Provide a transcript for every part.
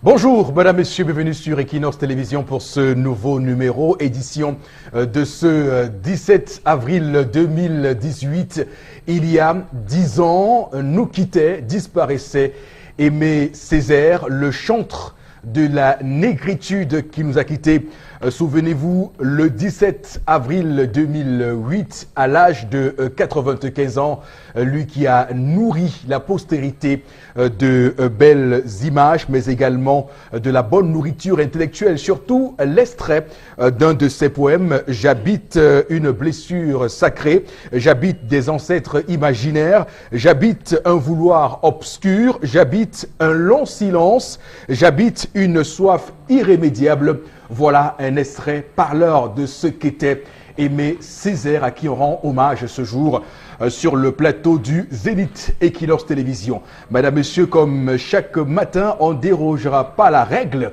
Bonjour, madame, messieurs, bienvenue sur Equinox Télévision pour ce nouveau numéro, édition de ce 17 avril 2018. Il y a 10 ans, nous quittait, disparaissait Aimé Césaire, le chantre de la négritude qui nous a quittés. Souvenez-vous, le 17 avril 2008, à l'âge de 95 ans, lui qui a nourri la postérité de belles images, mais également de la bonne nourriture intellectuelle, surtout l'extrait d'un de ses poèmes, « J'habite une blessure sacrée, j'habite des ancêtres imaginaires, j'habite un vouloir obscur, j'habite un long silence, j'habite une soif irrémédiable ». Voilà un extrait parleur de ce qu'était Aimé Césaire, à qui on rend hommage ce jour sur le plateau du Zénith Equinox Télévision. Madame, Monsieur, comme chaque matin, on ne dérogera pas la règle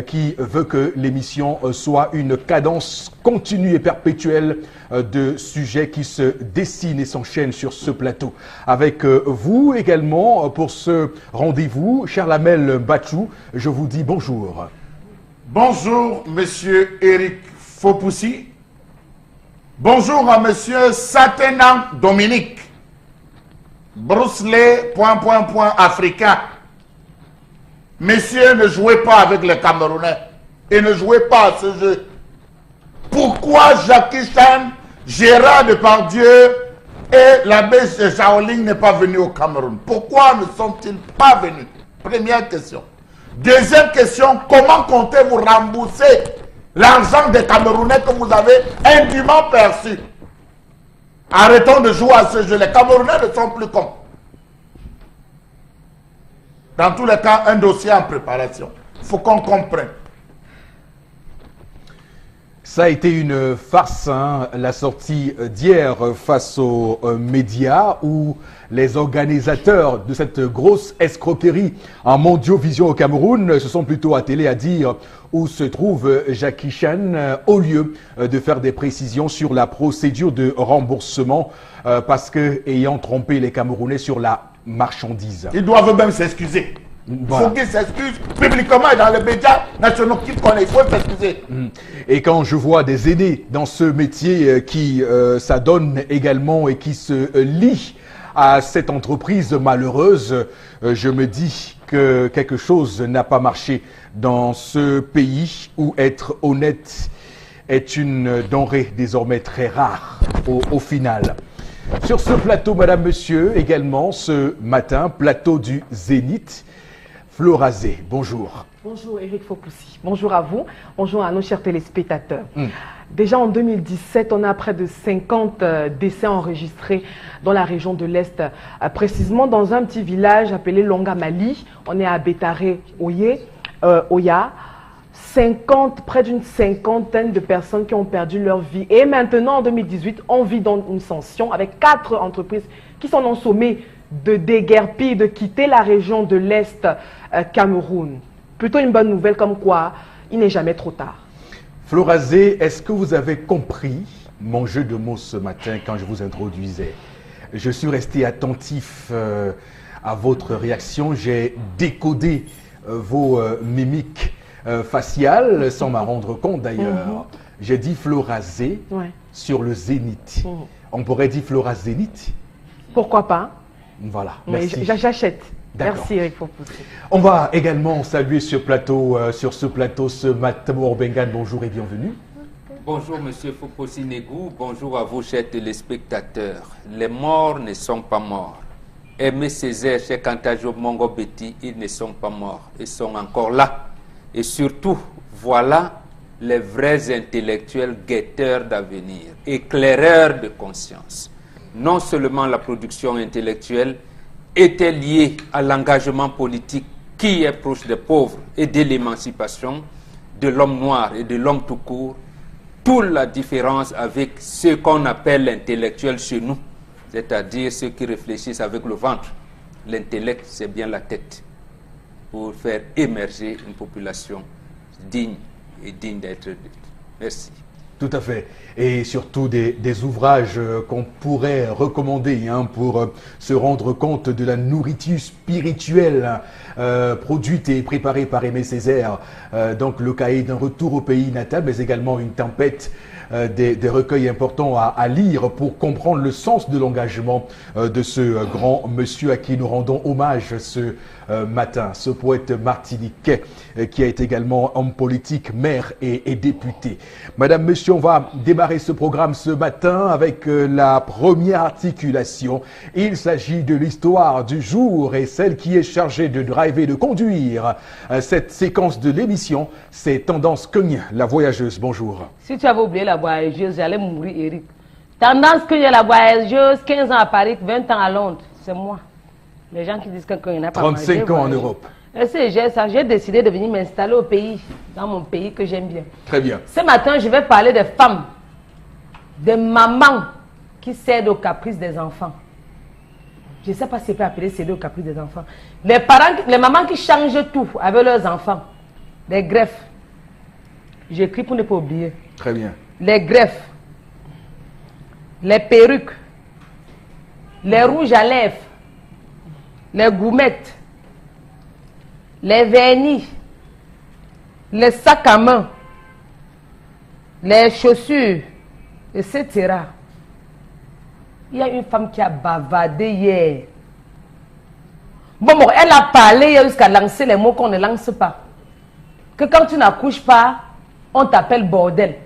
qui veut que l'émission soit une cadence continue et perpétuelle de sujets qui se dessinent et s'enchaînent sur ce plateau. Avec vous également pour ce rendez-vous, Charlamel Bachou, je vous dis bonjour. Bonjour, monsieur Eric Fopoussi. Bonjour à monsieur Satenan Dominique. Bruce Lee, africain. Messieurs, ne jouez pas avec les Camerounais et ne jouez pas à ce jeu. Pourquoi Jackie Chan, Gérard Depardieu et l'abbé Shaolin n'est pas venu au Cameroun? Pourquoi ne sont-ils pas venus? Première question. Deuxième question, comment comptez-vous rembourser l'argent des Camerounais que vous avez indûment perçu? Arrêtons de jouer à ce jeu. Les Camerounais ne sont plus cons. Dans tous les cas, un dossier en préparation. Il faut qu'on comprenne. Ça a été une farce, hein, la sortie d'hier face aux médias où les organisateurs de cette grosse escroquerie en Mondiovision au Cameroun se sont plutôt attelés à dire où se trouve Jackie Chan au lieu de faire des précisions sur la procédure de remboursement parce que ayant trompé les Camerounais sur la marchandise. Ils doivent même s'excuser. Il faut qu'ils s'excusent publiquement et dans les médias nationaux qu'ils connaissent. Il faut s'excuser. Et quand je vois des aînés dans ce métier qui s'adonnent également et qui se lient à cette entreprise malheureuse, je me dis que quelque chose n'a pas marché dans ce pays où être honnête est une denrée désormais très rare au final. Sur ce plateau, madame, monsieur, également ce matin, plateau du Zénith, Florazé, bonjour. Bonjour Eric Fopoussi, bonjour à vous, bonjour à nos chers téléspectateurs. Déjà en 2017, on a près de 50 décès enregistrés dans la région de l'Est, précisément dans un petit village appelé Longamali. On est à Bétaré, Oya. Près d'une cinquantaine de personnes qui ont perdu leur vie. Et maintenant, en 2018, on vit dans une sanction avec 4 entreprises qui sont en sommet de déguerpir, de quitter la région de l'Est Cameroun. Plutôt une bonne nouvelle comme quoi il n'est jamais trop tard. Florazé, est-ce que vous avez compris mon jeu de mots ce matin quand je vous introduisais? Je suis resté attentif à votre réaction. J'ai décodé vos mimiques faciales sans m'en rendre compte d'ailleurs. J'ai dit Florazé sur le Zénith. On pourrait dire Florazénith? Pourquoi pas? Voilà, merci. J'achète. Merci Eric Fopoussi. On va également saluer sur ce plateau ce matin. Bengan, bonjour et bienvenue. Bonjour Monsieur Fopoussi Negou, bonjour à vous chers téléspectateurs. Les morts ne sont pas morts. Aimé Césaire, Cheikh Anta Diop, Mongo Betty, ils ne sont pas morts. Ils sont encore là. Et surtout, voilà les vrais intellectuels guetteurs d'avenir, éclaireurs de conscience. Non seulement la production intellectuelle était liée à l'engagement politique qui est proche des pauvres et de l'émancipation de l'homme noir et de l'homme tout court, toute la différence avec ce qu'on appelle l'intellectuel chez nous, c'est-à-dire ceux qui réfléchissent avec le ventre. L'intellect, c'est bien la tête, pour faire émerger une population digne et digne d'être dite. Merci. Tout à fait. Et surtout des ouvrages qu'on pourrait recommander pour se rendre compte de la nourriture spirituelle produite et préparée par Aimé Césaire. Donc le cahier d'un retour au pays natal, mais également une tempête. Des recueils importants à lire pour comprendre le sens de l'engagement de ce grand monsieur à qui nous rendons hommage ce matin, ce poète martiniquais qui a été également homme politique, maire et député. Madame, monsieur, on va démarrer ce programme ce matin avec la première articulation. Il s'agit de l'histoire du jour et celle qui est chargée de driver, de conduire cette séquence de l'émission, c'est Tendance Cogne, la voyageuse. Bonjour. Si tu avais oublié la voyageuse, j'allais mourir, Eric. Tendance Cogne, la voyageuse, 15 ans à Paris, 20 ans à Londres, c'est moi. Les gens qui disent que Cogne n'a pas 35 ans en Europe. J'ai décidé de venir m'installer au pays, dans mon pays que j'aime bien. Très bien. Ce matin, je vais parler des femmes, des mamans qui cèdent aux caprices des enfants. Je ne sais pas si on peut appeler céder aux caprices des enfants. Les parents, les mamans qui changent tout avec leurs enfants. Les greffes. J'écris pour ne pas oublier. Très bien. Les greffes. Les perruques. Les rouges à lèvres. Les goumettes. Les vernis. Les sacs à main. Les chaussures. Etc. Il y a une femme qui a bavardé hier. Bon, elle a parlé hier jusqu'à lancer les mots qu'on ne lance pas. Que quand tu n'accouches pas, on t'appelle bordel.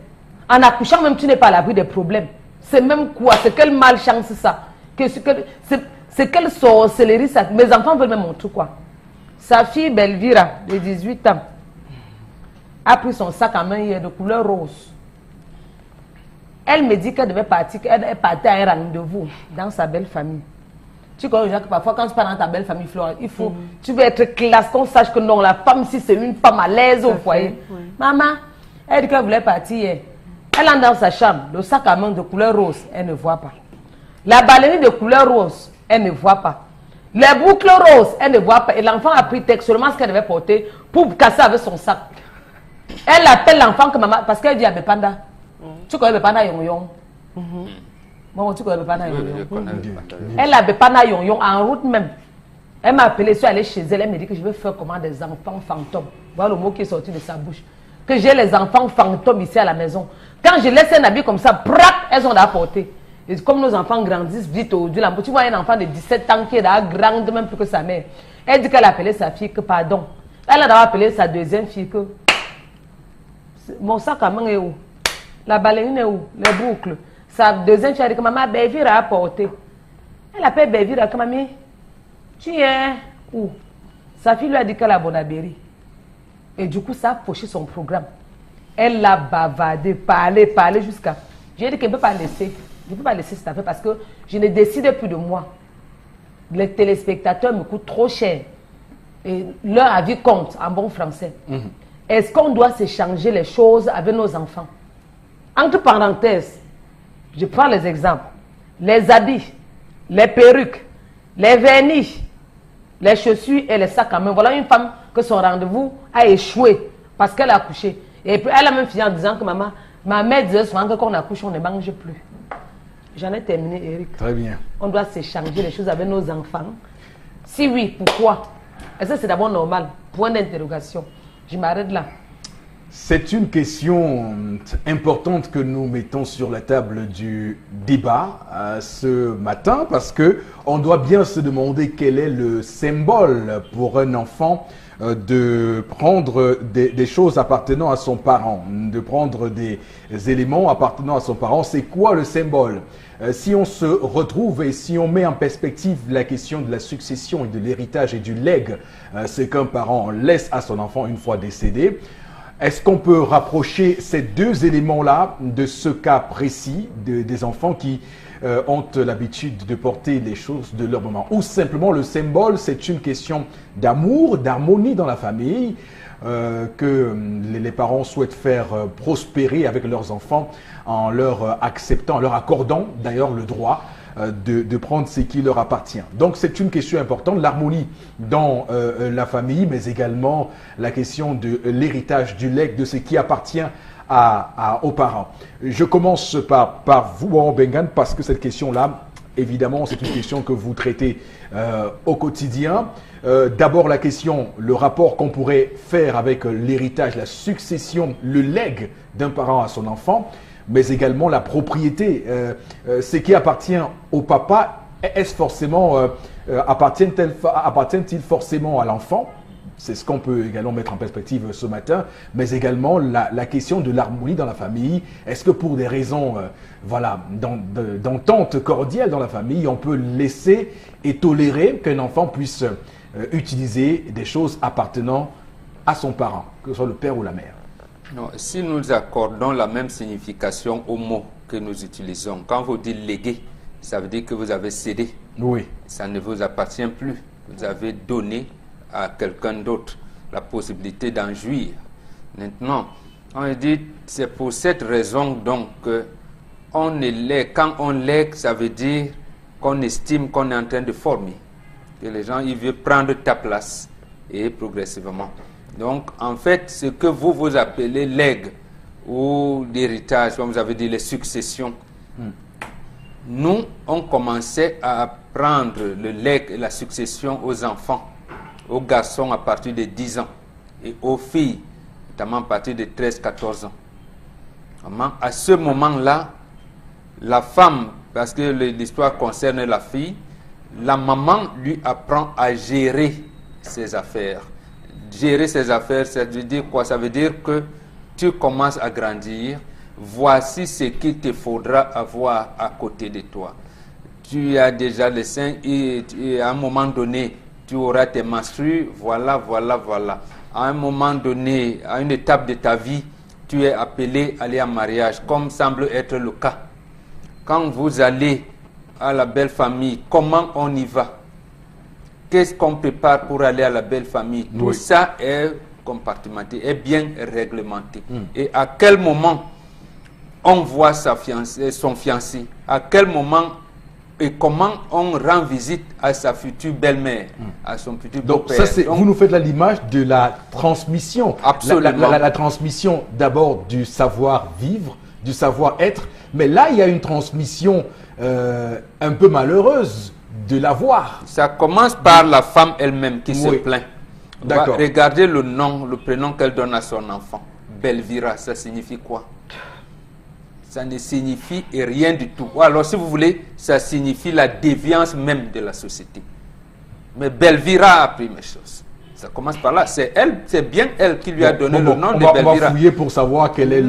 En accouchant même, tu n'es pas à l'abri des problèmes. C'est même quoi? C'est quelle malchance ça? C'est quelle sorcellerie ça? Mes enfants veulent me montrer quoi? Sa fille Belvira, de 18 ans, a pris son sac à main hier de couleur rose. Elle me dit qu'elle devait partir, qu'elle est partie à un rendez-vous dans sa belle famille. Tu connais déjà que parfois quand tu pars dans ta belle famille, Flora, il faut, tu veux être classe, qu'on sache que non, la femme, si c'est une femme à l'aise au foyer. Oui. Maman, elle dit qu'elle voulait partir hier. Elle entre dans sa chambre, le sac à main de couleur rose, elle ne voit pas. La ballerine de couleur rose, elle ne voit pas. Les boucles roses, elle ne voit pas. Et l'enfant a pris seulement ce qu'elle devait porter pour casser avec son sac. Elle appelle l'enfant que maman, parce qu'elle dit à Bepanda. Tu connais Bepanda Yon-Yon? Bon, tu connais Bepanda Yon-Yon? Elle a Bepanda Yon-Yon en route même. Elle m'a appelé, je suis allée chez elle, elle me dit que je vais faire comment des enfants fantômes. Voilà le mot qui est sorti de sa bouche. Que j'ai les enfants fantômes ici à la maison. Quand je laisse un habit comme ça, prac, elles ont à porter. Et comme nos enfants grandissent vite aujourd'hui, tu vois un enfant de 17 ans qui est là, grande même plus que sa mère. Elle dit qu'elle a appelé sa fille que pardon. Elle a d'abord appelé sa deuxième fille que mon sac à main est où? La ballerine est où? Les boucles. Sa deuxième fille a dit que maman Bévira a porté. Elle appelle Bévira que mamie, tu es où? Sa fille lui a dit qu'elle a Bonabéry. Et du coup, ça a fauché son programme. Elle l'a bavardé, parlé jusqu'à... J'ai dit qu'elle ne peut pas laisser. Je ne peux pas laisser cette affaire parce que je ne décide plus de moi. Les téléspectateurs me coûtent trop cher. Et leur avis compte en bon français. Est-ce qu'on doit s'échanger les choses avec nos enfants? Entre parenthèses, je prends les exemples. Les habits, les perruques, les vernis, les chaussures et les sacs à main. Voilà une femme que son rendez-vous a échoué parce qu'elle a accouché. Et puis elle a même fini en disant que maman, ma mère disait souvent que quand on accouche, on ne mange plus. J'en ai terminé, Eric. Très bien. On doit s'échanger les choses avec nos enfants. Si oui, pourquoi? Est-ce que c'est d'abord normal? Point d'interrogation. Je m'arrête là. C'est une question importante que nous mettons sur la table du débat ce matin parce que on doit bien se demander quel est le symbole pour un enfant de prendre des choses appartenant à son parent, de prendre des éléments appartenant à son parent. C'est quoi le symbole? Si on se retrouve et si on met en perspective la question de la succession et de l'héritage et du legs, ce qu'un parent laisse à son enfant une fois décédé, est-ce qu'on peut rapprocher ces deux éléments-là de ce cas précis des enfants qui ont l'habitude de porter les choses de leur maman? Ou simplement le symbole, c'est une question d'amour, d'harmonie dans la famille que les parents souhaitent faire prospérer avec leurs enfants en leur acceptant, en leur accordant d'ailleurs le droit de prendre ce qui leur appartient. Donc c'est une question importante, l'harmonie dans la famille, mais également la question de l'héritage du legs, de ce qui appartient aux parents. Je commence par vous, Warren Bengan, parce que cette question-là, évidemment, c'est une question que vous traitez au quotidien. D'abord la question, le rapport qu'on pourrait faire avec l'héritage, la succession, le legs d'un parent à son enfant, mais également la propriété. Ce qui appartient au papa, est-ce forcément, appartient-il forcément à l'enfant? C'est ce qu'on peut également mettre en perspective ce matin, mais également la question de l'harmonie dans la famille. Est-ce que pour des raisons d'entente cordiale dans la famille, on peut laisser et tolérer qu'un enfant puisse utiliser des choses appartenant à son parent, que ce soit le père ou la mère? Non, si nous accordons la même signification aux mots que nous utilisons, quand vous dites léguer, ça veut dire que vous avez cédé. Oui. Ça ne vous appartient plus. Vous avez donné à quelqu'un d'autre la possibilité d'en jouir. Maintenant, on dit, c'est pour cette raison donc que quand on lègue, ça veut dire qu'on estime qu'on est en train de former. Que les gens, ils veulent prendre ta place et progressivement. Donc, en fait, ce que vous appelez legs ou l'héritage, comme vous avez dit, les successions, nous, on commençait à prendre le legs et la succession aux enfants, aux garçons à partir de 10 ans et aux filles, notamment à partir de 13-14 ans. À ce moment-là, la femme, parce que l'histoire concerne la fille, la maman lui apprend à gérer ses affaires. Gérer ses affaires, ça veut dire quoi? Ça veut dire que tu commences à grandir, voici ce qu'il te faudra avoir à côté de toi. Tu as déjà les seins et à un moment donné, tu auras tes menstrues, voilà. À un moment donné, à une étape de ta vie, tu es appelé à aller en mariage, comme semble être le cas. Quand vous allez à la belle famille, comment on y va? Qu'est-ce qu'on prépare pour aller à la belle famille? Tout ça est compartimenté, est bien réglementé. Et à quel moment on voit son fiancé? À quel moment et comment on rend visite à sa future belle-mère, à son futur beau-père? Donc, vous nous faites l'image de la transmission. Absolument. La transmission d'abord du savoir-vivre, du savoir-être. Mais là, il y a une transmission un peu malheureuse de l'avoir. Ça commence par la femme elle-même qui se plaint. D'accord. Regardez le prénom qu'elle donne à son enfant. Belvira, ça signifie quoi? Ça ne signifie rien du tout. Ou alors, si vous voulez, ça signifie la déviance même de la société. Mais Belvira a appris mes choses. Ça commence par là. C'est elle, c'est bien elle qui lui a donné le nom de Belvira. On va fouiller pour savoir quelle est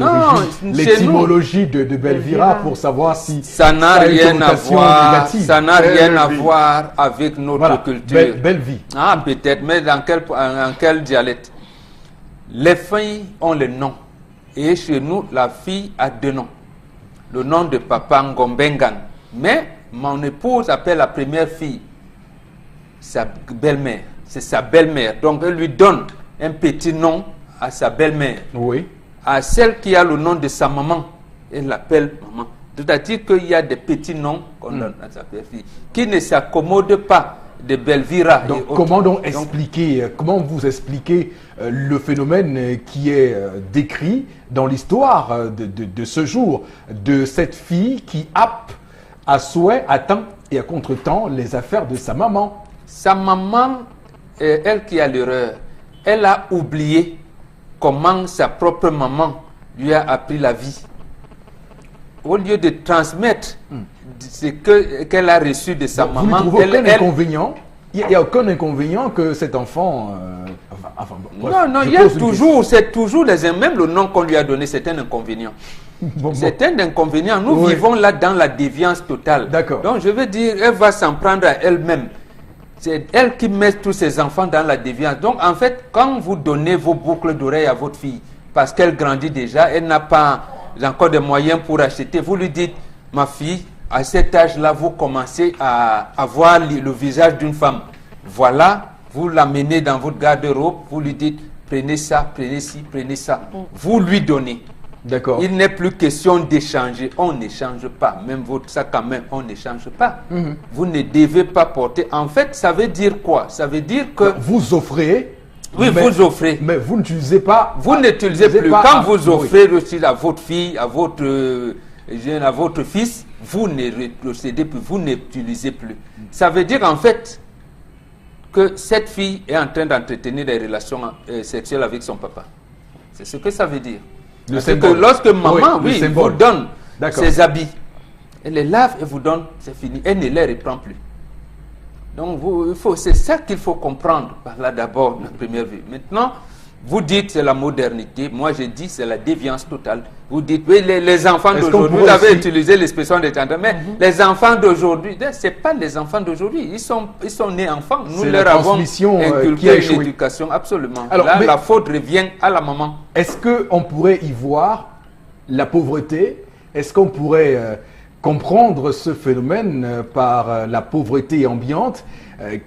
l'étymologie de Belvira, pour savoir si ça n'a rien à voir. Ça n'a rien à voir avec notre culture. Belle vie. Ah, peut-être, mais dans quel dialecte? Les filles ont le nom. Et chez nous, la fille a 2 noms. Le nom de papa Ngombengan. Mais mon épouse appelle la première fille sa belle-mère. C'est sa belle-mère. Donc, elle lui donne un petit nom à sa belle-mère. Oui. À celle qui a le nom de sa maman, elle l'appelle maman. C'est-à-dire qu'il y a des petits noms qu'on donne à sa belle-fille qui ne s'accommodent pas de Belvira. Donc, comment vous expliquez le phénomène qui est décrit dans l'histoire de ce jour, de cette fille qui happe à souhait, à temps et à contre-temps les affaires de sa maman? Sa maman, elle qui a l'erreur, elle a oublié comment sa propre maman lui a appris la vie. Au lieu de transmettre ce qu'elle a reçu de sa maman, vous ne trouvez aucun inconvénient? Il n'y a aucun inconvénient que cet enfant... non, il y a toujours, c'est toujours même le nom qu'on lui a donné, c'est un inconvénient. C'est un inconvénient. Nous vivons là dans la déviance totale. D'accord. Donc je veux dire, elle va s'en prendre à elle-même. C'est elle qui met tous ses enfants dans la déviance. Donc en fait, quand vous donnez vos boucles d'oreilles à votre fille, parce qu'elle grandit déjà, elle n'a pas encore de moyens pour acheter, vous lui dites, ma fille, à cet âge-là, vous commencez à avoir le visage d'une femme. Voilà, vous l'amenez dans votre garde-robe, vous lui dites, prenez ça, prenez ci, prenez ça. Vous lui donnez. D'accord. Il n'est plus question d'échanger. On n'échange pas. Même votre sac à main, on n'échange pas. Vous ne devez pas porter. En fait, ça veut dire quoi? Ça veut dire que... Vous offrez. Oui, mais, vous offrez. Mais vous n'utilisez pas. Vous n'utilisez plus. Pas, Quand vous offrez aussi à votre fille, à votre jeune, à votre fils, vous ne rétrocédez plus, vous n'utilisez plus. Ça veut dire en fait que cette fille est en train d'entretenir des relations sexuelles avec son papa. C'est ce que ça veut dire. Parce que lorsque maman, vous donne ses habits, elle les lave et vous donne, c'est fini. Elle ne les reprend plus. Donc, c'est ça qu'il faut comprendre par là d'abord, la première vue. Maintenant, vous dites c'est la modernité. Moi, je dis c'est la déviance totale. Vous dites, oui, les enfants d'aujourd'hui, vous avez utilisé l'expression des tendres, mais les enfants d'aujourd'hui, ce n'est pas les enfants d'aujourd'hui. Ils sont nés enfants. Nous leur avons inculqué une éducation, absolument. Alors, là, la faute revient à la maman. Est-ce qu'on pourrait y voir la pauvreté? Est-ce qu'on pourrait comprendre ce phénomène par la pauvreté ambiante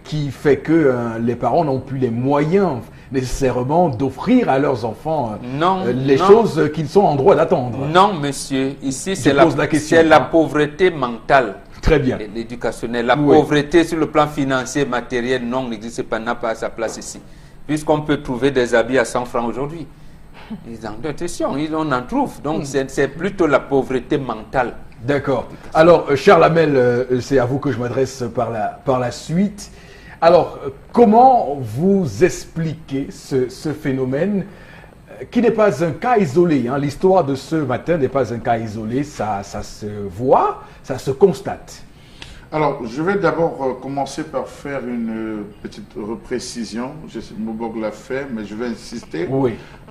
qui fait que les parents n'ont plus les moyens nécessairement d'offrir à leurs enfants les choses qu'ils sont en droit d'attendre? Non, monsieur. Ici, c'est la pauvreté mentale. Très bien. L'éducationnelle. La pauvreté sur le plan financier, matériel, non, n'existe pas, n'a pas sa place ici. Puisqu'on peut trouver des habits à 100 francs aujourd'hui. Attention, on en trouve. Donc, c'est plutôt la pauvreté mentale. D'accord. Alors, Charles Hamel, c'est à vous que je m'adresse par la suite. Alors, comment vous expliquez ce phénomène qui n'est pas un cas isolé, hein? L'histoire de ce matin n'est pas un cas isolé, ça se voit, ça se constate. Alors, je vais d'abord commencer par faire une petite reprécision. Je sais que Moubouk l'a fait, mais je vais insister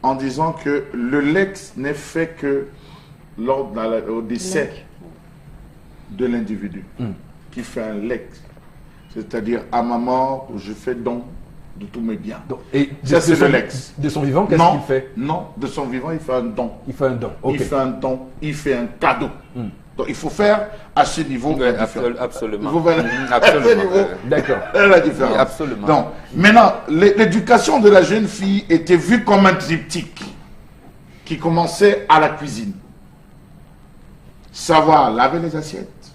en disant que le legs n'est fait que lors au décès de l'individu qui fait un legs. C'est-à-dire, à ma mort, je fais don de tous mes biens. Et ça, c'est le legs. De son vivant, qu'est-ce qu'il fait? Non, de son vivant, il fait un don. Il fait un don. Il fait un don, il fait un cadeau. Donc, il faut faire à ce niveau. Absolument. Vous voyez, à ce niveau. D'accord. La différence. Oui, absolument. Donc, maintenant, l'éducation de la jeune fille était vue comme un triptyque qui commençait à la cuisine. Savoir laver les assiettes,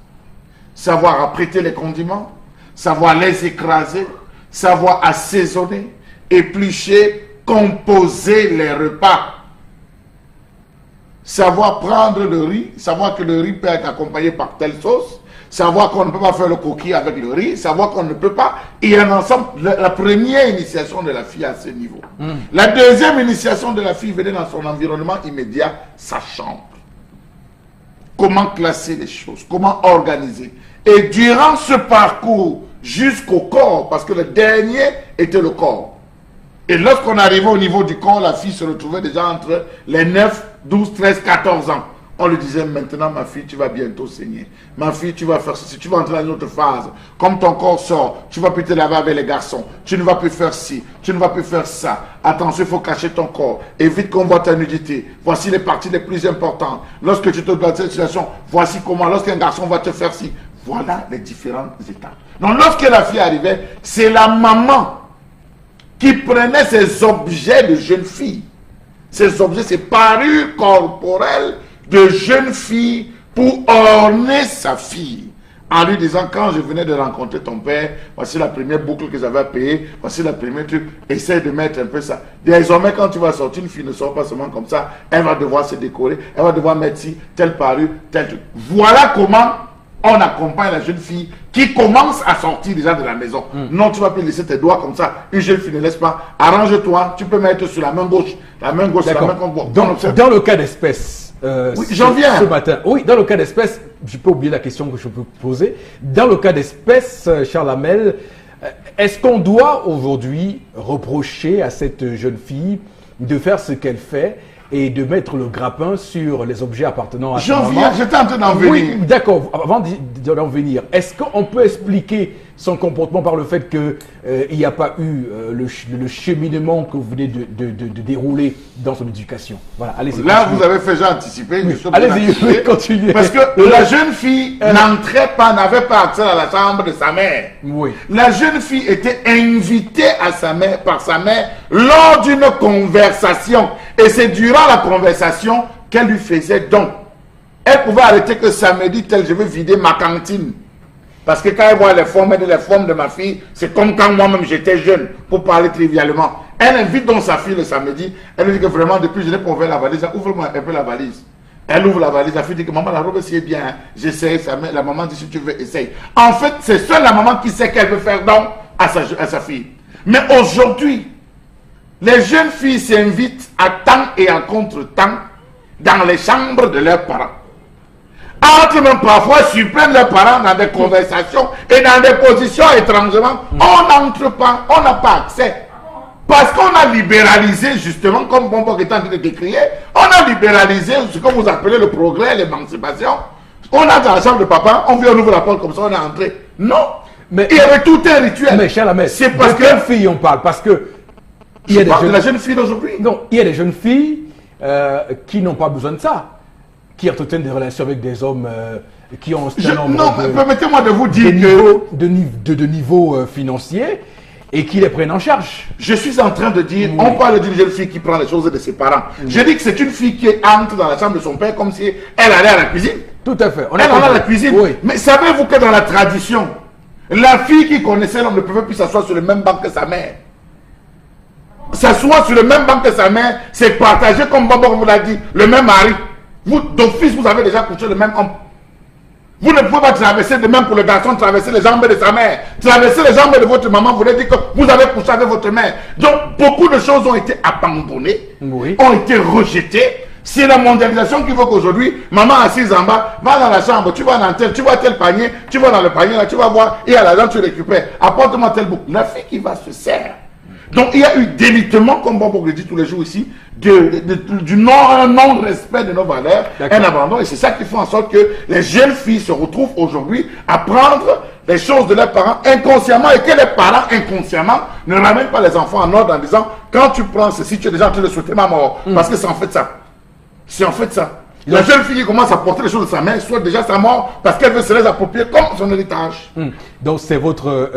savoir apprêter les condiments, savoir les écraser, savoir assaisonner, éplucher, composer les repas. Savoir prendre le riz, savoir que le riz peut être accompagné par telle sauce, savoir qu'on ne peut pas faire le coquille avec le riz, savoir qu'on ne peut pas... Il y a un ensemble, la première initiation de la fille à ce niveau. La deuxième initiation de la fille venait dans son environnement immédiat, sa chambre. Comment classer les choses, comment organiser. Et durant ce parcours jusqu'au corps, parce que le dernier était le corps. Et lorsqu'on arrivait au niveau du corps, la fille se retrouvait déjà entre les 9, 12, 13, 14 ans. On lui disait, maintenant ma fille, tu vas bientôt saigner. Ma fille, tu vas faire ceci, tu vas entrer dans une autre phase. Comme ton corps sort, tu vas plus te laver avec les garçons. Tu ne vas plus faire ci, tu ne vas plus faire ça. Attention, il faut cacher ton corps. Évite qu'on voit ta nudité. Voici les parties les plus importantes. Lorsque tu te dois de cette situation, voici comment, lorsqu'un garçon va te faire ci. Voilà les différentes étapes. Donc lorsque la fille arrivait, c'est la maman qui prenait ces objets de jeune fille. Ces objets, ces parures corporelles de jeune fille pour orner sa fille. En lui disant, quand je venais de rencontrer ton père, voici la première boucle que j'avais payée, voici la première truc, essaie de mettre un peu ça. Désormais, quand tu vas sortir, une fille ne sort pas seulement comme ça, elle va devoir se décorer, elle va devoir mettre ci, telle parure, tel truc. Voilà comment on accompagne la jeune fille qui commence à sortir déjà de la maison. Non, tu vas plus laisser tes doigts comme ça. Une jeune fille ne laisse pas. Arrange-toi, tu peux mettre sur la main gauche. La main gauche, la main gauche. Dans le cas d'espèce, oui, j'en viens. Ce matin, oui, dans le cas d'espèce, je peux oublier la question que je peux poser. Dans le cas d'espèce, Charles Hamel, est-ce qu'on doit aujourd'hui reprocher à cette jeune fille de faire ce qu'elle fait et de mettre le grappin sur les objets appartenant à sa maman? J'en viens, j'étais en train d'en venir. Oui, d'accord. Avant d'en venir, est-ce qu'on peut expliquer son comportement par le fait qu'il n'y a pas eu le cheminement que vous venez de dérouler dans son éducation? Voilà, allez-y. Là, vous avez fait, j'ai anticipé. Oui. Allez-y, continuez. Parce que la jeune fille n'entrait pas, n'avait pas accès à la chambre de sa mère. Oui. La jeune fille était invitée à sa mère, par sa mère lors d'une conversation. Et c'est durant la conversation qu'elle lui faisait don. Elle pouvait arrêter que samedi tel, je veux vider ma cantine. Parce que quand elle voit les formes de ma fille, c'est comme quand moi-même j'étais jeune, pour parler trivialement. Elle invite donc sa fille le samedi. Elle lui dit que vraiment, depuis je n'ai pas ouvert la valise, ouvre-moi un peu la valise. Elle ouvre la valise, la fille dit que maman, la robe c'est bien, hein. J'essaie. La maman dit si tu veux, essaye. En fait, c'est seule la maman qui sait qu'elle veut faire don à sa fille. Mais aujourd'hui, les jeunes filles s'invitent à temps et en contre-temps dans les chambres de leurs parents. Entre même parfois surprennent leurs parents dans des conversations et dans des positions étrangement. On n'entre pas, on n'a pas accès. Parce qu'on a libéralisé, justement, comme Bombo est en train de décrire, on a libéralisé ce que vous appelez le progrès, l'émancipation. On a dans la chambre de papa, on vient ouvrir la porte comme ça, on est entré. Non. Mais il y avait tout un rituel. Mais cher Lamès, c'est parce de quelle fille on parle? Parce que il y a des jeunes... de la jeune fille d'aujourd'hui. Non, il y a des jeunes filles qui n'ont pas besoin de ça, qui entretiennent des relations avec des hommes qui ont un nombre non, permettez-moi de vous dire de niveau financier et qui les prennent en charge. Je suis en train de dire, on parle d'une jeune fille qui prend les choses de ses parents. Je dis que c'est une fille qui entre dans la chambre de son père comme si elle allait à la cuisine. Tout à fait. Elle allait à la cuisine. Oui. Mais savez-vous que dans la tradition, la fille qui connaissait l'homme ne pouvait plus s'asseoir sur le même banc que sa mère. S'asseoir sur le même banc que sa mère, c'est partager, comme Bobo vous l'a dit, le même mari. Vous, d'office, vous avez déjà couché le même homme. Vous ne pouvez pas traverser de même pour le garçon, traverser les jambes de sa mère. Traverser les jambes de votre maman, vous voulez dire que vous avez couché avec votre mère. Donc, beaucoup de choses ont été abandonnées, ont été rejetées. C'est la mondialisation qui veut qu'aujourd'hui, maman assise en bas, va dans la chambre, tu vas dans tu vois tel panier, tu vas dans le panier, là, tu vas voir, et à l'argent, tu récupères. Apporte-moi tel bout. La fille qui va se servir. Donc, il y a eu délitement, comme Bobo le dit tous les jours ici, du non-respect de nos valeurs, un abandon. Et c'est ça qui fait en sorte que les jeunes filles se retrouvent aujourd'hui à prendre les choses de leurs parents inconsciemment et que les parents inconsciemment ne ramènent pas les enfants en ordre en disant quand tu prends ceci, tu es déjà en train de souhaiter ma mort. Parce que c'est en fait ça. C'est en fait ça. La jeune fille qui commence à porter les choses de sa mère souhaite déjà sa mort parce qu'elle veut se les approprier comme son héritage. Donc c'est votre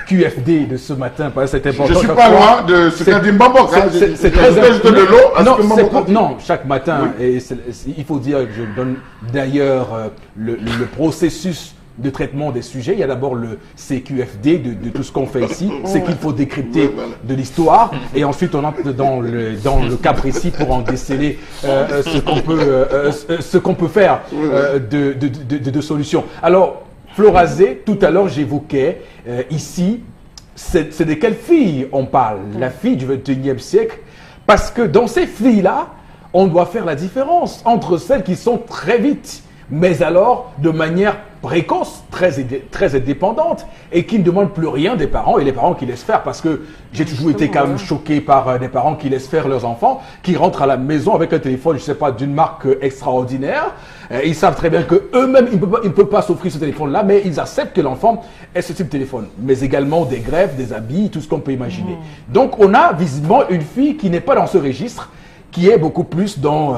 QFD de ce matin, c'est important. Je ne suis pas loin de ce qu'a dit Mbambok. C'est très important. De l'eau. Non, chaque matin, et il faut dire que je donne d'ailleurs le processus de traitement des sujets. Il y a d'abord le CQFD de tout ce qu'on fait ici, c'est qu'il faut décrypter de l'histoire, et ensuite on entre dans le cas précis pour en déceler ce qu'on peut faire de solutions. Alors, Florazé, tout à l'heure j'évoquais ici, c'est de quelle fille on parle? La fille du 21e siècle, parce que dans ces filles-là, on doit faire la différence entre celles qui sont très vite, mais alors de manière précoce, très indépendante, et qui ne demandent plus rien des parents, et les parents qui laissent faire, parce que j'ai toujours été quand même choqué par des parents qui laissent faire leurs enfants, qui rentrent à la maison avec un téléphone, je ne sais pas, d'une marque extraordinaire. Ils savent très bien qu'eux-mêmes, ils ne peuvent pas s'offrir ce téléphone-là, mais ils acceptent que l'enfant ait ce type de téléphone. Mais également des greffes, des habits, tout ce qu'on peut imaginer. Donc on a visiblement une fille qui n'est pas dans ce registre, qui est beaucoup plus dans,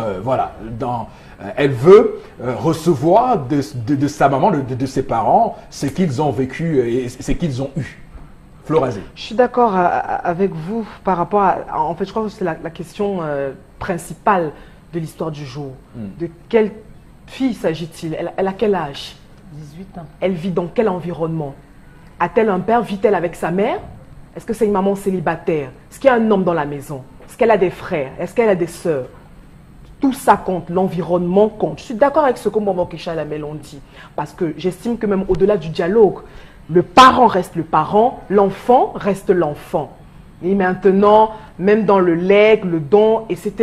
elle veut recevoir de sa maman, de ses parents, ce qu'ils ont vécu et ce qu'ils ont eu. Florazé. Je suis d'accord avec vous par rapport à... En fait, je crois que c'est la question principale de l'histoire du jour. De quelle fille s'agit-il? Elle a quel âge? 18 ans. Elle vit dans quel environnement? A-t-elle un père? Vit-elle avec sa mère? Est-ce que c'est une maman célibataire? Est-ce qu'il y a un homme dans la maison? Est-ce qu'elle a des frères? Est-ce qu'elle a des sœurs? Tout ça compte, l'environnement compte. Je suis d'accord avec ce que Maman Kesha et Lamel ont dit. Parce que j'estime que même au-delà du dialogue, le parent reste le parent, l'enfant reste l'enfant. Et maintenant, même dans le legs, le don, etc.,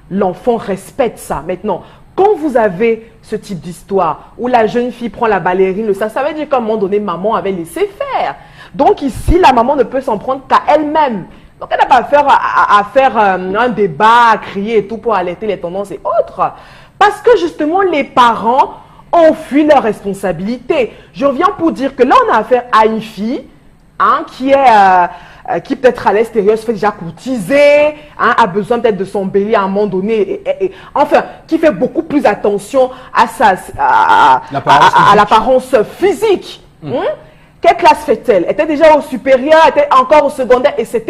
l'enfant respecte ça. Maintenant, quand vous avez ce type d'histoire où la jeune fille prend la ballerine, ça veut dire qu'à un moment donné, maman avait laissé faire. Donc ici, la maman ne peut s'en prendre qu'à elle-même. Donc, elle n'a pas à faire un débat, à crier et tout pour alerter les tendances et autres. Parce que justement, les parents ont fui leurs responsabilités. Je reviens pour dire que là, on a affaire à une fille qui peut-être à l'extérieur se fait déjà courtiser, a besoin peut-être de s'embellir à un moment donné, enfin, qui fait beaucoup plus attention à l'apparence physique. Quelle classe fait-elle? Était déjà au supérieur, était encore au secondaire, etc.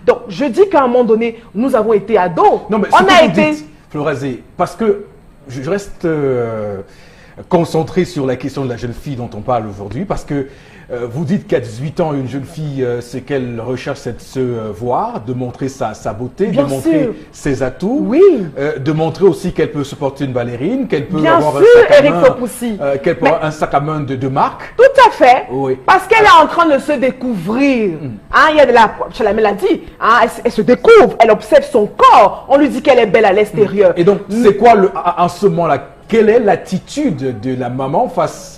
Donc, je dis qu'à un moment donné, nous avons été ados. Non, mais on a été... Florazé, parce que je reste concentré sur la question de la jeune fille dont on parle aujourd'hui, parce que vous dites qu'à 18 ans, une jeune fille, ce qu'elle recherche, c'est de se voir, de montrer sa beauté, Bien de montrer sûr. ses atouts, Oui. De montrer aussi qu'elle peut supporter une ballerine, qu'elle peut Bien avoir sûr, un sac à Eric main, Fopoussi. qu'elle peut avoir un sac à main de marque. Tout à fait. Oui. Parce qu'elle est en train de se découvrir. Hein, il y a de la... Chalamel l'a dit. Hein, elle se découvre. Elle observe son corps. On lui dit qu'elle est belle à l'extérieur. Et donc, c'est quoi, en ce moment-là, quelle est l'attitude de la maman face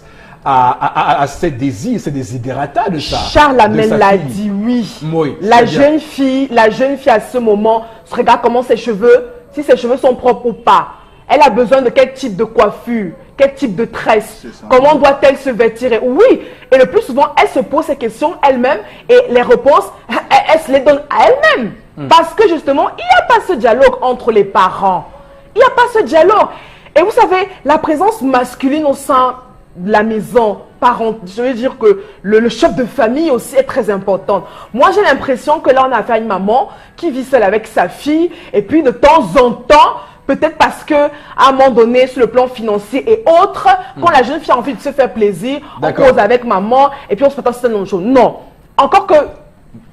à ces désirs, ces desiderata de ça? Charles Amel l'a dit, oui. Oui, La c'est-à-dire- jeune fille à ce moment, se regarde comment ses cheveux, si ses cheveux sont propres ou pas. Elle a besoin de quel type de coiffure, quel type de tresse, C'est ça. comment doit-elle se vêtir? Et oui, et le plus souvent, elle se pose ces questions elle-même et les réponses, elle se les donne à elle-même. Parce que justement, il n'y a pas ce dialogue entre les parents. Il n'y a pas ce dialogue. Et vous savez, la présence masculine au sein de la maison, je veux dire que le chef de famille aussi est très important. Moi, j'ai l'impression que là, on a affaire à une maman qui vit seule avec sa fille et puis de temps en temps, peut-être parce que à un moment donné, sur le plan financier et autres, quand la jeune fille a envie de se faire plaisir, on D'accord. cause avec maman et puis on se fait un certain nombre de choses. Non. Encore que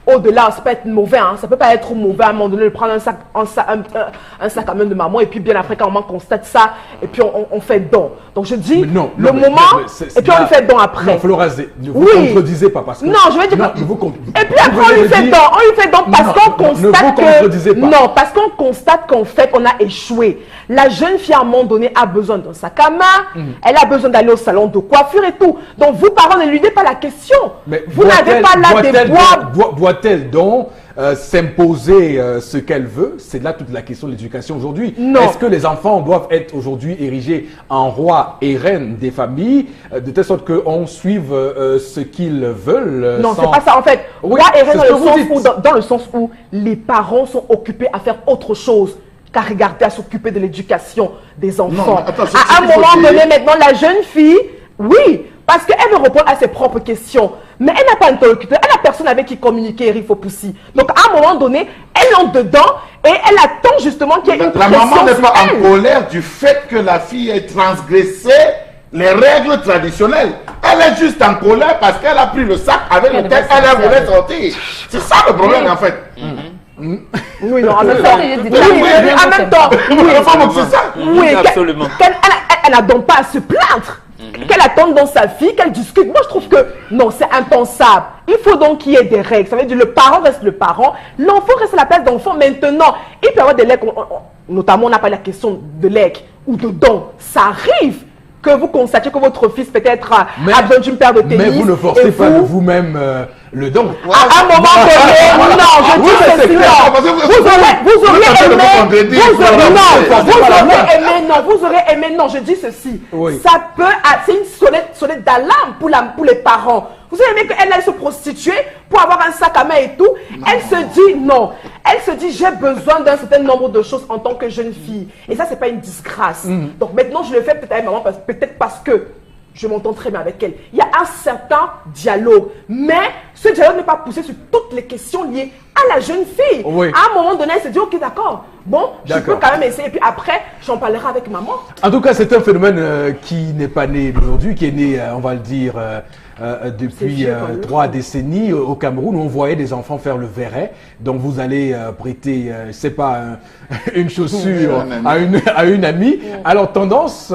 au-delà, ça peut être mauvais, hein. Ça peut pas être mauvais à un moment donné de prendre un sac à main de maman et puis bien après quand maman constate ça et puis on fait don. Donc je dis Mais non, le non, moment mais c'est et puis on lui fait don après. Non, Florazé, ne vous Oui. contredisez pas parce que... Non, je veux dire Non, que- ne vous Et puis après on lui fait don, parce Non, qu'on ne vous constate contredisez que pas. non, parce qu'on constate qu'en fait on a échoué. La jeune fille à un moment donné a besoin d'un sac à main, elle a besoin d'aller au salon de coiffure et tout. Donc vous parents ne lui dites pas la question. Mais Vous n'avez pas là des bois. Doit-elle donc s'imposer ce qu'elle veut? C'est là toute la question de l'éducation aujourd'hui. Non. Est-ce que les enfants doivent être aujourd'hui érigés en rois et reines des familles, de telle sorte qu'on suive ce qu'ils veulent Non, sans- c'est pas ça. En fait, Oui, roi et c'est reine ce que dans, vous le sens dites. où, dans le sens où les parents sont occupés à faire autre chose qu'à regarder, à s'occuper de l'éducation des enfants. mais attends, c'est À ce un qu'il faut moment dire. donné, maintenant, la jeune fille, oui, parce qu'elle veut répondre à ses propres questions. Mais elle n'a pas d'interlocuteur, elle n'a personne avec qui communiquer, Eric Fopoussi. Donc, à un moment donné, elle entre dedans et elle attend justement qu'il y ait une La pression maman n'est sur pas elle. en colère du fait que la fille ait transgressé les règles traditionnelles. Elle est juste en colère parce qu'elle a pris le sac avec Elle lequel va elle sortir voulait avec. sortir. C'est ça le problème Oui. en fait. Oui, non, en même C'est temps, ça que je dis. oui, en même temps, oui, Vraiment, c'est ça. oui, Absolument. Elle n'a donc pas à se plaindre. Qu'elle attende dans sa fille, qu'elle discute. Moi, je trouve que non, c'est impensable. Il faut donc qu'il y ait des règles. Ça veut dire le parent reste le parent, l'enfant reste à la place d'enfant. Maintenant, il peut y avoir des legs, notamment on n'a pas la question de legs ou de dons. Ça arrive que vous constatiez que votre fils peut-être a besoin d'une paire de tennis. Mais vous ne et forcez pas de vous, vous-même le don. à un moment donné, non, je Oui, dis mais c'est ceci, clair, non. parce que Vous aurez êtes en train de aimé, vous contredire, vous aurez, Florence, non, c'est pas la vous aurez aimé, non, je dis ceci. Oui. Ça peut, c'est une sonnette d'alarme pour les parents. Vous avez aimé qu'elle aille se prostituer pour avoir un sac à main et tout. Elle se dit non. Elle se dit j'ai besoin d'un certain nombre de choses en tant que jeune fille. Et ça, c'est pas une disgrâce. Donc maintenant, je le fais peut-être avec maman, peut-être parce que je m'entends très bien avec elle. Il y a un certain dialogue. Mais ce dialogue n'est pas poussé sur toutes les questions liées à la jeune fille. Oui. À un moment donné, elle se dit, ok, d'accord. Bon, je peux D'accord. quand même essayer. Et puis après, j'en parlerai avec maman. En tout cas, c'est un phénomène qui n'est pas né d'aujourd'hui, qui est né, on va le dire, depuis vieux, quand même. 3 décennies au Cameroun, où on voyait des enfants faire le verret. Donc vous allez prêter, je sais pas, une chaussure à une amie. Alors tendance,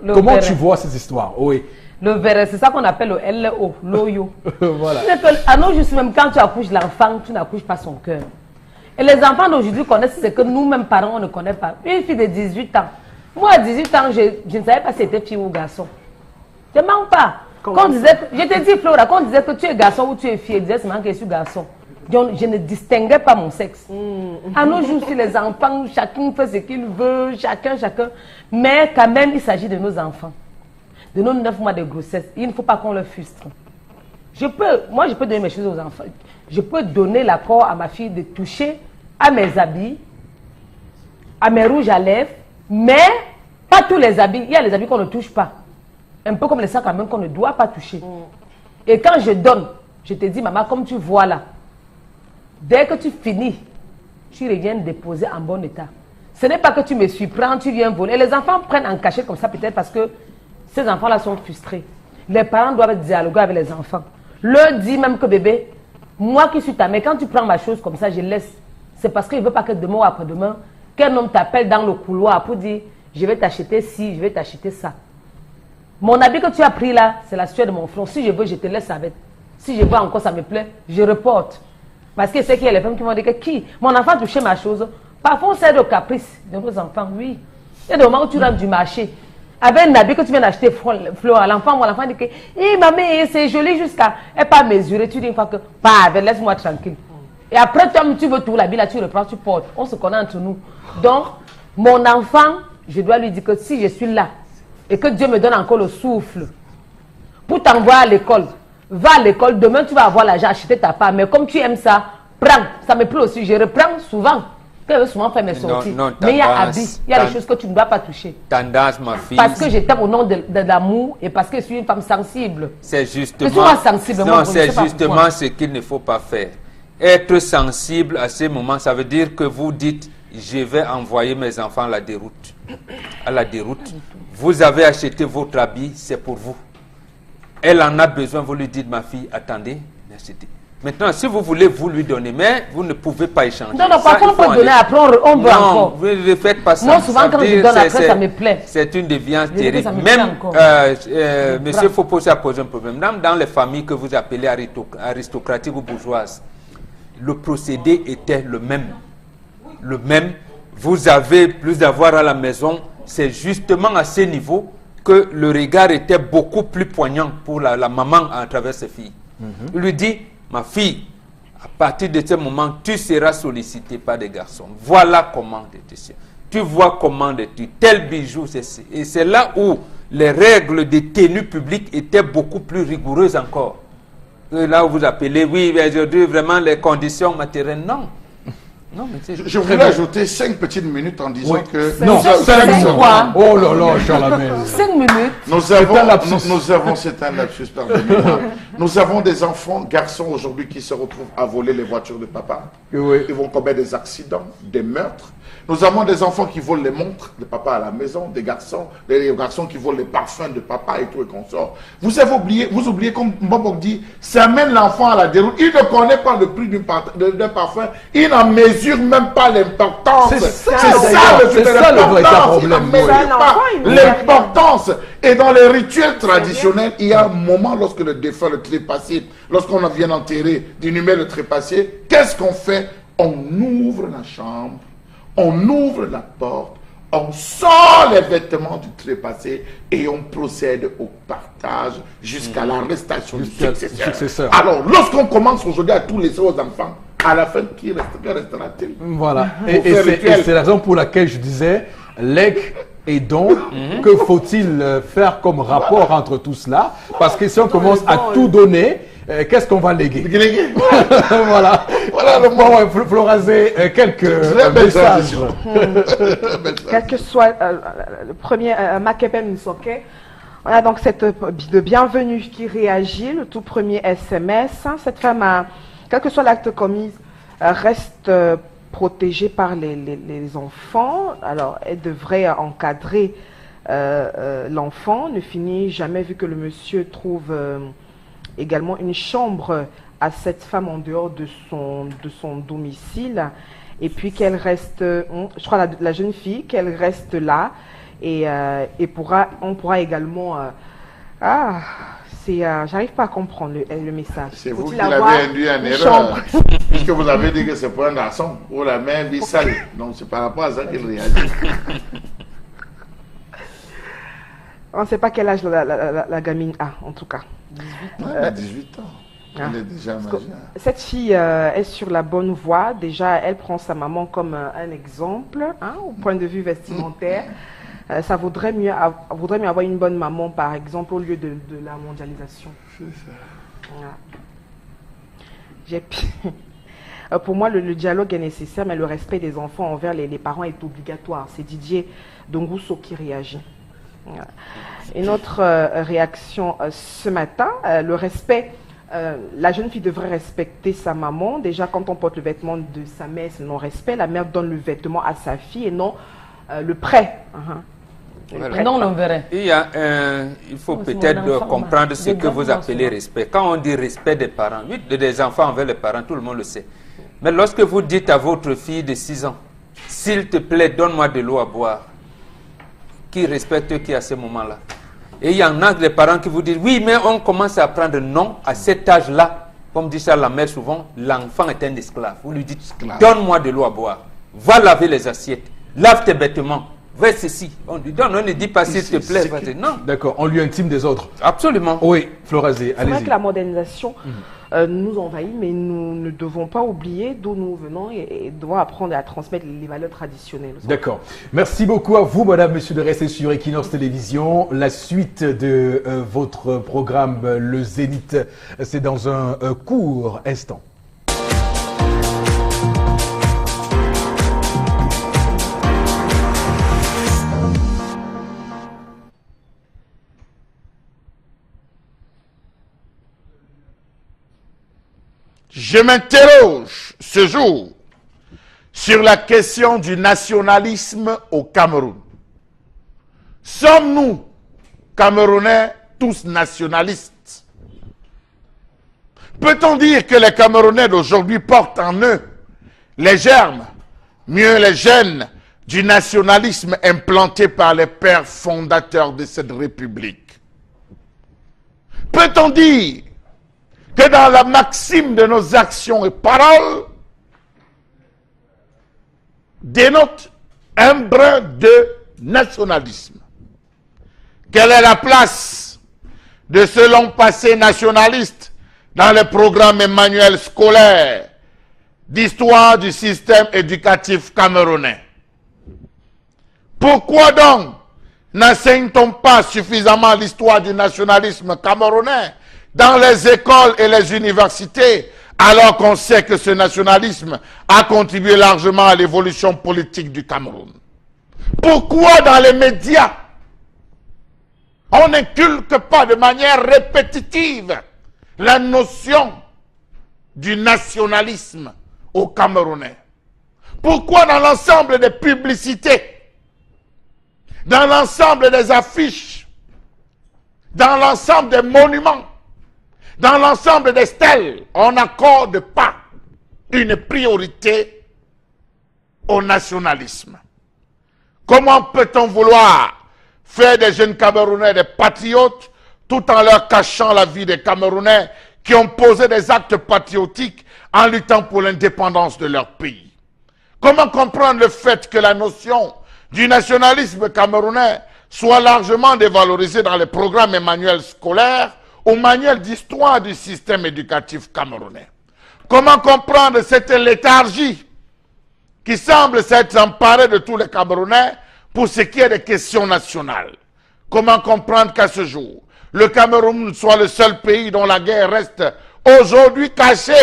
comment verret. tu vois ces histoires? Oui, Le verre, c'est ça qu'on appelle le LO, l'oyo. voilà. À nos jours, même quand tu accouches l'enfant, tu n'accouches pas son cœur. Et les enfants d'aujourd'hui connaissent ce que nous-mêmes parents, on ne connaît pas. Une fille de 18 ans. Moi, à 18 ans, je ne savais pas si c'était fille ou garçon. Je ne mens pas. Quand on disait, je te dis, Flora, quand on disait que tu es garçon ou tu es fille, je disais seulement que je suis garçon. Donc, je ne distinguais pas mon sexe. À nos jours, si les enfants, chacun fait ce qu'il veut, chacun. Mais quand même, il s'agit de nos enfants. De nos 9 mois de grossesse. Il ne faut pas qu'on le frustre. Moi, je peux donner mes choses aux enfants. Je peux donner l'accord à ma fille de toucher à mes habits, à mes rouges à lèvres, mais pas tous les habits. Il y a les habits qu'on ne touche pas. Un peu comme les sacs à main qu'on ne doit pas toucher. Et quand je donne, je te dis, maman, comme tu vois là, dès que tu finis, tu reviens déposer en bon état. Ce n'est pas que tu me surprends, tu viens voler. Et les enfants prennent en cachette comme ça peut-être parce que ces enfants-là sont frustrés. Les parents doivent dialoguer avec les enfants. Leur dit même que bébé, moi qui suis ta mère, quand tu prends ma chose comme ça, je laisse. C'est parce qu'il ne veut pas que demain ou après-demain, qu'un homme t'appelle dans le couloir pour dire, je vais t'acheter ci, je vais t'acheter ça. Mon habit que tu as pris là, c'est la sueur de mon front. Si je veux, je te laisse avec. Si je vois encore ça me plaît, je reporte. Parce que c'est qu'il y a les femmes qui vont dire que qui? Mon enfant a touché ma chose. Parfois, c'est le caprice de nos enfants, oui. Il y a des moments où tu rentres du marché. Avec un habit que tu viens d'acheter, Flora, l'enfant dit que, eh, maman, c'est joli jusqu'à, elle pas mesuré. Tu dis une fois que, pas, laisse-moi tranquille. Et après, tu veux tout l'habit là, tu reprends, tu portes. On se connaît entre nous. Donc, mon enfant, je dois lui dire que si je suis là, et que Dieu me donne encore le souffle, pour t'envoyer à l'école, va à l'école, demain tu vas avoir l'argent, acheter ta part. Mais comme tu aimes ça, prends. Ça me plaît aussi, je reprends souvent. Je veux souvent faire mes sorties. Mais il y a habits, il y a des choses que tu ne dois pas toucher. Tendance, ma fille. Parce que je t'aime au nom de l'amour et parce que je suis une femme sensible. C'est justement, sensible, non, c'est justement ce qu'il ne faut pas faire. Être sensible à ces moments, ça veut dire que vous dites, je vais envoyer mes enfants à la déroute. À la déroute. Vous avez acheté votre habit, c'est pour vous. Elle en a besoin, vous lui dites, ma fille, attendez, achetez. Maintenant, si vous voulez, vous lui donnez, mais vous ne pouvez pas échanger. Non, non, parfois on peut donner, après on veut encore. Non, vous ne faites pas ça. Moi, souvent, quand je donne après, ça me plaît. C'est une déviance terrible. Même, monsieur Fopos a posé un problème. Même dans les familles que vous appelez aristocratiques ou bourgeoises, le procédé était le même. Le même. Vous avez plus d'avoir à la maison. C'est justement à ce niveau que le regard était beaucoup plus poignant pour la maman à travers ses filles. Il lui dit, ma fille, à partir de ce moment, tu seras sollicitée par des garçons. Voilà comment tu vois comment tel bijou, et c'est là où les règles de tenue publique étaient beaucoup plus rigoureuses encore. Et là où vous appelez, oui, aujourd'hui, vraiment, les conditions matérielles, non. Non, mais je voulais ajouter 5 petites minutes en disant que... Non, 5 quoi? Oh là là, Charlamel. 5 minutes. Nous avons, c'est un lapsus, pardonnez-moi. Nous avons des enfants, garçons aujourd'hui qui se retrouvent à voler les voitures de papa. Oui. Ils vont commettre des accidents, des meurtres. Nous avons des enfants qui volent les montres de papa à la maison, des garçons qui volent les parfums de papa et tout et consorts. Vous oubliez comme Mbobok dit, ça amène l'enfant à la déroute. Il ne connaît pas le prix d'un parfum, il n'en mesure même pas l'importance. C'est ça le véritable problème. L'importance. Et dans les rituels traditionnels, il y a un moment lorsque le défunt, le trépassé, lorsqu'on vient d'enterrer, d'inhumer le trépassé, qu'est-ce qu'on fait? On ouvre la chambre. On ouvre la porte, on sort les vêtements du trépassé et on procède au partage jusqu'à l'arrestation du successeur. Alors, lorsqu'on commence aujourd'hui à tout laisser aux enfants, à la fin, qui restera-t-il? Voilà. Et c'est la raison pour laquelle je disais, legs et donc, que faut-il faire comme rapport entre tout cela? Parce que si on commence à tout donner, qu'est-ce qu'on va léguer? Voilà. Voilà le moment. Florazé, quelques messages. Quel que soit le premier, Makepem Nsoke, on a donc cette de bienvenue qui réagit, le tout premier SMS. Cette femme, quel que soit l'acte commis, reste protégée par les enfants. Alors, elle devrait encadrer l'enfant, ne finit jamais vu que le monsieur trouve également une chambre à cette femme en dehors de son domicile, et puis qu'elle reste, je crois la jeune fille, qu'elle reste là, et on pourra également... j'arrive pas à comprendre le message. C'est vous qui l'avez induit en erreur, puisque vous avez dit que c'est pour un garçon, ou la main vie sale. Donc c'est par rapport à ça qu'il réagit. On ne sait pas quel âge la gamine a, en tout cas. 18 ans. Elle a 18 ans. Elle est déjà majeure. Cette fille est sur la bonne voie. Déjà, elle prend sa maman comme un exemple, au point de vue vestimentaire. Ça vaudrait mieux avoir une bonne maman, par exemple, au lieu de la mondialisation. C'est ça. Voilà. Pour moi, le dialogue est nécessaire, mais le respect des enfants envers les parents est obligatoire. C'est Didier Dongusso qui réagit. Une autre réaction ce matin, le respect. La jeune fille devrait respecter sa maman. Déjà, quand on porte le vêtement de sa mère, c'est le non-respect. La mère donne le vêtement à sa fille et non le prêt. Voilà. Non, on verrait. Il faut peut-être comprendre ce que vous appelez respect. Quand on dit respect des parents, oui, des enfants envers les parents, tout le monde le sait. Mais lorsque vous dites à votre fille de 6 ans, s'il te plaît, donne-moi de l'eau à boire, qui respecte qui à ce moment-là? Et il y en a des parents qui vous disent, oui, mais on commence à apprendre non, à cet âge-là, comme dit ça la mère souvent, l'enfant est un esclave. Vous lui dites, donne-moi de l'eau à boire, va laver les assiettes, lave tes vêtements, fais ceci. On lui donne, on ne dit pas s'il te plaît. Non. D'accord, on lui intime des ordres. Absolument. Oui, Florazé, allez-y. C'est vrai que la modernisation nous envahit, mais nous ne devons pas oublier d'où nous venons et devons apprendre à transmettre les valeurs traditionnelles. D'accord. Merci beaucoup à vous, madame, monsieur, de rester sur Equinox Télévision. La suite de votre programme, le Zénith, c'est dans un court instant. Je m'interroge ce jour sur la question du nationalisme au Cameroun. Sommes-nous, Camerounais, tous nationalistes? Peut-on dire que les Camerounais d'aujourd'hui portent en eux les germes, mieux les gènes, du nationalisme implanté par les pères fondateurs de cette République? Peut-on dire que dans la maxime de nos actions et paroles, dénote un brin de nationalisme? Quelle est la place de ce long passé nationaliste dans les programmes et manuels scolaires d'histoire du système éducatif camerounais? Pourquoi donc n'enseigne-t-on pas suffisamment l'histoire du nationalisme camerounais dans les écoles et les universités, alors qu'on sait que ce nationalisme a contribué largement à l'évolution politique du Cameroun? Pourquoi dans les médias, on n'inculque pas de manière répétitive la notion du nationalisme au Camerounais? Pourquoi dans l'ensemble des publicités, dans l'ensemble des affiches, dans l'ensemble des monuments, dans l'ensemble des stèles, on n'accorde pas une priorité au nationalisme? Comment peut-on vouloir faire des jeunes Camerounais des patriotes tout en leur cachant la vie des Camerounais qui ont posé des actes patriotiques en luttant pour l'indépendance de leur pays? Comment comprendre le fait que la notion du nationalisme camerounais soit largement dévalorisée dans les programmes et manuels scolaires ou manuels d'histoire du système éducatif camerounais? Comment comprendre cette léthargie qui semble s'être emparée de tous les Camerounais pour ce qui est des questions nationales? Comment comprendre qu'à ce jour, le Cameroun soit le seul pays dont la guerre reste aujourd'hui cachée,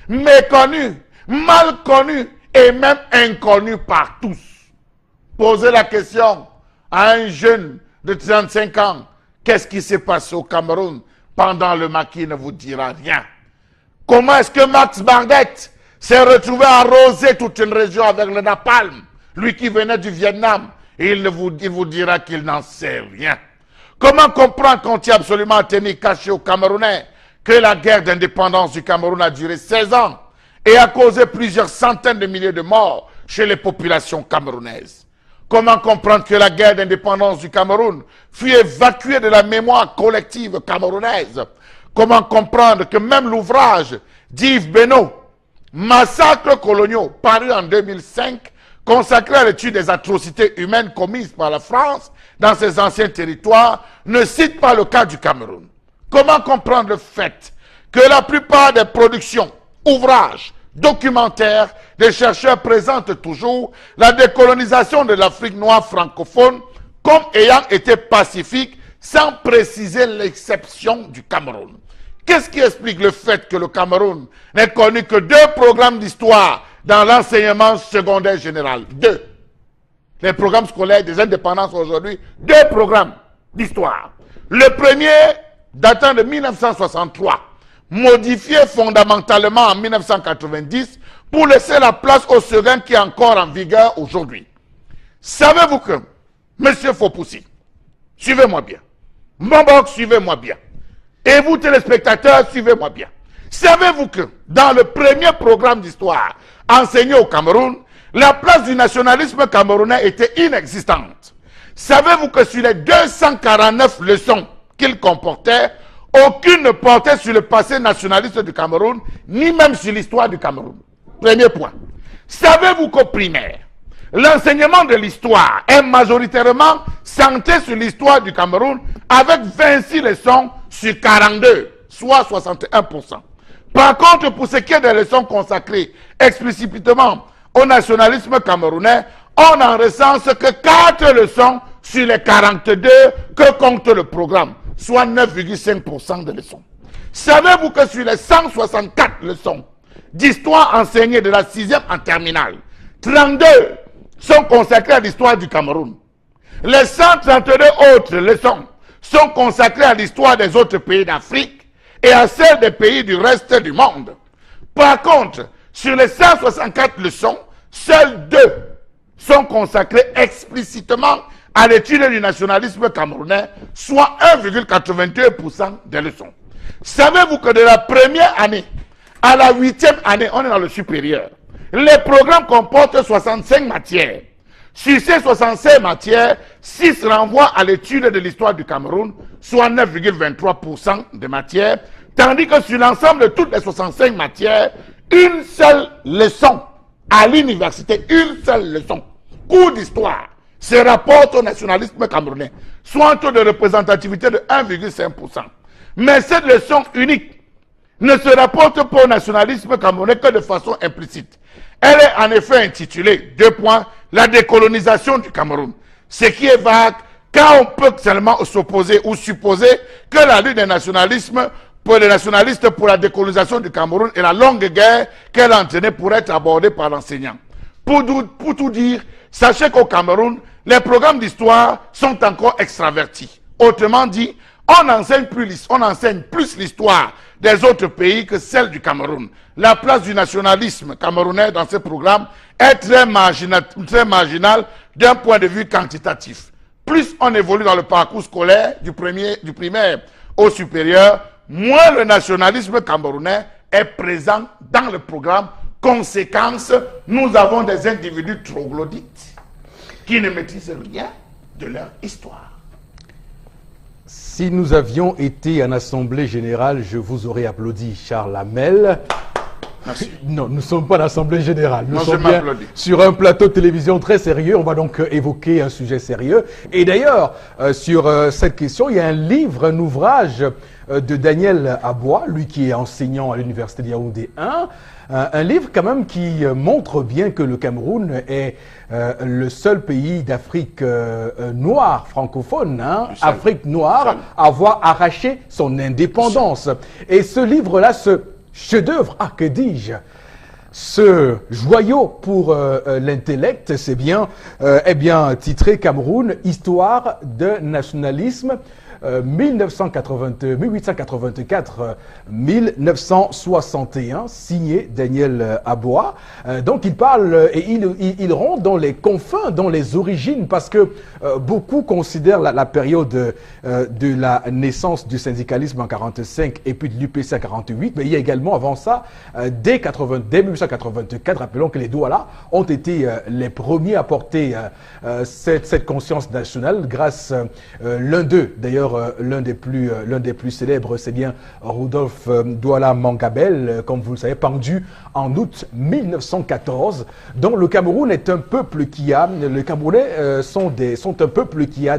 méconnue, mal connue et même inconnue par tous? Posez la question à un jeune de 35 ans, qu'est-ce qui s'est passé au Cameroun pendant le maquis, ne vous dira rien. Comment est-ce que Max Barguette s'est retrouvé à arroser toute une région avec le napalm, lui qui venait du Vietnam, et il vous dira qu'il n'en sait rien. Comment comprendre qu'on tient absolument à tenir caché aux Camerounais que la guerre d'indépendance du Cameroun a duré 16 ans et a causé plusieurs centaines de milliers de morts chez les populations camerounaises? Comment comprendre que la guerre d'indépendance du Cameroun fut évacuée de la mémoire collective camerounaise? Comment comprendre que même l'ouvrage d'Yves Benoît, Massacres coloniaux, paru en 2005, consacré à l'étude des atrocités humaines commises par la France dans ses anciens territoires, ne cite pas le cas du Cameroun? Comment comprendre le fait que la plupart des productions, ouvrages, documentaires des chercheurs présentent toujours la décolonisation de l'Afrique noire francophone comme ayant été pacifique, sans préciser l'exception du Cameroun? Qu'est-ce qui explique le fait que le Cameroun n'ait connu que 2 programmes d'histoire dans l'enseignement secondaire général? 2. les programmes scolaires des indépendances aujourd'hui, 2 programmes d'histoire. Le premier, datant de 1963, modifié fondamentalement en 1990 pour laisser la place au second qui est encore en vigueur aujourd'hui. Savez-vous que, Monsieur Fopoussi, suivez-moi bien, Mbambok, suivez-moi bien, et vous téléspectateurs, suivez-moi bien. Savez-vous que dans le premier programme d'histoire enseigné au Cameroun, la place du nationalisme camerounais était inexistante? Savez-vous que sur les 249 leçons qu'il comportait, aucune ne portait sur le passé nationaliste du Cameroun, ni même sur l'histoire du Cameroun? Premier point. Savez-vous qu'au primaire, l'enseignement de l'histoire est majoritairement centré sur l'histoire du Cameroun avec 26 leçons sur 42, soit 61%. Par contre, pour ce qui est des leçons consacrées explicitement au nationalisme camerounais, on n'en recense que 4 leçons sur les 42 que compte le programme, soit 9,5% de leçons. Savez-vous que sur les 164 leçons d'histoire enseignées de la 6e en terminale, 32 sont consacrées à l'histoire du Cameroun. Les 132 autres leçons sont consacrées à l'histoire des autres pays d'Afrique et à celle des pays du reste du monde. Par contre, sur les 164 leçons, seules 2 sont consacrées explicitement à l'étude du nationalisme camerounais, soit 1,82% des leçons. Savez-vous que de la première année à la 8e année, on est dans le supérieur, les programmes comportent 65 matières. Sur ces 65 matières, 6 renvoient à l'étude de l'histoire du Cameroun, soit 9,23% de matières, tandis que sur l'ensemble de toutes les 65 matières, une seule leçon à l'université, une seule leçon, cours d'histoire, se rapporte au nationalisme camerounais, soit un taux de représentativité de 1,5%. Mais cette leçon unique ne se rapporte pas au nationalisme camerounais que de façon implicite. Elle est en effet intitulée, 2 points, la décolonisation du Cameroun. Ce qui est vague, car on peut seulement s'opposer ou supposer que la lutte des nationalismes pour les nationalistes pour la décolonisation du Cameroun et la longue guerre qu'elle entraînait pourrait être abordée par l'enseignant. Pour tout dire, sachez qu'au Cameroun, les programmes d'histoire sont encore extravertis. Autrement dit, on enseigne plus l'histoire des autres pays que celle du Cameroun. La place du nationalisme camerounais dans ce programme est très marginale d'un point de vue quantitatif. Plus on évolue dans le parcours scolaire du primaire au supérieur, moins le nationalisme camerounais est présent dans le programme. Conséquence, nous avons des individus troglodytes qui ne maîtrisent rien de leur histoire. Si nous avions été en Assemblée Générale, je vous aurais applaudi, Charles Hamel. Merci. Non, nous ne sommes pas l'Assemblée Générale. Nous Non, sommes je bien m'applaudis. sur un plateau de télévision très sérieux. On va donc évoquer un sujet sérieux. Et d'ailleurs, sur cette question, il y a un livre, un ouvrage de Daniel Abois, lui qui est enseignant à l'Université de Yaoundé 1. Un livre quand même qui montre bien que le Cameroun est le seul pays d'Afrique noire, francophone, hein, Afrique noire, à avoir arraché son indépendance. Et ce livre-là, ce chef-d'œuvre, que dis-je, ce joyau pour l'intellect, c'est bien, titré Cameroun, Histoire de nationalisme. 1884-1961, signé Daniel Abois. Donc il parle et il rentre dans les confins, dans les origines, parce que beaucoup considèrent la période de la naissance du syndicalisme en 45 et puis de l'UPC en 48, mais il y a également avant ça, dès 1884, rappelons que les Douala ont été les premiers à porter cette conscience nationale grâce l'un d'eux, d'ailleurs l'un des plus célèbres, c'est bien Rudolf Douala Mangabel, comme vous le savez, pendu en août 1914. Donc le Cameroun est un peuple qui a, les Camerounais sont un peuple qui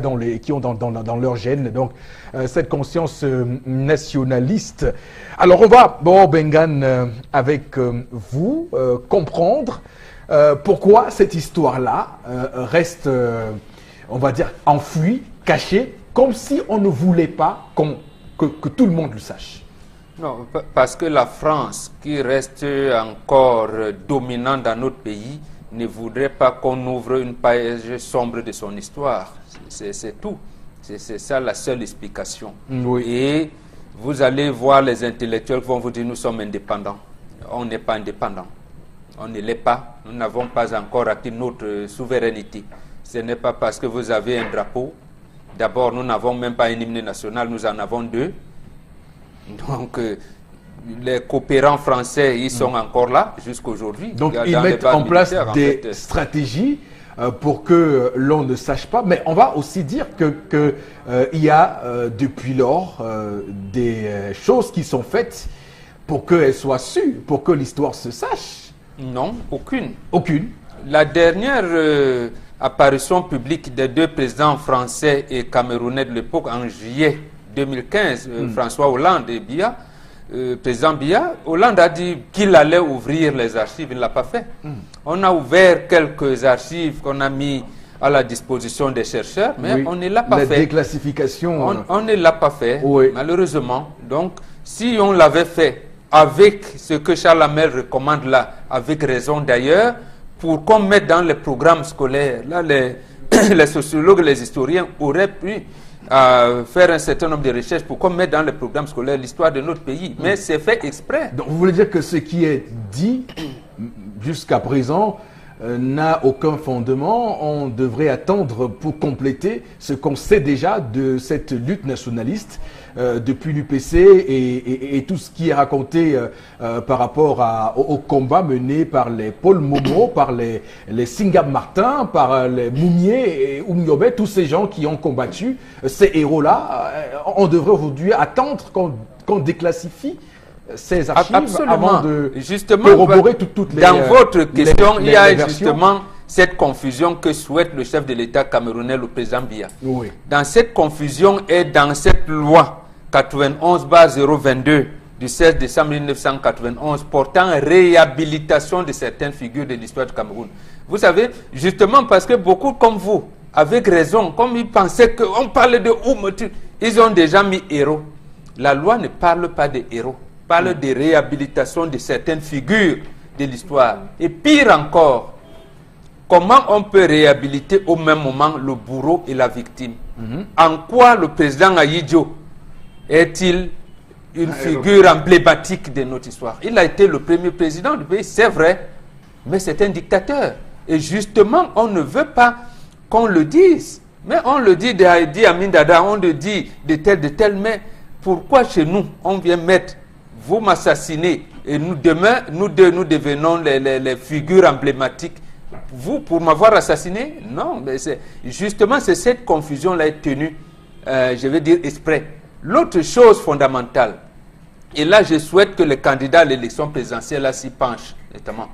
ont dans leur gène donc cette conscience nationaliste. Alors on va, Bengan, avec vous, comprendre pourquoi cette histoire-là reste, on va dire, enfouie, cachée, comme si on ne voulait pas que tout le monde le sache. Non, parce que la France, qui reste encore dominante dans notre pays, ne voudrait pas qu'on ouvre une page sombre de son histoire. C'est tout. C'est ça la seule explication. Oui. Et vous allez voir les intellectuels qui vont vous dire nous sommes indépendants. On n'est pas indépendants. On ne l'est pas. Nous n'avons pas encore acquis notre souveraineté. Ce n'est pas parce que vous avez un drapeau. D'abord, nous n'avons même pas un hymne national, nous en avons 2. Donc, les coopérants français, ils sont encore là jusqu'aujourd'hui. Donc, ils mettent en place des stratégies pour que l'on ne sache pas. Mais on va aussi dire que il y a depuis lors des choses qui sont faites pour qu'elles soient sues, pour que l'histoire se sache. Non, aucune. Aucune. La dernière apparition publique des 2 présidents français et camerounais de l'époque en juillet 2015, François Hollande et Biya, président Biya, Hollande a dit qu'il allait ouvrir les archives, il ne l'a pas fait. On a ouvert quelques archives qu'on a mis à la disposition des chercheurs, mais Oui. on ne l'a pas La fait. déclassification. On ne l'a pas fait, Oui. malheureusement. Donc, si on l'avait fait avec ce que Charles Hamel recommande là, avec raison d'ailleurs, pour qu'on mette dans les programmes scolaires, là, les sociologues, les historiens auraient pu faire un certain nombre de recherches pour qu'on mette dans les programmes scolaires l'histoire de notre pays. Mais c'est fait exprès. Donc, vous voulez dire que ce qui est dit jusqu'à présent n'a aucun fondement. On devrait attendre pour compléter ce qu'on sait déjà de cette lutte nationaliste depuis l'UPC et tout ce qui est raconté par rapport au combat mené par les Paul Momo, par les Singam Martin, par les Moumier et Oumyobé, tous ces gens qui ont combattu, ces héros-là. On devrait aujourd'hui attendre qu'on déclassifie ces archives avant de corroborer toutes les... Dans votre question, il y a versions. justement cette confusion que souhaite le chef de l'État camerounais, le président Biya. Oui. Dans cette confusion et dans cette loi 91/022 du 16 décembre 1991 portant réhabilitation de certaines figures de l'histoire du Cameroun. Vous savez, justement parce que beaucoup comme vous, avec raison, comme ils pensaient qu'on parlait de Oumouti, ils ont déjà mis héros. La loi ne parle pas de héros, parle de réhabilitation de certaines figures de l'histoire. Et pire encore, comment on peut réhabiliter au même moment le bourreau et la victime? En quoi le président Ayidjo est-il une figure emblématique de notre histoire? Il a été le premier président du pays, c'est vrai, mais c'est un dictateur. Et justement, on ne veut pas qu'on le dise. Mais on le dit d'Idi Amin Dada, on le dit de tel, mais pourquoi chez nous, on vient mettre, vous m'assassinez, et nous demain, nous devenons les figures emblématiques. Vous, pour m'avoir assassiné? Non, mais justement, c'est cette confusion-là est tenue, je vais dire, exprès. L'autre chose fondamentale, et là je souhaite que le candidat à l'élection présidentielle s'y penche, notamment,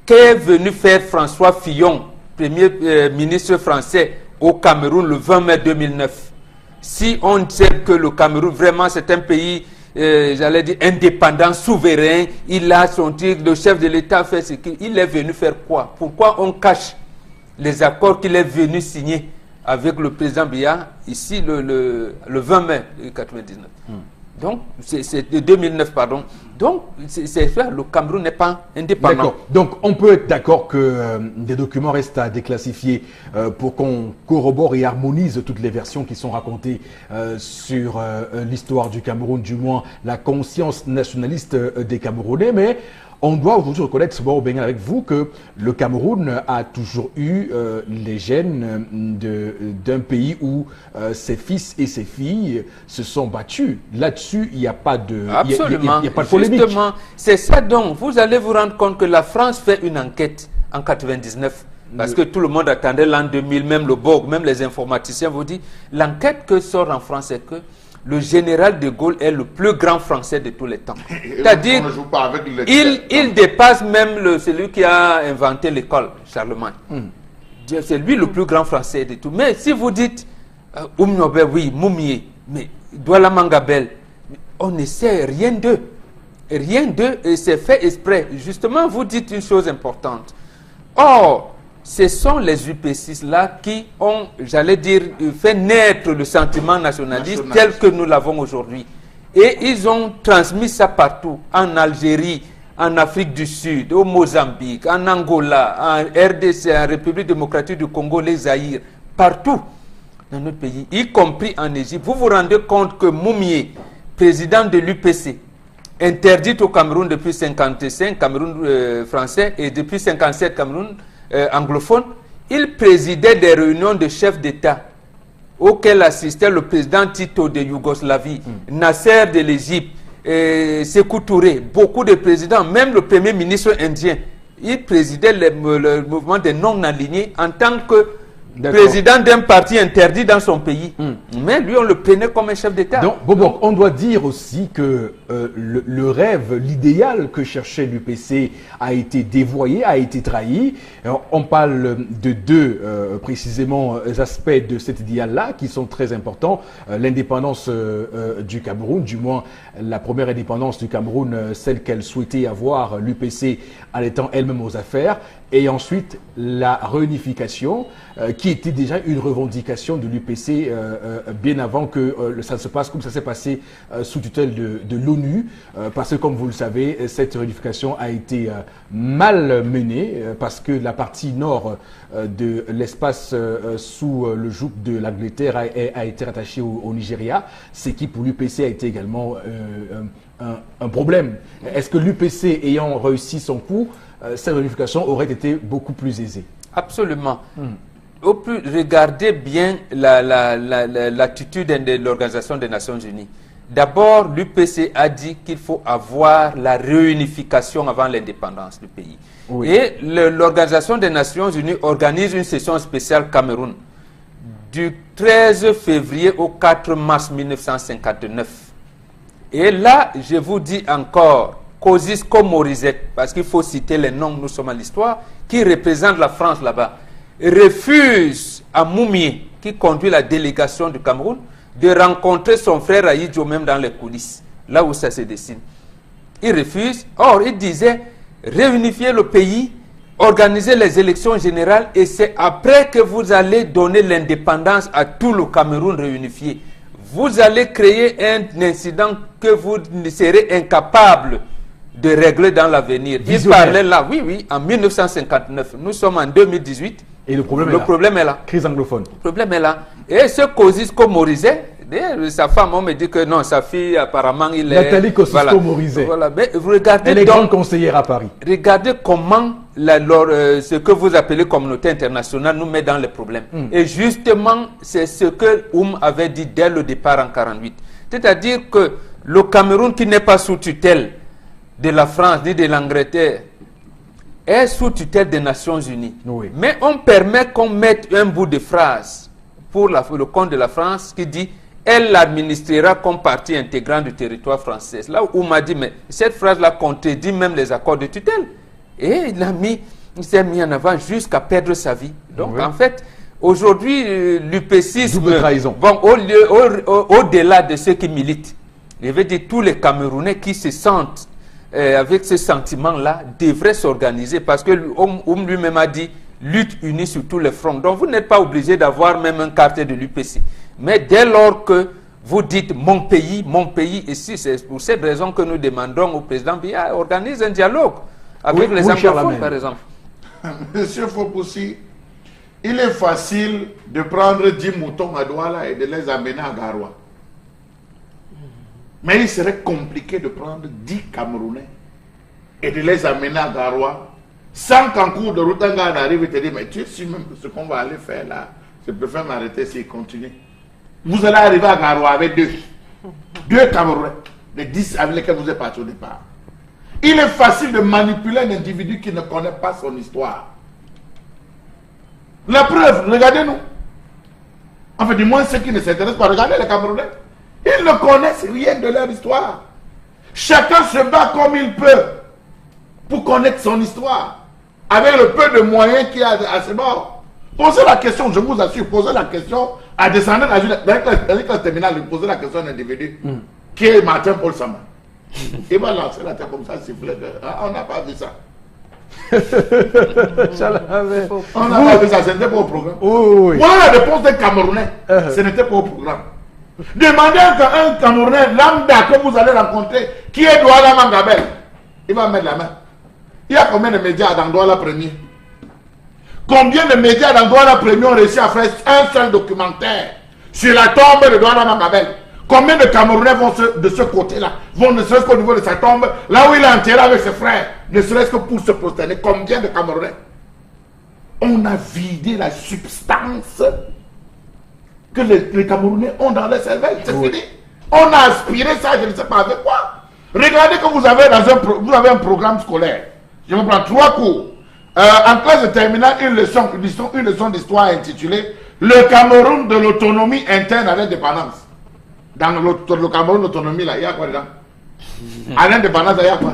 qu'est venu faire François Fillon, premier ministre français au Cameroun le 20 mai 2009. Si on sait que le Cameroun, vraiment, c'est un pays, j'allais dire, indépendant, souverain, il a son titre, le chef de l'État fait ce qu'il est venu faire quoi? Pourquoi on cache les accords qu'il est venu signer avec le président Biya, ici, le 20 mai 1999. Donc, c'est de 2009, pardon. Donc, c'est faire, le Cameroun n'est pas indépendant. D'accord. Donc, on peut être d'accord que des documents restent à déclassifier pour qu'on corrobore et harmonise toutes les versions qui sont racontées sur l'histoire du Cameroun, du moins la conscience nationaliste des Camerounais. Mais on doit aujourd'hui reconnaître, Souba Obenga, avec vous, que le Cameroun a toujours eu les gènes d'un pays où ses fils et ses filles se sont battus. Là-dessus, il n'y a pas de, Absolument. il y a pas de polémique. Justement, c'est ça donc. Vous allez vous rendre compte que la France fait une enquête en 99. Parce que tout le monde attendait l'an 2000, même le BOG, même les informaticiens vous disent, l'enquête que sort en France, c'est que le général de Gaulle est le plus grand Français de tous les temps. C'est-à-dire, il dépasse même celui qui a inventé l'école, Charlemagne. C'est lui le plus grand Français de tout. Mais si vous dites, Oumyobé, oui, Moumié, mais Douala Mangabel, on ne sait rien d'eux. Rien d'eux, et c'est fait exprès. Justement, vous dites une chose importante. Or, ce sont les UP6-là qui ont, j'allais dire, fait naître le sentiment nationaliste tel que nous l'avons aujourd'hui. Et ils ont transmis ça partout, en Algérie, en Afrique du Sud, au Mozambique, en Angola, en RDC, en République démocratique du Congo, les Zaïre, partout dans notre pays, y compris en Égypte. Vous vous rendez compte que Moumié, président de l'UPC, interdit au Cameroun depuis 1955, Cameroun français, et depuis 1957, Cameroun anglophone, il présidait des réunions de chefs d'État auxquelles assistait le président Tito de Yougoslavie, Nasser de l'Égypte, Sékou Touré, beaucoup de présidents, même le premier ministre indien. Il présidait le mouvement des non-alignés en tant que président d'un parti interdit dans son pays. Mais lui, on le prenait comme un chef d'État. Donc, on doit dire aussi que le rêve, l'idéal que cherchait l'UPC a été dévoyé, a été trahi. Alors, on parle de deux, précisément, aspects de cet idéal-là qui sont très importants. L'indépendance du Cameroun, du moins la première indépendance du Cameroun, celle qu'elle souhaitait avoir, l'UPC en étant elle-même aux affaires. Et ensuite, la réunification, qui était déjà une revendication de l'UPC bien avant que ça se passe comme ça s'est passé sous tutelle de l'ONU. Parce que, comme vous le savez, cette réunification a été mal menée parce que la partie nord de l'espace sous le joug de l'Angleterre a été rattachée au Nigeria, ce qui pour l'UPC a été également un problème. Est-ce que l'UPC ayant réussi son coup, cette réunification aurait été beaucoup plus aisée? Absolument. Au plus, regardez bien l'attitude de l'Organisation des Nations Unies. D'abord, l'UPC a dit qu'il faut avoir la réunification avant l'indépendance du pays. Oui. Et l'Organisation des Nations Unies organise une session spéciale Cameroun du 13 février au 4 mars 1959. Et là, je vous dis encore, Kosciusko Morizet, parce qu'il faut citer les noms, nous sommes à l'histoire, qui représente la France là-bas, refuse à Moumié, qui conduit la délégation du Cameroun, de rencontrer son frère Aïdjo même dans les coulisses, là où ça se dessine. Il refuse. Or, il disait réunifier le pays, organiser les élections générales, et c'est après que vous allez donner l'indépendance à tout le Cameroun réunifié. Vous allez créer un incident que vous serez incapable de régler dans l'avenir. Il parlait là, oui, en 1959. Nous sommes en 2018. Et le problème est là. Crise anglophone. Le problème est là. Et ce Kosciusko Morizet, sa femme, on me dit que non, sa fille, apparemment, il est... Nathalie Kosciusko Morizet. Voilà. Mais vous regardez, elle est grande conseillère à Paris. Regardez comment ce que vous appelez communauté internationale nous met dans les problèmes. Et justement, c'est ce que avait dit dès le départ en 1948. C'est-à-dire que le Cameroun, qui n'est pas sous tutelle de la France ni de l'Angleterre, est sous tutelle des Nations Unies. Oui. Mais on permet qu'on mette un bout de phrase pour le compte de la France qui dit « Elle l'administrera comme partie intégrante du territoire français ». Là où on m'a dit « Mais cette phrase-là contredit même les accords de tutelle ». Et il s'est mis en avant jusqu'à perdre sa vie. Donc en fait, aujourd'hui, l'UPCisme... Double trahison. Bon, au-delà de ceux qui militent, je veux dire tous les Camerounais qui se sentent avec ce sentiment-là, devrait s'organiser parce que lui-même a dit lutte unie sur tous les fronts. Donc vous n'êtes pas obligé d'avoir même un quartier de l'UPC. Mais dès lors que vous dites mon pays, et si c'est pour cette raison que nous demandons au président Biya, organise un dialogue avec les anglophones, par exemple. Monsieur Fopoussi, il est facile de prendre 10 moutons à Douala et de les amener à Garoua. Mais il serait compliqué de prendre 10 Camerounais et de les amener à Garoua sans qu'en cours de route, un gars arrive et te dise « Mais tu sais même ce qu'on va aller faire là, je préfère m'arrêter s'il continue. » Vous allez arriver à Garoua avec deux Camerounais, les 10 avec lesquels vous êtes parti au départ. Il est facile de manipuler un individu qui ne connaît pas son histoire. La preuve, regardez-nous. Enfin, du moins ceux qui ne s'intéressent pas, regardez les Camerounais. Ils ne connaissent rien de leur histoire. Chacun se bat comme il peut pour connaître son histoire, avec le peu de moyens qu'il a à ses bords. Posez la question, je vous assure, posez la question à descendre dans la classe terminale, posez la question à un individu qui est Martin Paul Sama. Il va lancer la tête comme ça, siffler. On n'a pas vu ça. On n'a pas vu ça, ce n'était pas au programme. Voilà la réponse des Camerounais, ce n'était pas au programme. Demandez à un Camerounais lambda que vous allez rencontrer qui est Douala Mangabel. Il va mettre la main. Il y a combien de médias dans Douala Premier? Combien de médias dans Douala Premier ont réussi à faire un seul documentaire sur la tombe de Douala Mangabel? Combien de Camerounais vont de ce côté-là, vont ne serait-ce qu'au niveau de sa tombe, là où il est enterré avec ses frères, ne serait-ce que pour se prosterner? Combien de Camerounais? On a vidé la substance que les Camerounais ont dans leur cervelle. C'est fini. On a aspiré ça, je ne sais pas avec quoi. Regardez que vous avez un programme scolaire. Je me prends 3 cours. En classe de terminale, une leçon d'histoire intitulée Le Cameroun de l'autonomie interne à l'indépendance. Dans le Cameroun, l'autonomie, là, il y a quoi dedans? À l'indépendance, il y a quoi?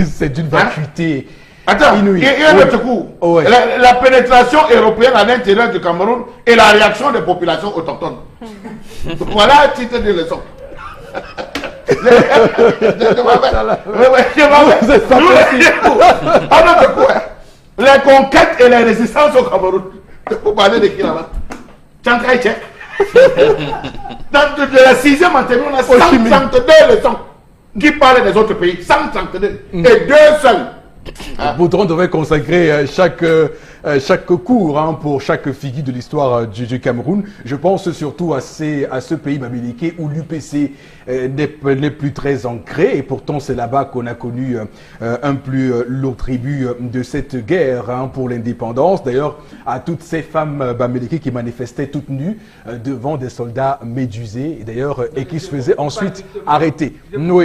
C'est d'une vacuité. Attends, il y a un autre coup. La pénétration européenne à l'intérieur du Cameroun et la réaction des populations autochtones. Voilà un titre de leçon. Les conquêtes et les résistances au Cameroun. Vous parlez de qui là-bas? Tchankrai Tchèque. Dans de la 6e en terminale, on a 132 leçons qui parlent des autres pays. 132. Et 2 seuls. Baudron devrait consacrer chaque cours pour chaque figure de l'histoire du Cameroun. Je pense surtout à ce pays maméliqué où l'UPC n'est plus très ancré et pourtant c'est là-bas qu'on a connu un plus lourd tribut de cette guerre pour l'indépendance. D'ailleurs, à toutes ces femmes maméliquées qui manifestaient toutes nues devant des soldats médusés et qui se faisaient ensuite arrêter. Justement,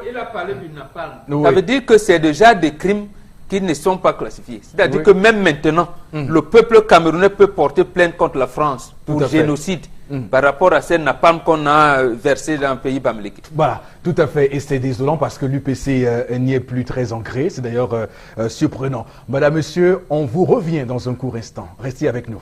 il a parlé du napalm. Ça veut dire que c'est déjà des crimes qui ne sont pas classifiés. C'est-à-dire que même maintenant, le peuple camerounais peut porter plainte contre la France pour génocide par rapport à ces napalm qu'on a versé dans le pays bamléki. Voilà, tout à fait. Et c'est désolant parce que l'UPC n'y est plus très ancré. C'est d'ailleurs surprenant. Madame, Monsieur, on vous revient dans un court instant. Restez avec nous.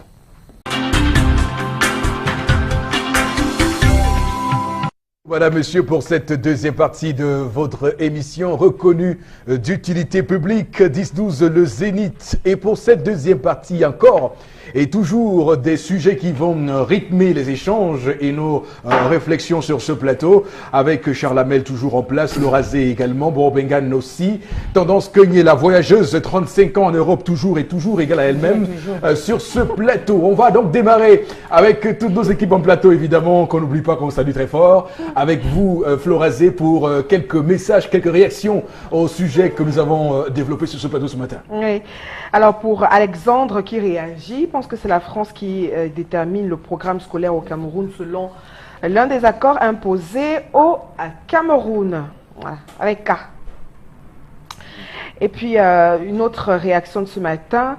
Voilà, monsieur, pour cette deuxième partie de votre émission reconnue d'utilité publique 10-12 le Zénith. Et pour cette deuxième partie encore, et toujours des sujets qui vont rythmer les échanges et nos réflexions sur ce plateau, avec Charles Hamel toujours en place, Lorazé également, Bourbengan aussi. Tendance Keunier, la voyageuse, 35 ans en Europe, toujours égale à elle-même sur ce plateau. On va donc démarrer avec toutes nos équipes en plateau, évidemment, qu'on n'oublie pas, qu'on salue très fort. Avec vous, Florazé, pour quelques messages, quelques réactions au sujet que nous avons développé sur ce plateau ce matin. Oui. Alors, pour Alexandre qui réagit, je pense que c'est la France qui détermine le programme scolaire au Cameroun selon l'un des accords imposés au Cameroun. Voilà, avec K. Et puis, une autre réaction de ce matin,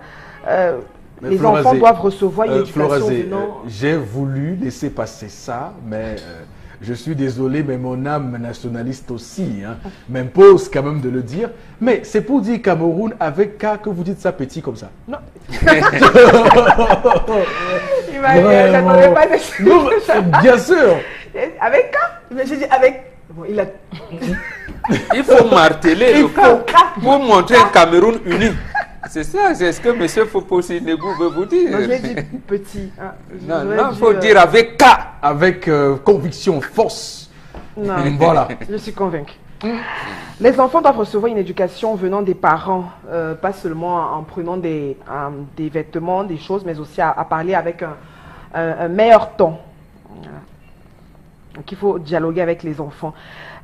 les Florazé, enfants doivent recevoir une éducation Florazé, venant... j'ai voulu laisser passer ça, mais... je suis désolé, mais mon âme nationaliste aussi m'impose quand même de le dire. Mais c'est pour dire Cameroun avec K que vous dites ça petit comme ça. Non. Non, bien sûr. Avec K. J'ai dit avec... Bon, Il faut marteler le cas pour montrer un Cameroun uni. C'est ça, c'est ce que M. Fopossi Negou veut vous dire. Non, je l'ai dit petit. Non, il faut dire avec K. Avec conviction, force. Non, voilà. Je suis convaincue. Les enfants doivent recevoir une éducation venant des parents, pas seulement en prenant des vêtements, des choses, mais aussi à parler avec un meilleur ton. Voilà. Donc il faut dialoguer avec les enfants.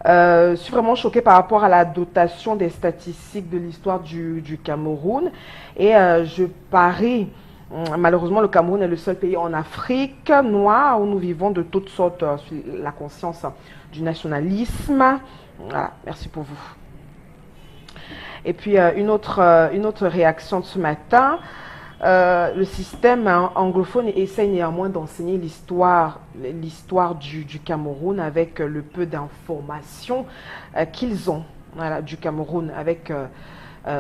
Je suis vraiment choquée par rapport à la dotation des statistiques de l'histoire du Cameroun. Et je parie, malheureusement, le Cameroun est le seul pays en Afrique noire où nous vivons de toutes sortes sur la conscience du nationalisme. Voilà, merci pour vous. Et puis une autre réaction de ce matin. Le système anglophone essaie néanmoins d'enseigner l'histoire du Cameroun avec le peu d'informations qu'ils ont du Cameroun. Avec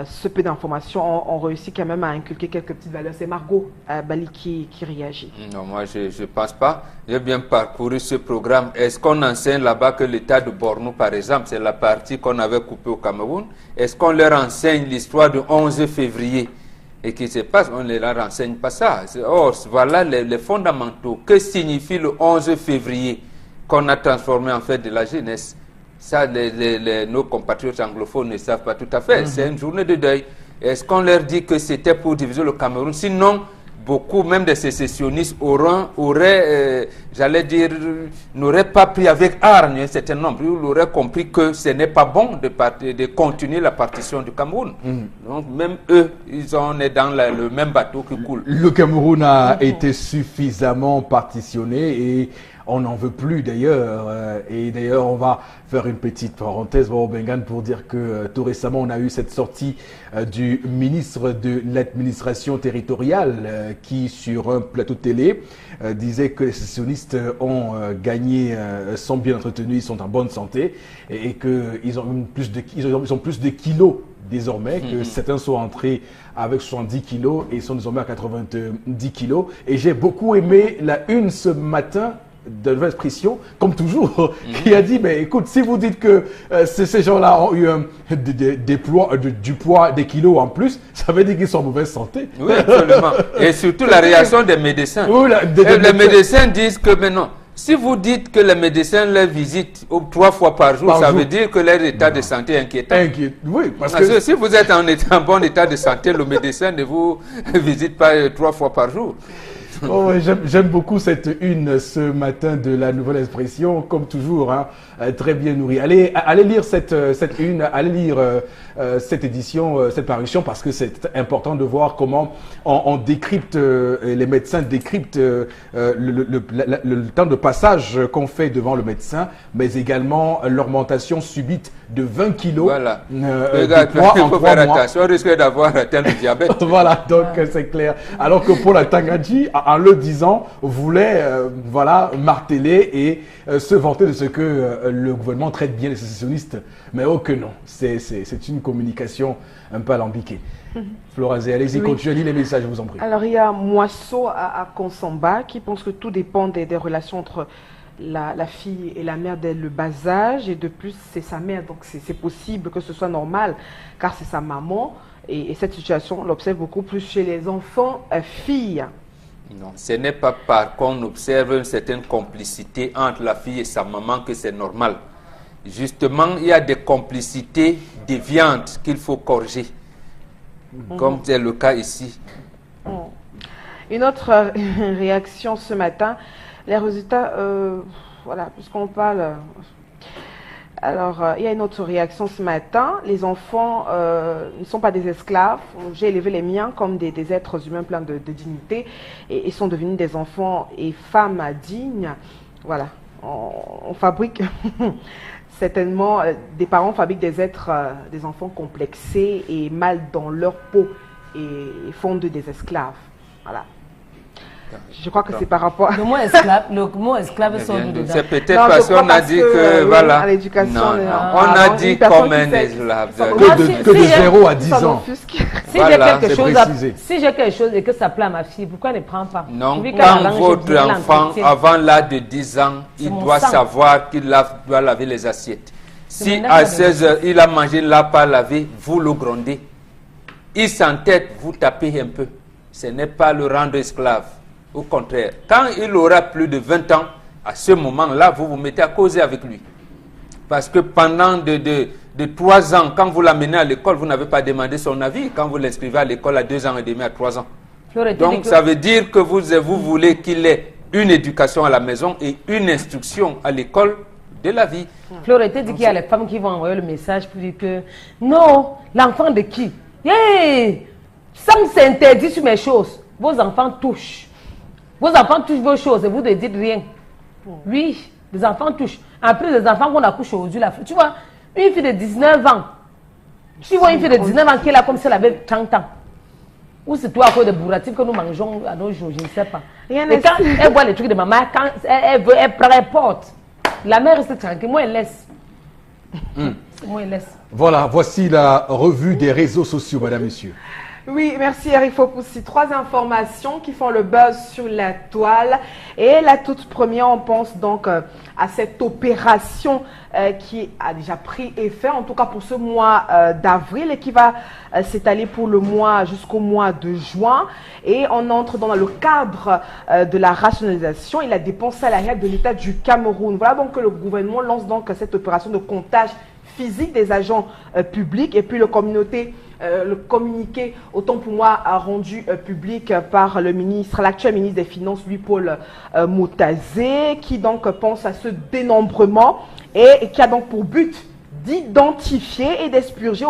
ce peu d'informations, on réussit quand même à inculquer quelques petites valeurs. C'est Margot Bali qui réagit. Non, moi je ne pense pas. J'ai bien parcouru ce programme. Est-ce qu'on enseigne là-bas que l'État de Borno, par exemple, c'est la partie qu'on avait coupée au Cameroun? Est-ce qu'on leur enseigne l'histoire du 11 février et qui se passe, on ne leur enseigne pas ça. Or, voilà les fondamentaux. Que signifie le 11 février qu'on a transformé en fête de la jeunesse? Ça, nos compatriotes anglophones ne savent pas tout à fait. C'est une journée de deuil. Est-ce qu'on leur dit que c'était pour diviser le Cameroun? Sinon, beaucoup, même des sécessionnistes, j'allais dire, n'auraient pas pris avec hargne un certain nombre. Ils auraient compris que ce n'est pas bon de continuer la partition du Cameroun. Donc, même eux, on est dans le même bateau qui coule. Le Cameroun a été suffisamment partitionné et on n'en veut plus d'ailleurs. Et d'ailleurs, on va faire une petite parenthèse, Bengan, pour dire que tout récemment, on a eu cette sortie du ministre de l'administration territoriale qui, sur un plateau de télé, disait que les sécessionnistes ont gagné, sont bien entretenus, ils sont en bonne santé et qu'ils ont plus de kilos désormais, que certains sont entrés avec 70 kilos et sont désormais à 90 kilos. Et j'ai beaucoup aimé la une ce matin de Nouvelle Expression, comme toujours, qui a dit, mais écoute, si vous dites que ces gens-là ont eu du poids, des kilos en plus, ça veut dire qu'ils sont en mauvaise santé. Oui, absolument. Et surtout la réaction des médecins. Oui, les médecins disent que maintenant, si vous dites que les médecins les visitent 3 fois par jour, ça veut dire que leur état de santé est inquiétant. Oui, parce que si vous êtes en bon état de santé, le médecin ne vous visite pas 3 fois par jour. Oh, j'aime beaucoup cette une ce matin de la Nouvelle Expression, comme toujours, hein, très bien nourrie. Allez lire cette une, allez lire cette édition, cette parution, parce que c'est important de voir comment on décrypte, les médecins décryptent le temps de passage qu'on fait devant le médecin, mais également l'augmentation subite de 20 kilos. Voilà. De poids il en faut 3 faire mois. attention, on risque d'avoir atteint le diabète. Voilà, donc c'est clair. Alors que Paul Atangadji, en le disant, voulait marteler et se vanter de ce que le gouvernement traite bien les sécessionnistes. Mais oh que non, c'est une communication un peu alambiquée. Florazé, allez-y, continuez à lire les messages, je vous en prie. Alors il y a Moisseau à Konsamba qui pense que tout dépend des relations entre la fille et la mère dès le bas âge, et de plus c'est sa mère, donc c'est possible que ce soit normal car c'est sa maman, et cette situation on l'observe beaucoup plus chez les enfants filles. Non, ce n'est pas parce qu'on observe une certaine complicité entre la fille et sa maman que c'est normal. Justement, il y a des complicités déviantes qu'il faut corriger, comme c'est le cas ici. Une autre réaction ce matin, les résultats, voilà, puisqu'on parle... Alors, il y a une autre réaction ce matin. Les enfants ne sont pas des esclaves. J'ai élevé les miens comme des êtres humains pleins de dignité et ils sont devenus des enfants et femmes dignes. Voilà, on fabrique... Certainement, des parents fabriquent des enfants complexés et mal dans leur peau et font d'eux des esclaves. Voilà. Je crois que c'est par rapport à... Le mot esclave est sorti dedans. C'est peut-être parce qu'on a dit que, voilà. À l'éducation, on a dit comme un esclave. Que de 0 à 10 ans. Si j'ai quelque chose et que ça plaît à ma fille, pourquoi elle ne prend pas? Non, quand votre enfant, avant l'âge de 10 ans, il doit savoir qu'il doit laver les assiettes. Si à 16 heures, il a mangé, il ne l'a pas lavé, vous le grondez. Il s'entête, vous tapez un peu. Ce n'est pas le rendre esclave. Au contraire, quand il aura plus de 20 ans, à ce moment-là, vous vous mettez à causer avec lui. Parce que pendant de 3 ans, quand vous l'amenez à l'école, vous n'avez pas demandé son avis. Quand vous l'inscrivez à l'école à 2 ans et demi, à 3 ans. Donc, ça veut dire que vous voulez qu'il ait une éducation à la maison et une instruction à l'école de la vie. Florette dit qu'il y a les femmes qui vont envoyer le message pour dire que non, l'enfant de qui? Sans s'interdire sur mes choses, vos enfants touchent. Vos enfants touchent vos choses et vous ne dites rien. Oui, les enfants touchent. En plus, les enfants qu'on accouche aujourd'hui, tu vois, une fille de 19 ans. Tu vois une fille de 19 ans qui est là comme si elle avait 30 ans. Ou c'est toi à cause de bourratifs que nous mangeons à nos jours, je ne sais pas. Et quand elle voit les trucs de maman, quand elle veut, elle prend, elle porte. La mère reste tranquille, moi elle laisse. Moi elle laisse. Voilà, voici la revue des réseaux sociaux, madame, monsieur. Oui, merci Eric Fopoussi. 3 informations qui font le buzz sur la toile. Et la toute première, on pense donc à cette opération qui a déjà pris effet, en tout cas pour ce mois d'avril, et qui va s'étaler pour le mois jusqu'au mois de juin. Et on entre dans le cadre de la rationalisation et la dépense salariale de l'État du Cameroun. Voilà donc que le gouvernement lance donc cette opération de comptage physique des agents publics, et puis le communiqué, autant pour moi, rendu public par le ministre, l'actuel ministre des Finances, Louis-Paul Motazé, qui donc pense à ce dénombrement et qui a donc pour but d'identifier et d'expurger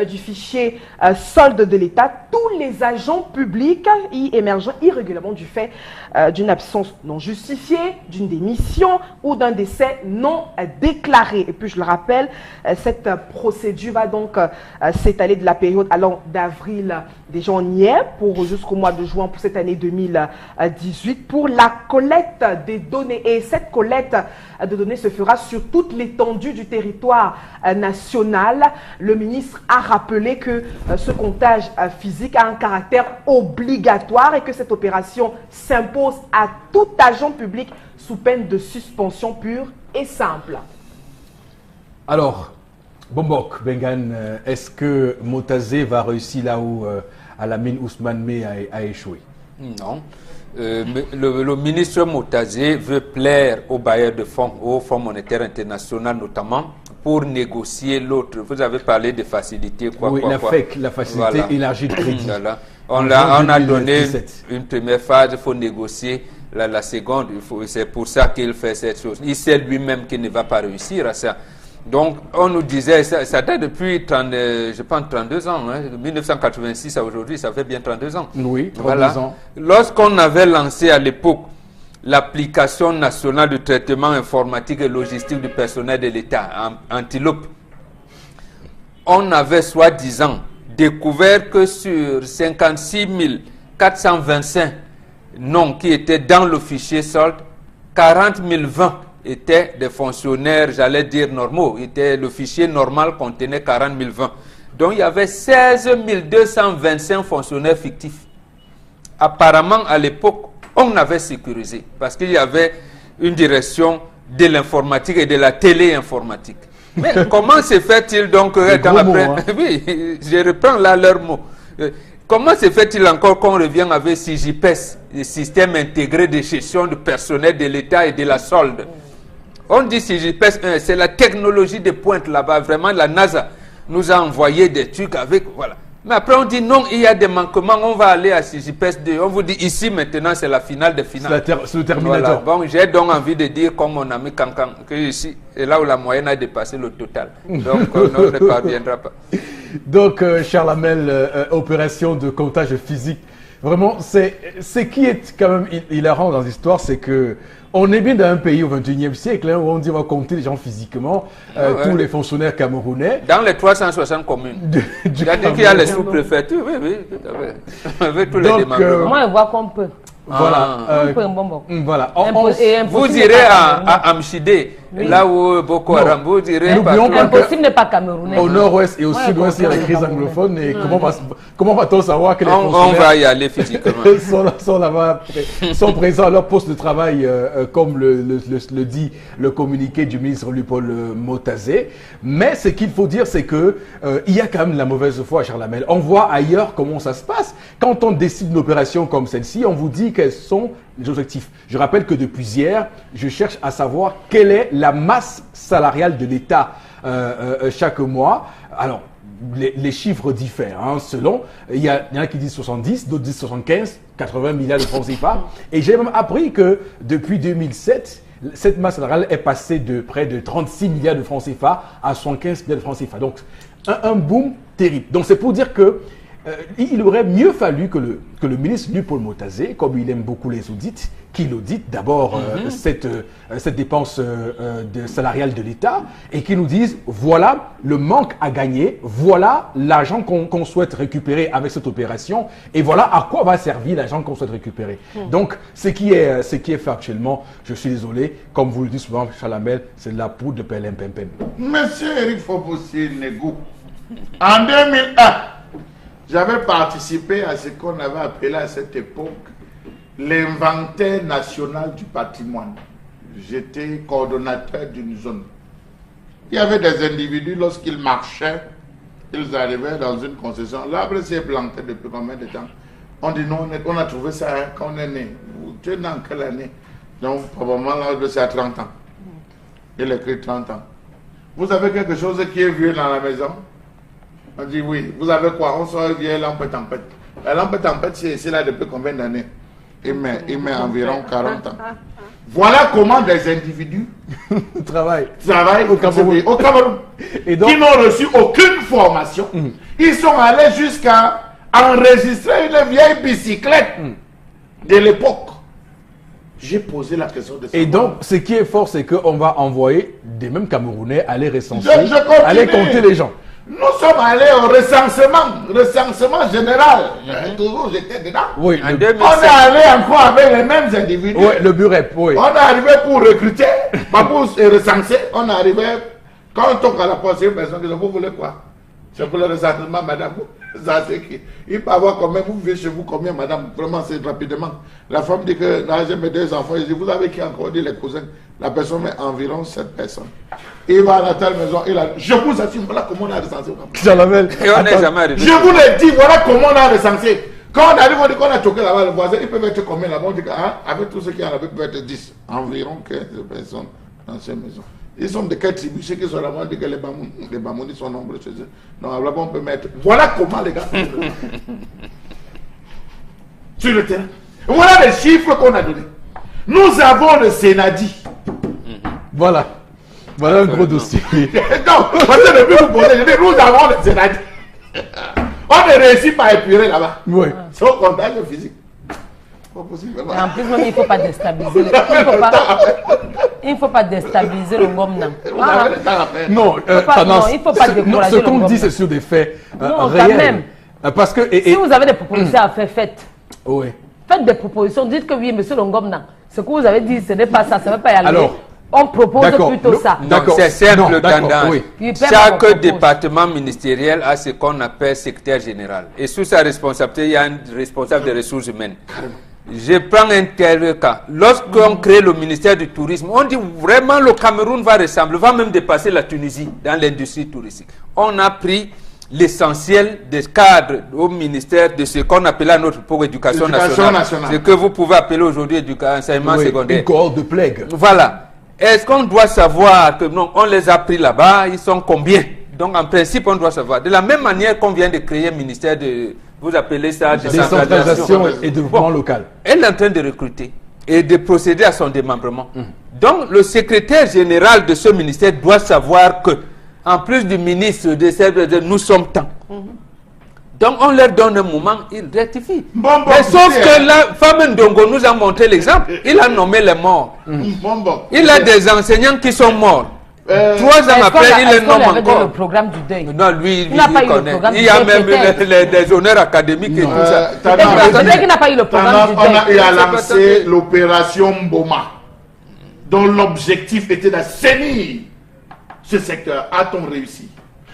du fichier solde de l'État tous les agents publics y émergeant irrégulièrement du fait d'une absence non justifiée, d'une démission ou d'un décès non déclaré. Et puis je le rappelle, cette procédure va donc s'étaler de la période allant d'avril, déjà on y est, pour jusqu'au mois de juin pour cette année 2018 pour la collecte des données. Et cette collecte de données se fera sur toute l'étendue du territoire national. Le ministre a rappelé que ce comptage physique a un caractère obligatoire et que cette opération s'impose à tout agent public sous peine de suspension pure et simple. Alors, Bombok, Bengan, est-ce que Motazé va réussir là où Alamine Ousmane Mey a échoué? Non. Le ministre Motazé veut plaire aux bailleurs de fonds, au Fonds monétaire international notamment, pour négocier l'autre. Vous avez parlé de facilité, FEC, la facilité élargie de crédit. Voilà. On a donné une première phase, il faut négocier la seconde. C'est pour ça qu'il fait cette chose. Il sait lui-même qu'il ne va pas réussir à ça. Donc, on nous disait, ça date depuis 32 ans, hein, 1986 à aujourd'hui, ça fait bien 32 ans. Oui, 32 ans. Lorsqu'on avait lancé à l'époque l'application nationale de traitement informatique et logistique du personnel de l'État, Antilope, on avait soi-disant découvert que sur 56 425 noms qui étaient dans le fichier solde, 40 020 étaient des fonctionnaires, j'allais dire normaux. Le fichier normal contenait 40 020. Donc il y avait 16 225 fonctionnaires fictifs. Apparemment, à l'époque, on avait sécurisé parce qu'il y avait une direction de l'informatique et de la téléinformatique. Mais comment se fait-il donc après, hein. Oui, je reprends là leurs mots. Comment se fait-il encore qu'on revient avec SIGIPES, le système intégré de gestion du personnel de l'État et de la solde? On dit SIGIPES, c'est la technologie de pointe là-bas. Vraiment, la NASA nous a envoyé des trucs avec, voilà. Mais après, on dit non, il y a des manquements, on va aller à SIGIPES 2. On vous dit ici, maintenant, c'est la finale des finales. C'est le Terminator. Voilà. Bon, j'ai donc envie de dire, comme mon ami Kankan, que ici, c'est là où la moyenne a dépassé le total. Donc, on ne parviendra pas. Donc, Charles Hamel, opération de comptage physique. Vraiment, c'est qui est quand même hilarant dans l'histoire, c'est que on est bien dans un pays au XXIe siècle où on dit on va compter les gens physiquement, tous les fonctionnaires camerounais. Dans les 360 communes. Il y a dit qu'il y a les sous-préfectures, oui, tout à fait. Avec tous les démembrements. Moi, je vois qu'on peut. Voilà. Voilà. Vous irez à Amchidé, là où Boko Haram, vous irez. Impossible n'est pas camerounais. Au nord-ouest et au sud-ouest, il y a la crise anglophone. Et comment va-t-on savoir que les fonctionnaires on va y aller physiquement. sont présents à leur poste de travail, comme le dit le communiqué du ministre Louis-Paul Motazé. Mais ce qu'il faut dire, c'est que il y a quand même la mauvaise foi à Charles Hamel. On voit ailleurs comment ça se passe. Quand on décide une opération comme celle-ci, on vous dit quels sont les objectifs. Je rappelle que depuis hier, je cherche à savoir quelle est la masse salariale de l'État chaque mois. Alors, les chiffres diffèrent, hein, selon. Il y en a qui disent 70, d'autres disent 75, 80 milliards de francs CFA. Et j'ai même appris que depuis 2007, cette masse salariale est passée de près de 36 milliards de francs CFA à 75 milliards de francs CFA. Donc, un boom terrible. Donc, c'est pour dire que il aurait mieux fallu que le ministre Louis-Paul Motazé, comme il aime beaucoup les audits, qu'il audite d'abord cette dépense salariale de l'État et qu'il nous dise voilà le manque à gagner, voilà l'argent qu'on souhaite récupérer avec cette opération et voilà à quoi va servir l'argent qu'on souhaite récupérer. Donc, ce qui est fait actuellement, je suis désolé, comme vous le dites souvent, Charles Hamel, c'est de la poudre de PLM-PMPM. Monsieur Eric Fopoussi Negou, en 2001, J'avais participé à ce qu'on avait appelé à cette époque l'inventaire national du patrimoine. J'étais coordonnateur d'une zone. Il y avait des individus, lorsqu'ils marchaient, ils arrivaient dans une concession. L'arbre s'est planté depuis combien de temps? On dit non, on a trouvé ça quand on est né. Tu es né en quelle année? Donc, probablement, l'arbre c'est à 30 ans. Il écrit 30 ans. Vous avez quelque chose qui est vieux dans la maison? On dit oui. Vous avez quoi? On sort une vieille lampe tempête. La lampe tempête, c'est là depuis combien d'années? Il met environ 40 ans. Voilà comment des individus travaillent au Cameroun. Et donc, qui n'ont reçu aucune formation. Ils sont allés jusqu'à enregistrer une vieille bicyclette de l'époque. J'ai posé la question de ça. Et donc, ce qui est fort, c'est qu'on va envoyer des mêmes Camerounais aller recenser, aller compter les gens. Nous sommes allés au recensement général. Toujours j'étais dedans. Oui, on est allé encore avec les mêmes individus. Oui, le bureau. Oui. On est arrivé pour recruter, pas pour recenser. On est arrivé, quand on toque à la porte, c'est une personne qui dit, vous voulez quoi? C'est pour le recensement, madame. Ça, c'est qui? Il peut avoir combien, vous vivez chez vous combien, madame? Vraiment, c'est rapidement. La femme dit que là, j'ai mes 2 enfants. Il dit, vous avez qui encore? Dit les cousins. La personne met environ 7 personnes. Il va à la telle maison. Je vous assure, voilà comment on a recensé. Je vous l'ai dit, voilà comment on a recensé. Quand on arrive, on dit qu'on a toqué là-bas, le voisin, ils peuvent être combien là-bas? On dit qu'avec tout ce qu'il y a là-bas, ils peuvent être 10. Environ 15 personnes dans ces maisons. Ils sont de quelle tribu? Ceux qui sont là-bas, on dit que les Bamounis sont nombreux chez eux. Non, là-bas, on peut mettre. Voilà comment les gars. Sur le terrain. Voilà les chiffres qu'on a donnés. Nous avons le Sénadi. Voilà. Voilà un gros dossier. Donc, parce que depuis vous posez, je dis, nous avons le Sénadi. On ne réussit pas à épurer là-bas. Oui. C'est au contact physique. En plus, même, il ne faut pas déstabiliser. Il ne faut pas déstabiliser le Ngomna. Non, il ne faut pas décourager. Ce qu'on dit, c'est sur des faits réels. Quand même. Parce que, si vous avez des propositions à faire, faites. Oui. Faites des propositions. Dites que oui, monsieur Longomna, ce que vous avez dit, ce n'est pas ça, ça ne va pas y aller. Alors, on propose plutôt ça. C'est simple tendance. Oui. Chaque département ministériel a ce qu'on appelle secrétaire général. Et sous sa responsabilité, il y a un responsable des ressources humaines. Je prends un tel cas. Lorsqu'on crée le ministère du tourisme, on dit vraiment le Cameroun va ressembler, va même dépasser la Tunisie dans l'industrie touristique. On a pris l'essentiel des cadres au ministère de ce qu'on appelait à notre époque éducation nationale. Ce que vous pouvez appeler aujourd'hui enseignement secondaire. Une cohorte de plègue. Voilà. Est-ce qu'on doit savoir que non, on les a pris là-bas, ils sont combien? Donc en principe, on doit savoir. De la même manière qu'on vient de créer un ministère de, vous appelez ça décentralisation et développement local. Elle est en train de recruter et de procéder à son démembrement. Donc le secrétaire général de ce ministère doit savoir que, en plus du ministre de nous sommes tant. Donc on leur donne un moment, ils rectifient. Mais sauf que la femme Ndongo nous a montré l'exemple. Il a nommé les morts. Il a des enseignants qui sont morts. 3 ans après, il les nomme encore. Le programme du deuil. Non, lui, il connaît. Il y a même des honneurs académiques et tout ça. Il n'a pas eu le programme du deuil. On a eu à lancer l'opération Mboma, dont l'objectif était d'assainir ce secteur. A-t-on réussi?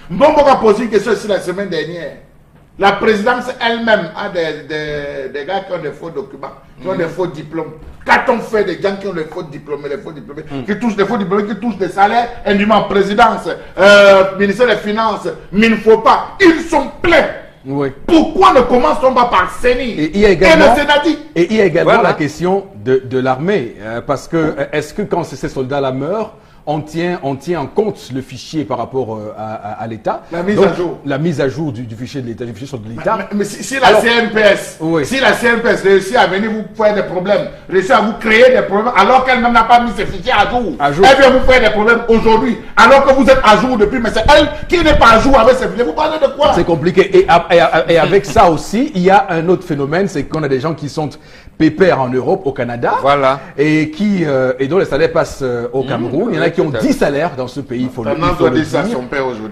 Mbombo a posé une question ici la semaine dernière. La présidence elle-même a des gars qui ont des faux documents, qui ont des faux diplômes. Qu'a-t-on fait des gens qui ont des faux diplômés, qui touchent des faux diplômés, qui touchent des salaires indûment? Présidence, ministère des Finances, mais il ne faut pas. Ils sont pleins. Oui. Pourquoi ne commençons pas par CENI et il y a également la question de l'armée. Parce que, est-ce que quand ces soldats-là meurent, on tient en compte le fichier par rapport à l'État. La mise à jour. La mise à jour du fichier de l'État, du fichier de l'État. Mais si la CNPS, si la CNPS réussit à venir vous faire des problèmes, réussit à vous créer des problèmes, alors qu'elle-même n'a pas mis ses fichiers à jour, elle vient vous faire des problèmes aujourd'hui, alors que vous êtes à jour depuis, mais c'est elle qui n'est pas à jour avec ses fichiers. Vous parlez de quoi? C'est compliqué. Et avec ça aussi, il y a un autre phénomène, c'est qu'on a des gens qui sont pépères en Europe, au Canada, et dont les salaires passent au Cameroun. Il y en a qui ont 10 salaires dans ce pays, il faut le dire.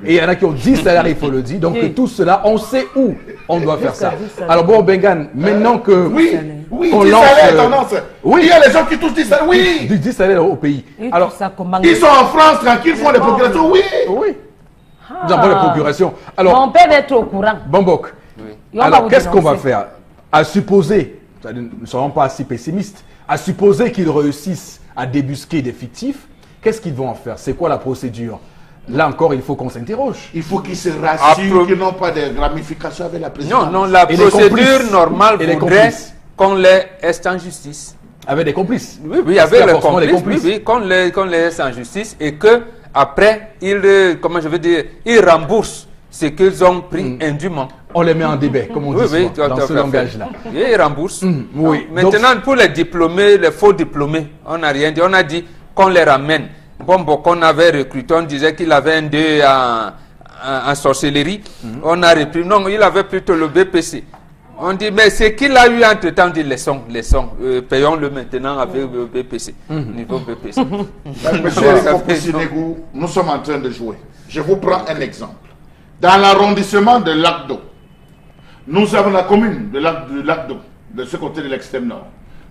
Et il y en a qui ont 10 salaires, il faut le dire. Donc tout cela, on sait où on doit faire ça. Alors bon, Bengan, maintenant que on lance... il y a les gens qui touchent 10 salaires, 10 salaires au pays. Alors, ils sont en France, tranquilles, font des procurations, Ils ont pas de procuration. Alors, on peut être au courant. Bambok. Et on va Alors, vous qu'est-ce qu'on va dénoncer. faire? À supposer, nous ne serons pas si pessimistes, à supposer qu'ils réussissent à débusquer des fictifs, qu'est-ce qu'ils vont en faire? C'est quoi la procédure? Là encore, il faut qu'on s'interroge. Il faut qu'ils se rassurent Après- qu'ils n'ont pas de ramifications avec la présidence. Non, non, la Et les procédure complices. normale Et les voudrait complices. qu'on les est en justice. Avec des complices. Oui, oui, Parce qu'il y avec a les forcément complices, les complices. oui, oui, qu'on les laisse en justice et que après comment je veux dire, ils remboursent ce qu'ils ont pris indûment. On les met en débat, comme on dit Oui, oui, souvent, tout dans à ce fait. langage-là. Oui, ils remboursent. oui. Maintenant, pour les diplômés, les faux diplômés, on n'a rien dit. On a dit qu'on les ramène. Bon, qu'on avait recruté, on disait qu'il avait un 2 en sorcellerie. On a repris. Non, il avait plutôt le BPC. On dit, mais c'est qu'il a eu entre-temps, on dit, laissons. Payons-le maintenant avec le BPC. Niveau BPC. Monsieur Fokussinegou, nous sommes en train de jouer. Je vous prends un exemple. Dans l'arrondissement de Lac-d'Eau, nous avons la commune de Lac-d'Eau, de ce côté de l'extrême nord.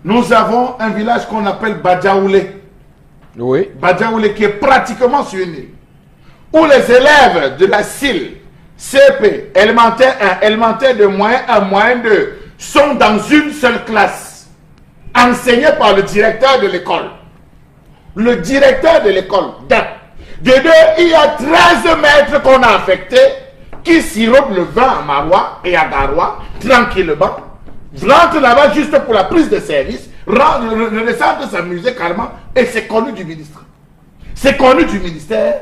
Nous avons un village qu'on appelle Badjaoulé. Oui. Badjaoulé qui est pratiquement sur une île. Où les élèves de la CIL, CP, élémentaire 1, élémentaire de moyen 1, moyen 2, sont dans une seule classe, enseignés par le directeur de l'école. Le directeur de l'école, d'un. De deux, il y a 13 maîtres qu'on a affectés qui siropent le vin à Marois et à Garoua, tranquillement, rentrent là-bas juste pour la prise de service, redescendent de s'amuser carrément, et c'est connu du ministre. C'est connu du ministère,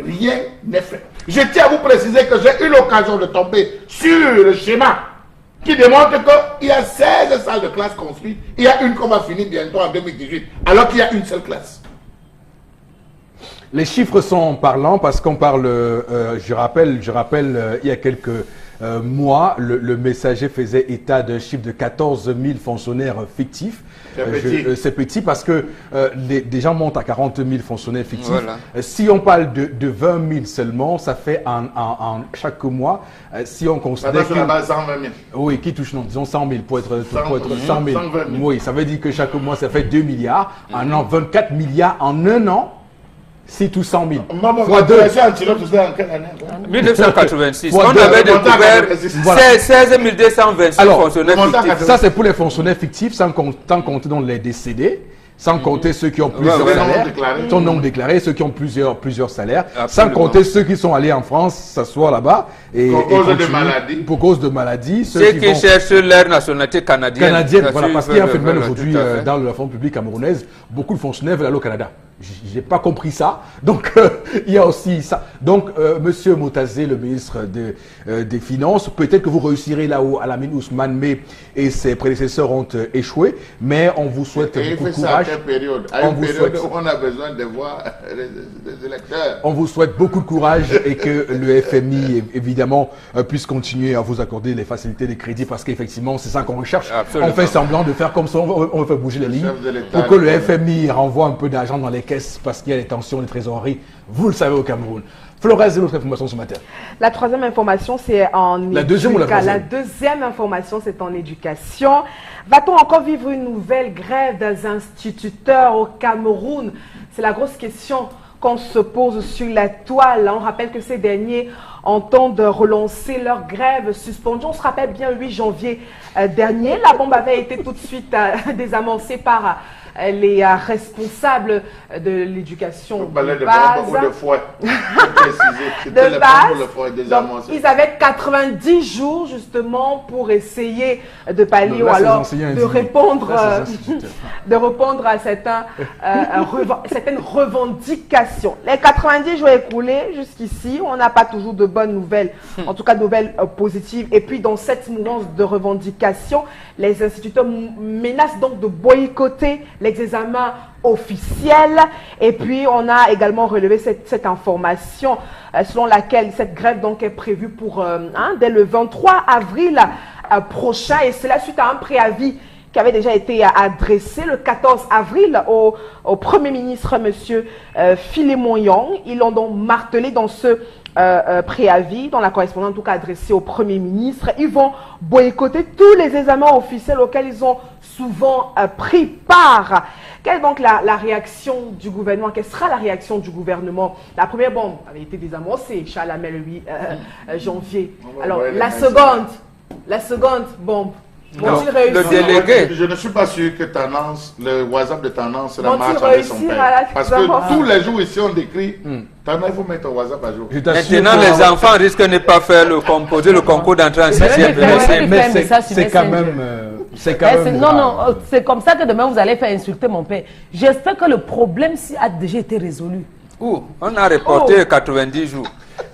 rien n'est fait. Je tiens à vous préciser que j'ai eu l'occasion de tomber sur le schéma qui démontre qu'il y a 16 salles de classe construites, il y a une qu'on va finir bientôt en 2018, alors qu'il y a une seule classe. Les chiffres sont parlants parce qu'on parle, je rappelle, il y a quelques mois, le Messager faisait état d'un chiffre de 14 000 fonctionnaires fictifs. C'est petit parce que des gens montent à 40 000 fonctionnaires fictifs. Voilà. Si on parle de 20 000 seulement, ça fait en chaque mois, si on considère sur la base 120 000. oui, qui touche, non, disons 100 000 pour être 100 000. 120 000. Oui, ça veut dire que chaque mois, ça fait 2 milliards. Un an, 24 milliarrs en un an. C'est tout 100 000. Fois 2. 1986, Fois on deux. avait découvert Voilà. 16 226 Alors, fonctionnaires fictifs. Ça, c'est pour les fonctionnaires fictifs, sans compter donc les décédés, sans compter ceux qui ont plusieurs ouais. salaires, Déclarés. sont non déclarés, ceux qui ont plusieurs salaires, sans Absolument. compter ceux qui sont allés en France s'asseoir là-bas et Pour cause de continuer. maladie. Pour cause de maladie. Ceux qui cherchent leur nationalité canadienne. Canadienne, voilà, parce qu'il y a un phénomène Voilà, aujourd'hui tout à fait. dans la fonction publique camerounaise, beaucoup de fonctionnaires veulent aller au Canada. J'ai pas compris ça, donc il y a aussi ça. Donc, Monsieur Moutazé, le ministre des Finances, peut-être que vous réussirez là où Alamine Ousmane Mey et ses prédécesseurs ont échoué, mais on vous souhaite Et il beaucoup fait de ça à courage. quelle période? À On une vous période souhaite. où on a besoin de voir les électeurs. On vous souhaite beaucoup de courage et que le FMI, évidemment, puisse continuer à vous accorder les facilités de crédit parce qu'effectivement, c'est ça qu'on recherche. Absolument. On fait semblant de faire comme ça, on fait bouger les lignes chef de l'État, pour que le FMI renvoie un peu d'argent dans les caisses parce qu'il y a des tensions de trésorerie. Vous le savez au Cameroun. Flores, et notre information ce matin. La troisième information, c'est en La deuxième ou la troisième? La deuxième information, c'est en éducation. Va-t-on encore vivre une nouvelle grève des instituteurs au Cameroun? C'est la grosse question qu'on se pose sur la toile. On rappelle que ces derniers entendent relancer leur grève suspendue. On se rappelle bien, 8 janvier dernier, la bombe avait été tout de suite désamorcée par les responsables de l'éducation Le balai de de base. bombe ou de fouet. C'était De le base, bombe ou le fouet donc, désamorcé. ils avaient 90 jours justement pour essayer de pallier Non, ou là, c'est les alors enseignants de indignés. répondre, Là, c'est les instituteurs. de répondre à certaines revendications. Les 90 jours écoulés jusqu'ici, on n'a pas toujours de bonnes nouvelles, en tout cas de nouvelles positives. Et puis dans cette mouvance de revendications, les instituteurs menacent donc de boycotter les examens officiels. Et puis on a également relevé cette information selon laquelle cette grève donc est prévue pour dès le 23 avril prochain, et cela suite à un préavis qui avait déjà été adressé le 14 avril au Premier ministre, M. Philémon Yang. Ils l'ont donc martelé dans ce préavis, dans la correspondance en tout cas adressée au Premier ministre. Ils vont boycotter tous les examens officiels auxquels ils ont souvent pris part. Quelle est donc la réaction du gouvernement? Quelle sera la réaction du gouvernement? La première bombe avait été désamorcée, Chalamel, le 8 janvier. Alors, la seconde, La seconde bombe. Non, Vont-ils réussir? le délégué. Je ne suis pas sûr que Tendance, le WhatsApp de Tendance, c'est la Vont-ils marche avec son réussir père. à la Parce savoir? que tous les jours ici, on décrit Tendance, il faut mettre ton WhatsApp à jour. Je t'assure Maintenant, que- les enfants risquent de ne pas faire le composer le concours d'entrée en sixième. Mais mais ça sur c'est quand Messenger. même... c'est quand Eh, même non, grave. non, c'est comme ça que demain vous allez faire insulter mon père. J'espère que le problème a déjà été résolu. Où on a reporté 90 jours.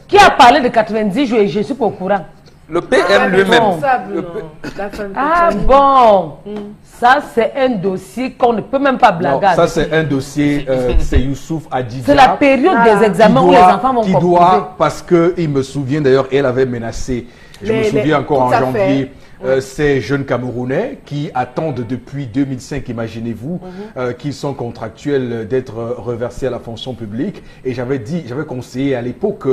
Qui a parlé de 90 jours et je suis pas au courant? Le PM lui-même. Responsable, Le non. P- La femme de Ah Tchani. bon, ça c'est un dossier qu'on ne peut même pas Non, blaguer. ça c'est un dossier, c'est Youssouf Adjidja. C'est la période Ah. des examens où les enfants vont qui composer. doit, parce qu'il me souviens d'ailleurs, elle avait menacé, je me souviens encore en tout à fait. janvier, ces jeunes Camerounais qui attendent depuis 2005, imaginez-vous, qu'ils sont contractuels d'être reversés à la fonction publique. Et j'avais conseillé à l'époque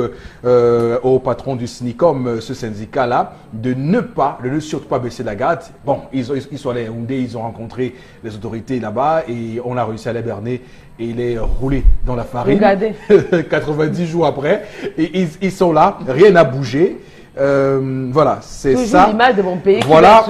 au patron du SNICOM, ce syndicat-là, de ne surtout pas baisser la garde. Bon, ils sont allés à Yaoundé, ils ont rencontré les autorités là-bas et on a réussi à les berner. Et il est roulé dans la farine. Regardez. 90 jours après, et ils sont là, rien n'a bougé. Voilà, c'est Toujours ça. l'image de mon pays. qui Voilà marche.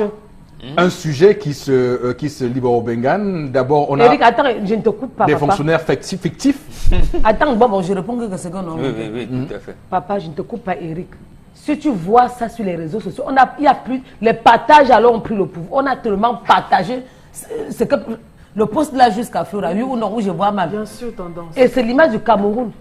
un sujet qui se libère au Bengan. D'abord, on a Eric, attends, je ne te coupe pas, des papa. fonctionnaires fictifs. Attends, bon, je réponds quelques secondes. Oui, oui, oui, tout à fait. Papa, je ne te coupe pas, Eric. Si tu vois ça sur les réseaux sociaux, il y a plus. Les partages alors ont pris le pouvoir. On a tellement partagé. C'est que le poste là jusqu'à Flora, oui ou non, où je vois mal. Bien sûr, tendance. Et c'est l'image du Cameroun.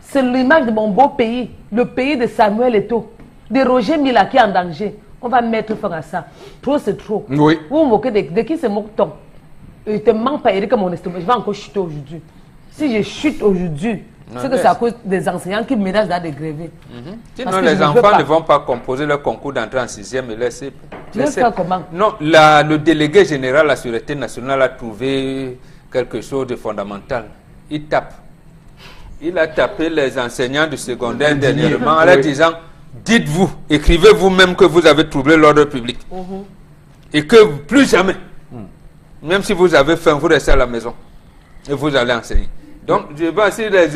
C'est l'image de mon beau pays, le pays de Samuel Eto'o, de Roger Mila qui est en danger. On va mettre fin à ça. Trop, c'est trop. Oui. Vous vous moquez de qui se moque-t-on? Il ne te manque pas, Eric, mon estomac. Je vais encore chuter aujourd'hui. Si je chute aujourd'hui, c'est que c'est à cause des enseignants qui menacent d'aller gréver. Sinon, Parce que les je ne veux enfants pas. ne vont pas composer leur concours d'entrée en sixième et laisser. Tu veux faire comment? Non, le délégué général de la Sûreté nationale a trouvé quelque chose de fondamental. Il tape. Il a tapé les enseignants du secondaire dernièrement en leur Oui. disant, dites-vous, écrivez vous-même que vous avez troublé l'ordre public. Et que plus jamais, même si vous avez faim, vous restez à la maison et vous allez enseigner. Donc, je vois si les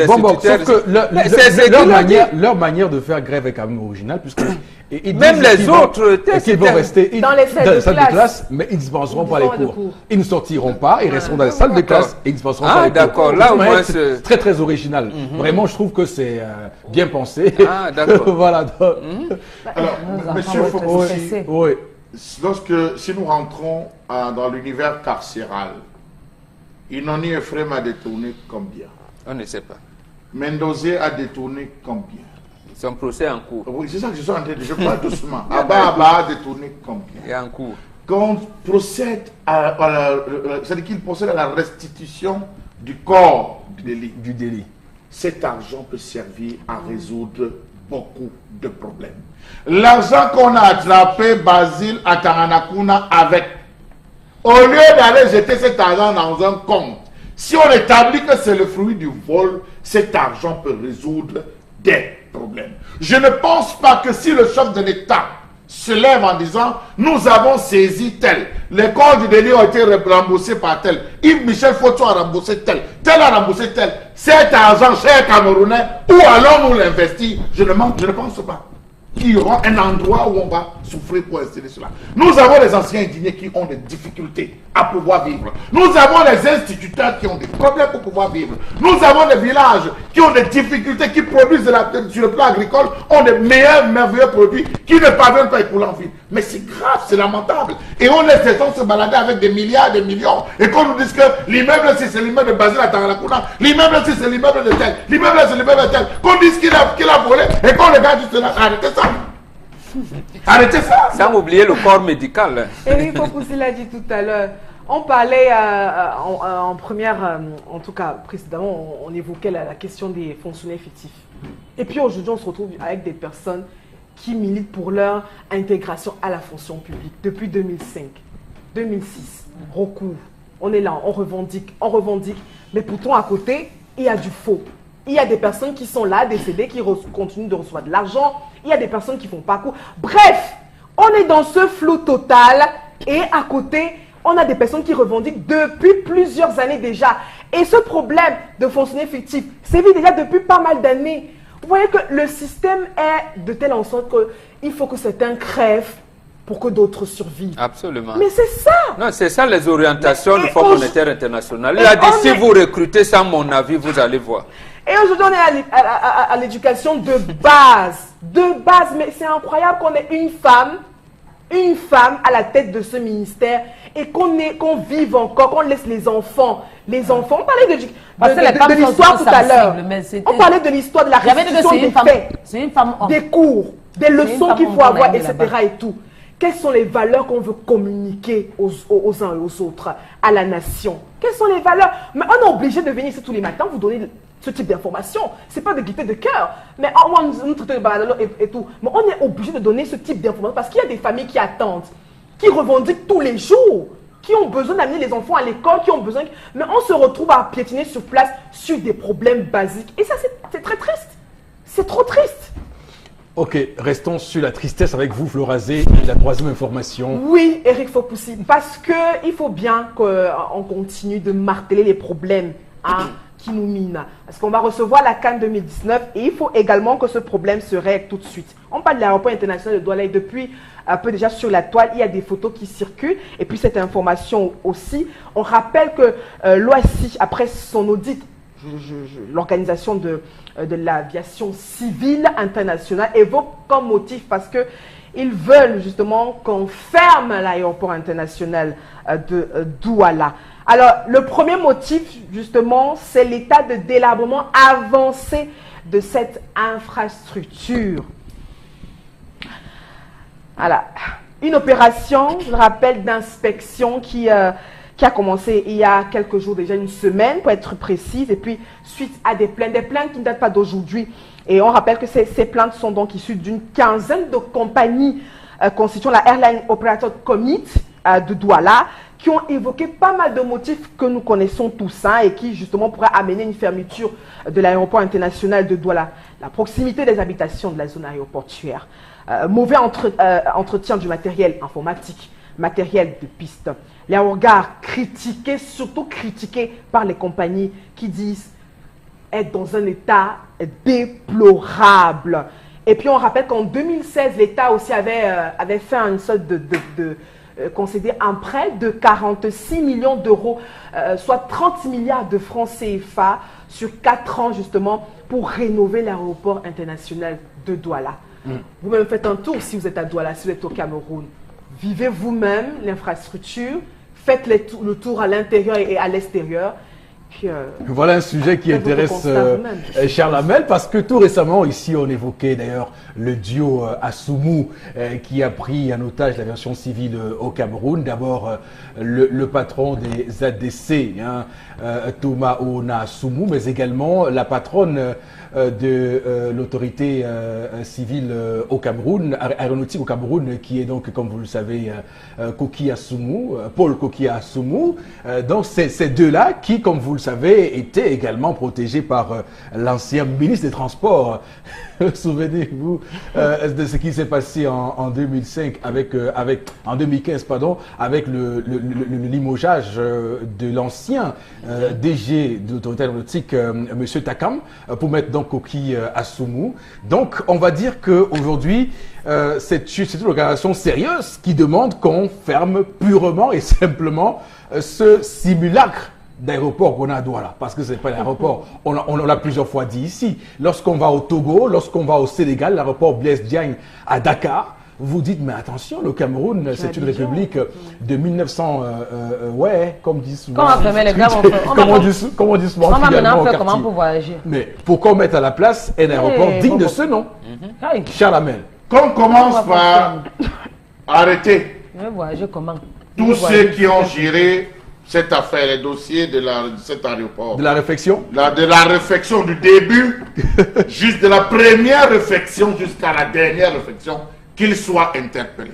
Non, bon, instituteurs... sauf que C'est leur qu'il a dit. leur manière de faire grève est quand même originale, puisque ils Même disent les qu'ils autres vont, tests, qu'ils vont c'était rester dans les salles de salles classe. mais ils ne dispenseront Ils pas les dispenseront cours. de cours. Ils ne sortiront pas, ils resteront dans les salles de d'accord. classe et ils ne dispenseront Ah, pas les cours. d'accord, là, au Ouais, moins, c'est c'est- très très original. Vraiment, je trouve que c'est bien pensé. Ah, d'accord. Voilà. donc, Alors, Nos monsieur enfants vont Foucault, être stressés. oui. si nous rentrons dans l'univers carcéral, Inoni Ephraim a détourné combien? On ne sait pas. Mendoza a détourné combien? Son procès est en cours. Oui, c'est ça que je suis en train de dire. Je parle doucement. Abba a détourné combien? Il est en cours. Quand on procède c'est-à-dire qu'il procède à la restitution du corps du délit, Du délit. cet argent peut servir à résoudre beaucoup de problèmes. L'argent qu'on a attrapé, Basile, à Taranakuna avec, au lieu d'aller jeter cet argent dans un compte, si on établit que c'est le fruit du vol, cet argent peut résoudre des problèmes. Je ne pense pas que si le chef de l'État se lève en disant nous avons saisi tel, les corps du délit ont été remboursés par tel, Yves Michel Foto a remboursé tel a remboursé tel, cet argent, cher Camerounais, où allons-nous l'investir? Je ne pense pas qu'il y aura un endroit où on va souffrir pour installer cela. Nous avons des anciens indignés qui ont des difficultés à pouvoir vivre. Nous avons des instituteurs qui ont des problèmes pour pouvoir vivre. Nous avons des villages qui ont des difficultés, qui produisent sur le plan agricole, ont des merveilleux produits qui ne parviennent pas à écouler en ville. Mais c'est grave, c'est lamentable. Et on laisse ces gens se balader avec des milliards, des millions, et qu'on nous dise que l'immeuble, c'est l'immeuble de Basile à Taranakuna, l'immeuble, c'est l'immeuble de tel, l'immeuble, c'est l'immeuble de tel, qu'on dise qu'il a volé, et qu'on regarde juste là. Arrêtez ça. Arrêtez ça. Sans oublier le corps médical. Eric Fopoussi l'a dit tout à l'heure. On parlait en première, en tout cas précédemment, on évoquait la question des fonctionnaires fictifs. Et puis aujourd'hui, on se retrouve avec des personnes qui militent pour leur intégration à la fonction publique depuis 2005, 2006, recours. On est là, on revendique, mais pourtant à côté, il y a du faux. Il y a des personnes qui sont là, décédées, qui continuent de recevoir de l'argent. Il y a des personnes qui font pas cours. Bref, on est dans ce flou total et à côté, on a des personnes qui revendiquent depuis plusieurs années déjà. Et ce problème de fonctionnaires fictifs sévit déjà depuis pas mal d'années. Vous voyez que le système est de telle en sorte il faut que certains crèvent pour que d'autres survivent. Absolument. Mais c'est ça. Non, c'est ça les orientations du Fonds monétaire international. Il et a dit, on si est- vous recrutez sans mon avis, vous allez voir. Et aujourd'hui, on est à l'éducation de base. De base, mais c'est incroyable qu'on ait une femme à la tête de ce ministère et qu'on vive encore, qu'on laisse les enfants. On parlait Parce que les femmes de sont l'histoire tout à l'heure. sensibles, mais c'était- On parlait de l'histoire, de la J'avais dit que restitution des faits, c'est une femme homme. des cours, des leçons femme qu'il homme faut qu'on a avoir, aimée etc. là-bas. et tout. Quelles sont les valeurs qu'on veut communiquer aux uns et aux autres, à la nation? Quelles sont les valeurs? Mais on est obligé de venir ici tous les matins vous donner ce type d'informations. C'est pas de gaieté de cœur. Mais on va nous traiter de baladeur et tout. Mais on est obligé de donner ce type d'informations parce qu'il y a des familles qui attendent, qui revendiquent tous les jours, qui ont besoin d'amener les enfants à l'école, qui ont besoin... Mais on se retrouve à piétiner sur place sur des problèmes basiques. Et ça, c'est très triste. C'est trop triste. Ok, restons sur la tristesse avec vous, Florazé. La troisième information. Oui, Eric Fopoussi, parce qu'il faut bien qu'on continue de marteler les problèmes qui nous minent. Parce qu'on va recevoir la CAN 2019 et il faut également que ce problème se règle tout de suite. On parle de l'aéroport international de Douala et depuis un peu déjà sur la toile, il y a des photos qui circulent. Et puis cette information aussi, on rappelle que l'OACI, après son audit, l'organisation de l'aviation civile internationale évoque comme motif parce que ils veulent justement qu'on ferme l'aéroport international de Douala. Alors, le premier motif, justement, c'est l'état de délabrement avancé de cette infrastructure. Voilà. Une opération, je le rappelle, d'inspection qui a commencé il y a quelques jours, déjà une semaine pour être précise, et puis suite à des plaintes qui ne datent pas d'aujourd'hui. Et on rappelle que ces plaintes sont donc issues d'une quinzaine de compagnies constituant la Airline Operator Committee de Douala, qui ont évoqué pas mal de motifs que nous connaissons tous et qui justement pourraient amener une fermeture de l'aéroport international de Douala. La proximité des habitations de la zone aéroportuaire, mauvais entretien du matériel informatique, matériel de piste, les regards critiqués, surtout critiqués par les compagnies qui disent être dans un état déplorable. Et puis on rappelle qu'en 2016, l'État aussi avait fait une sorte concéder un prêt de 46 millions d'euros, soit 30 milliards de francs CFA sur 4 ans justement pour rénover l'aéroport international de Douala. Vous-même faites un tour si vous êtes à Douala, si vous êtes au Cameroun. Vivez vous-même l'infrastructure, faites le tour à l'intérieur et à l'extérieur. Voilà un sujet qui intéresse Charles Hamel parce que tout récemment ici on évoquait d'ailleurs le duo Assoumou qui a pris en otage l'aviation civile au Cameroun. D'abord le patron des ADC, Thomas Ona Assoumou, mais également la patronne de l'autorité civile au Cameroun, aéronautique au Cameroun, qui est donc, comme vous le savez, Koki Assoumou, Paul Koki Assoumou. Donc ces deux-là qui, comme vous le savez, étaient également protégés par l'ancien ministre des Transports. Souvenez-vous de ce qui s'est passé en 2005 en 2015 pardon, avec le limogeage de l'ancien DG de l'autorité aéronautique, Monsieur Takam, pour mettre donc Koki Assoumou. Donc on va dire qu'aujourd'hui c'est une organisation sérieuse qui demande qu'on ferme purement et simplement ce simulacre d'aéroport qu'on a à Douala, parce que ce n'est pas l'aéroport. On l'a plusieurs fois dit ici. Lorsqu'on va au Togo, lorsqu'on va au Sénégal, l'aéroport Blaise Diagne à Dakar, vous dites, mais attention, le Cameroun, c'est une république de 1900, ouais, comme dit souvent. Comment on dit souvent. On va maintenant faire comment pour voyager. Mais pourquoi mettre à la place un aéroport digne de ce nom? Charles Hamel. Qu'on commence par arrêter voyager comment? Tous ceux qui ont géré cette affaire, les dossiers de cet aéroport. De la réflexion? De la réflexion du début, juste de la première réflexion jusqu'à la dernière réflexion, qu'ils soient interpellés.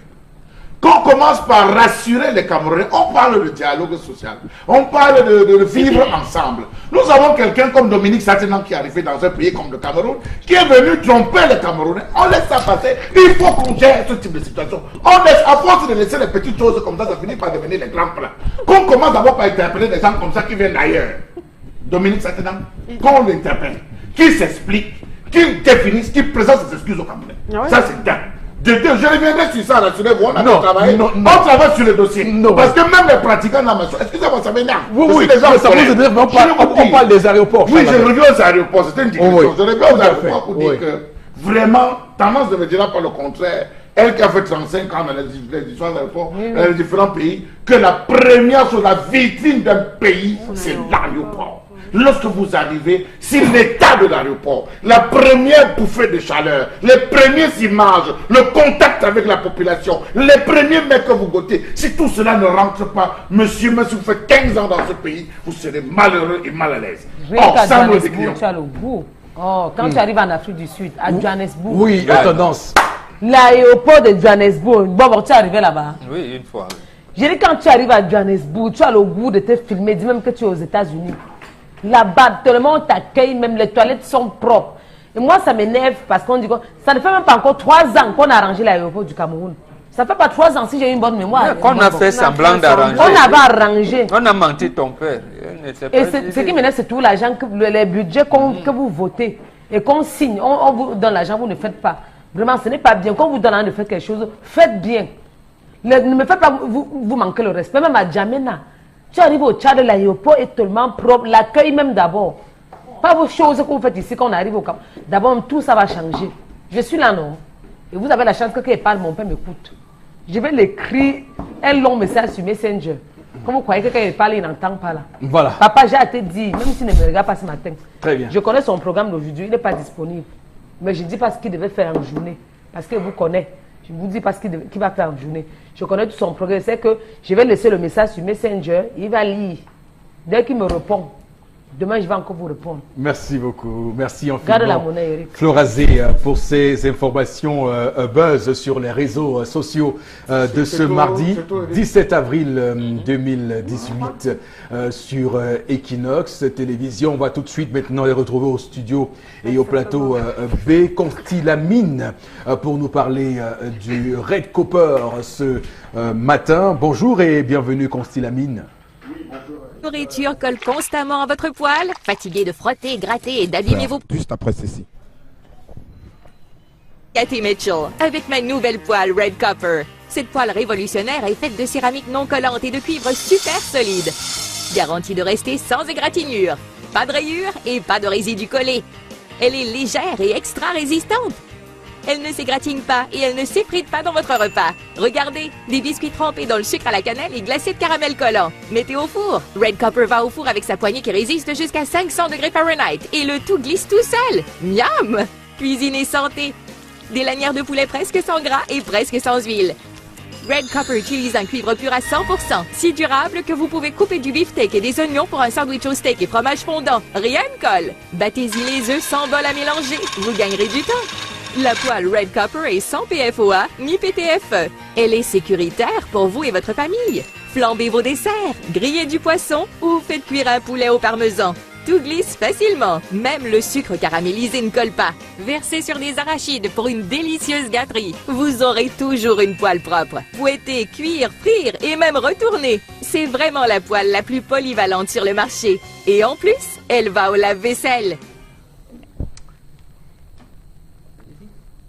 Qu'on commence par rassurer les Camerounais, on parle de dialogue social, on parle de vivre ensemble. Nous avons quelqu'un comme Dominique Satenan qui est arrivé dans un pays comme le Cameroun, qui est venu tromper les Camerounais. On laisse ça passer, il faut qu'on gère ce type de situation. On laisse, à force de laisser les petites choses comme ça finit par devenir les grands plans. Qu'on commence d'abord par interpeller des gens comme ça qui viennent d'ailleurs. Dominique Satenan, qu'on l'interpelle, qui s'explique, qui définisse, qui présente ses excuses aux Camerounais. Ça c'est dingue. Je reviendrai sur ça, là, sur les voies, on a Non, travaillé. non, On non. travaille sur le dossier. Non. Parce que même les pratiquants dans ma soirée, excusez-moi, ça m'énerve. Oui, Parce oui, que les gens mais ça connaissent. vous dire, mais on parle des aéroports. Oui, ça, je là. reviens aux aéroports, c'était une discussion. Oui, Je reviens aux tout à fait, aéroports pour oui. dire que vraiment, tendance ne me dira pas le contraire. Elle qui a fait 35 ans dans les différents aéroports, dans les différents pays, que la première chose, la vitrine d'un pays, c'est l'aéroport. Lorsque vous arrivez sur l'état de l'aéroport, la première bouffée de chaleur, les premières images, le contact avec la population, les premiers mecs que vous goûtez, si tout cela ne rentre pas, monsieur, même si vous faites 15 ans dans ce pays, vous serez malheureux et mal à l'aise. Or, sans nos clients. Tu as le goût. Oh, quand tu arrives en Afrique du Sud, à Johannesburg, Oui, la tendance. l'aéroport de Johannesburg, bon, tu es arrivé là-bas. Oui, une fois. J'ai dit, quand tu arrives à Johannesburg, tu as le goût de te filmer, dis même que tu es aux États-Unis. Là-bas, tellement on t'accueille, même les toilettes sont propres. Et moi, ça m'énerve parce qu'on dit que ça ne fait même pas encore 3 ans qu'on a arrangé l'aéroport du Cameroun. Ça ne fait pas 3 ans si j'ai une bonne mémoire. Qu'on a fait semblant d'arranger. On avait arrangé. On a menti ton père. Et ce qui m'énerve, c'est tout l'argent, les budgets que vous votez et qu'on signe. On vous donne l'argent, vous ne faites pas. Vraiment, ce n'est pas bien. Quand vous donnez de faire quelque chose, faites bien. Ne me faites pas, vous manquez le respect. Même à Djamena, tu arrives au Tchad, l'aéroport est tellement propre. L'accueil même d'abord. Pas vos choses que vous faites ici quand on arrive au camp. D'abord, tout ça va changer. Je suis là, non? Et vous avez la chance que quand il parle, mon père m'écoute. Je vais l'écrire un long message sur Messenger. Comme vous croyez que quand il parle, il n'entend pas là. Voilà. Papa, j'ai à te dire, même s'il ne me regarde pas ce matin. Très bien. Je connais son programme d'aujourd'hui, il n'est pas disponible. Mais je dis pas ce qu'il devait faire en journée. Parce que vous connaissez. Je vous dis pas ce qu'il va faire en journée. Je connais tout son programme. C'est que je vais laisser le message sur Messenger. Il va lire. Dès qu'il me répond, demain je vais encore vous répondre. Merci beaucoup. Merci Garde la infiniment. monnaie, Eric. Florazé, pour ces informations buzz sur les réseaux sociaux de ce mardi c'est tout, Eric. 17 avril 2018 sur Equinox Télévision. On va tout de suite maintenant les retrouver au studio et au plateau B. Constilamine pour nous parler du Red Copper ce matin. Bonjour et bienvenue Constilamine. Nourriture colle constamment à votre poil. Fatigué de frotter, gratter et d'abîmer vos Juste après ceci. Cathy Mitchell avec ma nouvelle poêle Red Copper. Cette poêle révolutionnaire est faite de céramique non collante et de cuivre super solide. Garantie de rester sans égratignure. Pas de rayures et pas de résidus collés. Elle est légère et extra résistante. Elle ne s'égratigne pas et elle ne s'effrite pas dans votre repas. Regardez, des biscuits trempés dans le sucre à la cannelle et glacés de caramel collant. Mettez au four. Red Copper va au four avec sa poignée qui résiste jusqu'à 500 degrés Fahrenheit. Et le tout glisse tout seul. Miam! Cuisine et santé. Des lanières de poulet presque sans gras et presque sans huile. Red Copper utilise un cuivre pur à 100%, si durable que vous pouvez couper du beefsteak et des oignons pour un sandwich au steak et fromage fondant. Rien ne colle. Battez-y les œufs sans bol à mélanger. Vous gagnerez du temps. La poêle Red Copper est sans PFOA ni PTFE. Elle est sécuritaire pour vous et votre famille. Flambez vos desserts, grillez du poisson ou faites cuire un poulet au parmesan. Tout glisse facilement. Même le sucre caramélisé ne colle pas. Versez sur des arachides pour une délicieuse gâterie. Vous aurez toujours une poêle propre. Fouetter, cuire, frire et même retourner. C'est vraiment la poêle la plus polyvalente sur le marché. Et en plus, elle va au lave-vaisselle.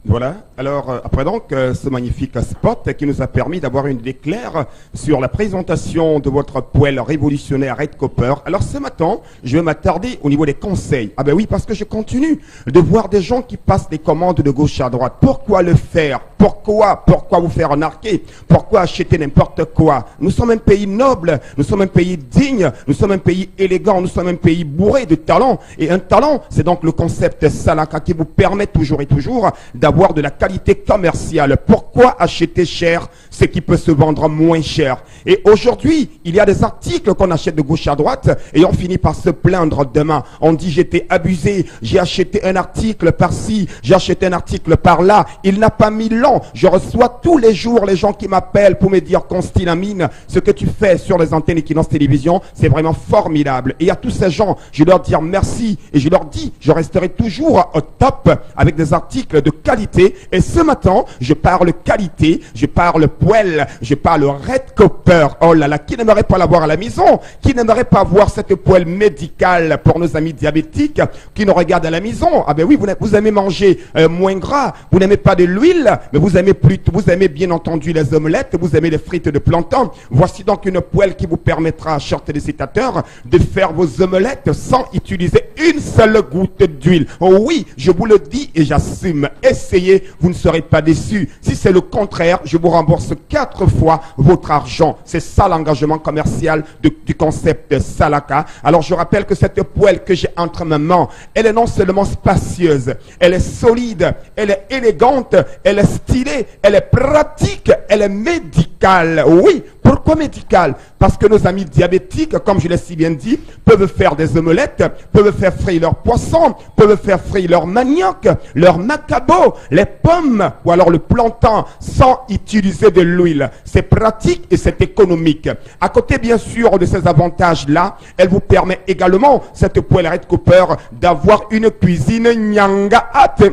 Voilà, alors après donc ce magnifique spot qui nous a permis d'avoir une idée claire sur la présentation de votre poêle révolutionnaire Red Copper. Alors ce matin, je vais m'attarder au niveau des conseils. Ah ben oui, parce que je continue de voir des gens qui passent des commandes de gauche à droite. Pourquoi le faire? Pourquoi vous faire narquer? Pourquoi acheter n'importe quoi? Nous sommes un pays noble, nous sommes un pays digne, nous sommes un pays élégant, nous sommes un pays bourré de talent. Et un talent, c'est donc le concept Salaka qui vous permet toujours et toujours d'avoir de la qualité commerciale. Pourquoi acheter cher ce qui peut se vendre moins cher? Et aujourd'hui, il y a des articles qu'on achète de gauche à droite et on finit par se plaindre demain. On dit j'étais abusé, j'ai acheté un article par-ci, j'ai acheté un article par-là. Il n'a pas mis long. Je reçois tous les jours les gens qui m'appellent pour me dire Constilamine, ce que tu fais sur les antennes Equinox Télévision, c'est vraiment formidable. Et à tous ces gens, je leur dis merci et je leur dis, je resterai toujours au top avec des articles de qualité. Et ce matin, je parle qualité, je parle poêle. Je parle Red Copper. Oh là là, qui n'aimerait pas l'avoir à la maison? Qui n'aimerait pas avoir cette poêle médicale pour nos amis diabétiques qui nous regardent à la maison? Ah ben oui, vous aimez manger moins gras, vous n'aimez pas de l'huile, mais vous aimez bien entendu les omelettes, vous aimez les frites de plantain. Voici donc une poêle qui vous permettra, chers téléspectateurs, de faire vos omelettes sans utiliser une seule goutte d'huile. Oh oui, je vous le dis et j'assume. Essayez, vous ne serez pas déçus. Si c'est le contraire, je vous rembourse 4 fois votre argent. C'est ça l'engagement commercial du concept de Salaka. Alors je rappelle que cette poêle que j'ai entre mes mains, elle est non seulement spacieuse, elle est solide, elle est élégante, elle est stylée, elle est pratique, elle est médicale. Oui, pourquoi médicale? Parce que nos amis diabétiques, comme je l'ai si bien dit, peuvent faire des omelettes, peuvent faire frire leur poisson, peuvent faire frire leur manioc, leur macabo, les pommes ou alors le plantain sans utiliser de l'huile. C'est pratique et c'est économique. À côté bien sûr de ces avantages-là, elle vous permet également, cette poêle Red Copper, d'avoir une cuisine nyanga ate.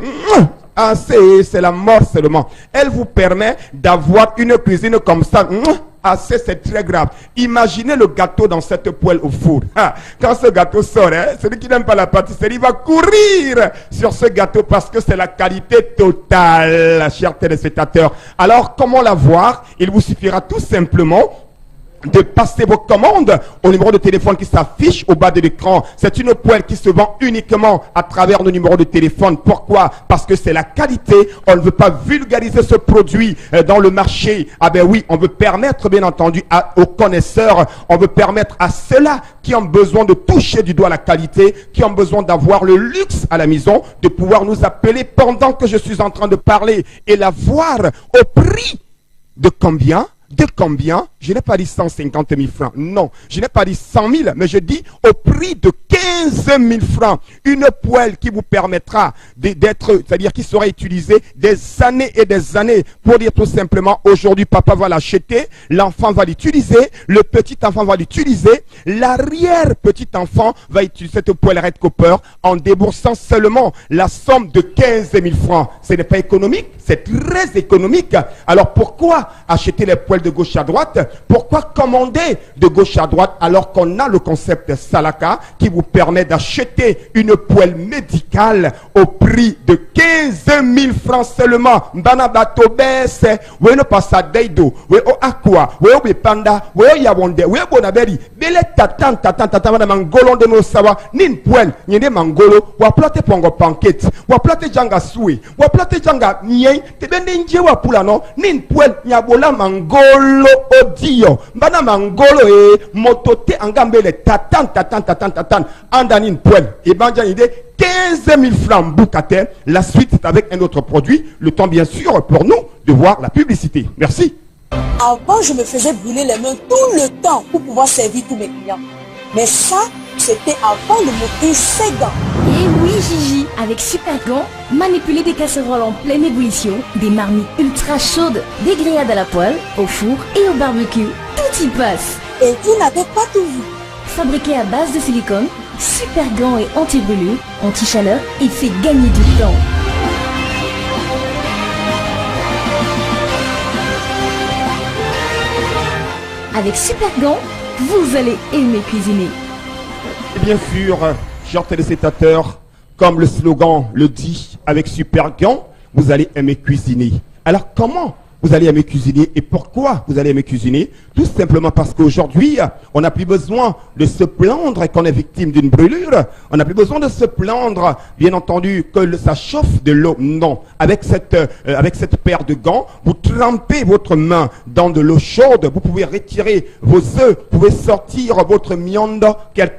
Ah, c'est la mort seulement. Elle vous permet d'avoir une cuisine comme ça. C'est très grave. Imaginez le gâteau dans cette poêle au four. Quand ce gâteau sort, celui qui n'aime pas la pâtisserie va courir sur ce gâteau parce que c'est la qualité totale, chers téléspectateurs. Alors, comment l'avoir? Il vous suffira tout simplement de passer vos commandes au numéro de téléphone qui s'affiche au bas de l'écran. C'est une poêle qui se vend uniquement à travers nos numéros de téléphone. Pourquoi? Parce que c'est la qualité. On ne veut pas vulgariser ce produit dans le marché. Ah ben oui, on veut permettre bien entendu aux connaisseurs, on veut permettre à ceux-là qui ont besoin de toucher du doigt la qualité, qui ont besoin d'avoir le luxe à la maison, de pouvoir nous appeler pendant que je suis en train de parler et la voir au prix de combien? De combien? Je n'ai pas dit 150 000 francs. Non, je n'ai pas dit 100 000, mais je dis au prix de 15 000 francs. Une poêle qui vous permettra d'être, c'est-à-dire qui sera utilisée des années et des années. Pour dire tout simplement, aujourd'hui, papa va l'acheter, l'enfant va l'utiliser, le petit enfant va l'utiliser, l'arrière-petit-enfant va utiliser cette poêle Red Copper en déboursant seulement la somme de 15 000 francs. Ce n'est pas économique, c'est très économique. Alors pourquoi acheter les poêles de gauche à droite? Pourquoi commander de gauche à droite alors qu'on a le concept Salaka qui vous permet d'acheter une poêle médicale au prix de 15 000 francs seulement? Mbana bato bese, we no pasa deido, we o aqua, we o bepanda, we o yawonde, we o bonaberi, bele tatan wana mangolo de no sawa, nin poêle, nyende mangolo, wa plate pongo pankete, wa plate janga sui, wa plate janga nye, te bende nje wa pula no, nin poêle, nyabola mangolo odio, mbana mangolo motote angambele tatan andani une poêle et banja idée 15 000 francs boucate. La suite c'est avec un autre produit. Le temps bien sûr pour nous de voir la publicité. Merci. Avant je me faisais brûler les mains tout le temps pour pouvoir servir tous mes clients. Mais ça, c'était avant le moteur Sega. Et oui Gigi, avec Super Gant, manipuler des casseroles en pleine ébullition, des marmites ultra chaudes, des grillades à la poêle, au four et au barbecue, tout y passe. Et vous n'avez pas tout vu. Fabriqué à base de silicone, Super Gant est anti-brûlure, anti-chaleur et fait gagner du temps. Avec Super Gant, vous allez aimer cuisiner. Et bien sûr, chers téléspectateurs, comme le slogan le dit, avec Super Gant, vous allez aimer cuisiner. Alors comment vous allez aimer cuisiner et pourquoi vous allez aimer cuisiner? Tout simplement parce qu'aujourd'hui, on n'a plus besoin de se plaindre qu'on est victime d'une brûlure. On n'a plus besoin de se plaindre, bien entendu, que ça chauffe de l'eau. Non. Avec cette paire de gants, vous trempez votre main dans de l'eau chaude. Vous pouvez retirer vos œufs. Vous pouvez sortir votre viande.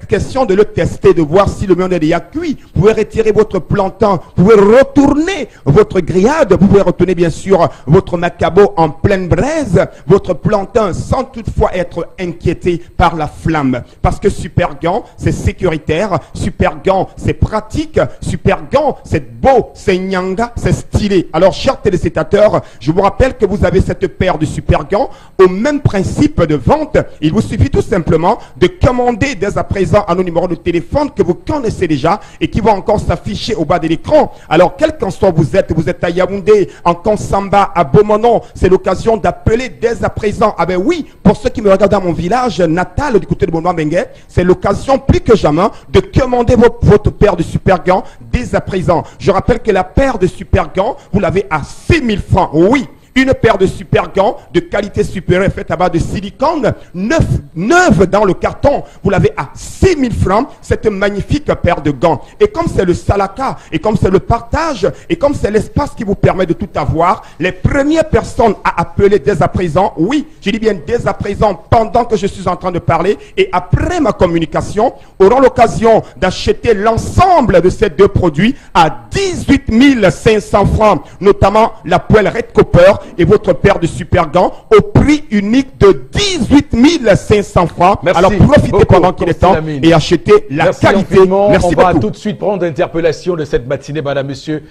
Question de le tester, de voir si le viande est déjà cuit. Vous pouvez retirer votre plantain. Vous pouvez retourner votre grillade. Vous pouvez retourner, bien sûr, votre macabo en pleine braise. Votre plantain sans toutefois être inquiété par la flamme. Parce que Super Gant, c'est sécuritaire. Super Gant, c'est pratique. Super Gant, c'est beau, c'est nyanga, c'est stylé. Alors, chers téléspectateurs, je vous rappelle que vous avez cette paire de Super Gant au même principe de vente. Il vous suffit tout simplement de commander dès à présent à nos numéros de téléphone que vous connaissez déjà et qui vous va encore s'afficher au bas de l'écran. Alors, quel qu'en soit vous êtes à Yaoundé, en Kansamba, à Bomonon, c'est l'occasion d'appeler dès à présent. Ah ben oui, pour ceux qui me regardent dans mon village natal du côté de Bonois-Benguet, c'est l'occasion plus que jamais de commander votre paire de super gants dès à présent. Je rappelle que la paire de super gants, vous l'avez à 6 000 francs. Oui. Une paire de super gants de qualité supérieure faite à base de silicone, neuve dans le carton. Vous l'avez à 6 000 francs, cette magnifique paire de gants. Et comme c'est le salaka, et comme c'est le partage, et comme c'est l'espace qui vous permet de tout avoir, les premières personnes à appeler dès à présent, oui, je dis bien dès à présent, pendant que je suis en train de parler, et après ma communication, auront l'occasion d'acheter l'ensemble de ces deux produits à 18 500 francs, notamment la poêle Red Copper, et votre paire de super gants au prix unique de 18 500 francs. Merci. Alors profitez beaucoup, pendant qu'il est temps et achetez la Merci qualité. infiniment. Merci On beaucoup. va tout de suite prendre l'interpellation de cette matinée, madame, monsieur,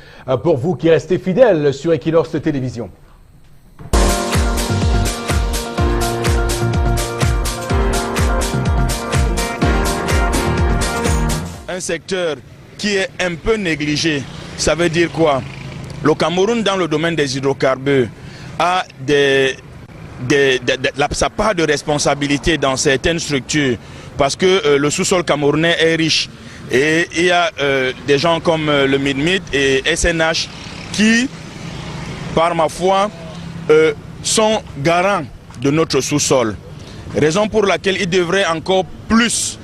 pour vous qui restez fidèles sur Equinox Télévision. Un secteur qui est un peu négligé, ça veut dire quoi? Le Cameroun, dans le domaine des hydrocarbures, a sa part de responsabilité dans certaines structures parce que le sous-sol camerounais est riche et il y a des gens comme le MIDMID et SNH qui, par ma foi, sont garants de notre sous-sol. Raison pour laquelle ils devraient encore plus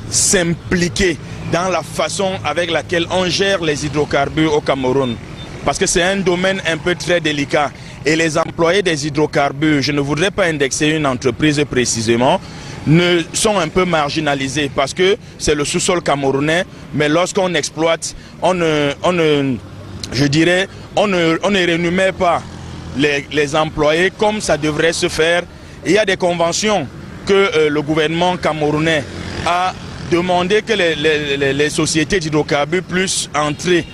s'impliquer dans la façon avec laquelle on gère les hydrocarbures au Cameroun. Parce que c'est un domaine un peu très délicat. Et les employés des hydrocarbures, je ne voudrais pas indexer une entreprise précisément, sont un peu marginalisés parce que c'est le sous-sol camerounais, mais lorsqu'on exploite, on ne rémunère pas les employés comme ça devrait se faire. Il y a des conventions que le gouvernement camerounais a demandé que les sociétés d'hydrocarbures puissent entrer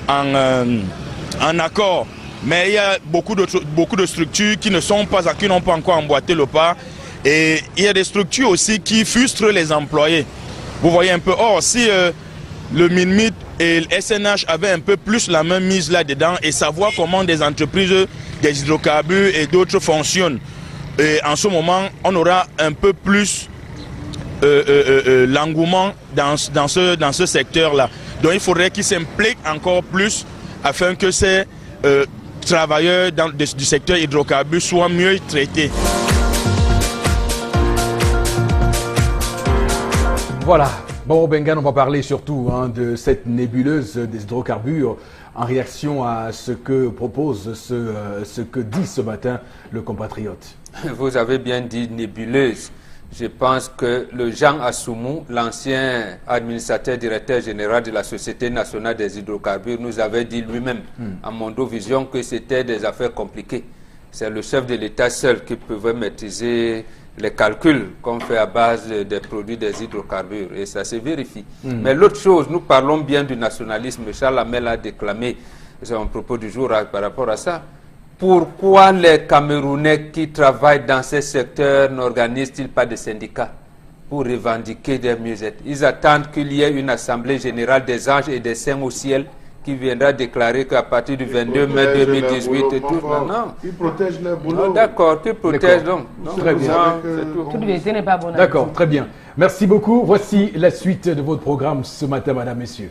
en accord, mais il y a beaucoup de structures qui n'ont pas encore emboîté le pas, et il y a des structures aussi qui frustrent les employés. Vous voyez un peu, si le MINMIT et le SNH avaient un peu plus la main mise là-dedans et savoir comment des entreprises des hydrocarbures et d'autres fonctionnent, et en ce moment, on aura un peu plus l'engouement dans ce secteur-là. Donc il faudrait qu'ils s'impliquent encore plus afin que ces travailleurs du secteur hydrocarbures soient mieux traités. Voilà. Bon, Bengan, on va parler surtout de cette nébuleuse des hydrocarbures en réaction à ce que propose, ce que dit ce matin le compatriote. Vous avez bien dit nébuleuse. Je pense que le Jean Assoumou, l'ancien administrateur directeur général de la Société nationale des hydrocarbures, nous avait dit lui-même à Mondovision que c'était des affaires compliquées. C'est le chef de l'État seul qui pouvait maîtriser les calculs qu'on fait à base des produits des hydrocarbures, et ça se vérifie. Mais l'autre chose, nous parlons bien du nationalisme. Charles Hamel a déclamé son propos du jour par rapport à ça. Pourquoi les Camerounais qui travaillent dans ces secteurs n'organisent-ils pas de syndicats pour revendiquer des mieux-être? Ils attendent qu'il y ait une assemblée générale des anges et des saints au ciel qui viendra déclarer qu'à partir du 22 mai 2018 et tout. Non. Ils protègent leur boulot. D'accord, qui protègent donc. Très bien. Toute vérité n'est pas bonne. D'accord, très bien. Merci beaucoup. Voici la suite de votre programme ce matin, madame, messieurs.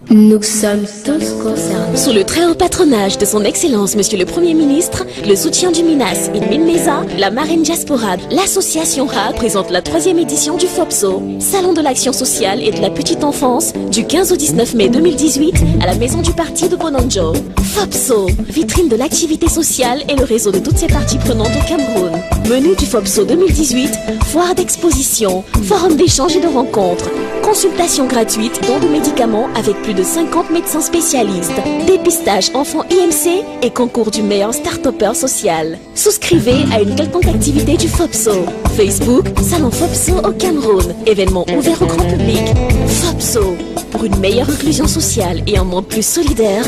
Nous sommes tous concernés. Sous le très haut patronage de son Excellence Monsieur le Premier ministre, le soutien du MINAS et Minmesa, la Marine Diaspora, l'association RA présente la 3e édition du FOPSO, Salon de l'action sociale et de la petite enfance, du 15 au 19 mai 2018 à la Maison du Parti de Bonanjo. FOPSO, vitrine de l'activité sociale et le réseau de toutes ses parties prenantes au Cameroun. Menu du FOPSO 2018, foire d'exposition, forum d'échange et de rencontres, consultation gratuite, dons de médicaments avec plus de 50 médecins spécialistes, dépistage enfants IMC et concours du meilleur start-upper social. Souscrivez à une quelconque activité du FOPSO. Facebook, Salon FOPSO au Cameroun, événement ouvert au grand public. FOPSO, pour une meilleure inclusion sociale et un monde plus solidaire.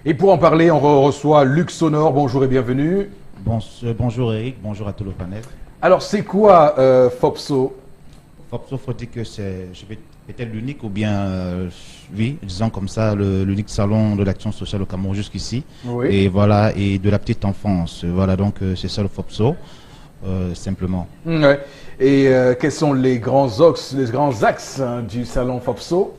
Et pour en parler, on reçoit Luc Sonor. Bonjour et bienvenue. Bonjour Eric, bonjour à tout le panel. Alors, c'est quoi FOPSO? Fopso, faut dire que c'est peut-être l'unique ou bien, oui, disons comme ça, l'unique salon de l'action sociale au Cameroun jusqu'ici. Oui. Et voilà, et de la petite enfance. Voilà, donc c'est ça le Fopso, simplement. Ouais. Et quels sont les grands axes hein, du salon Fopso?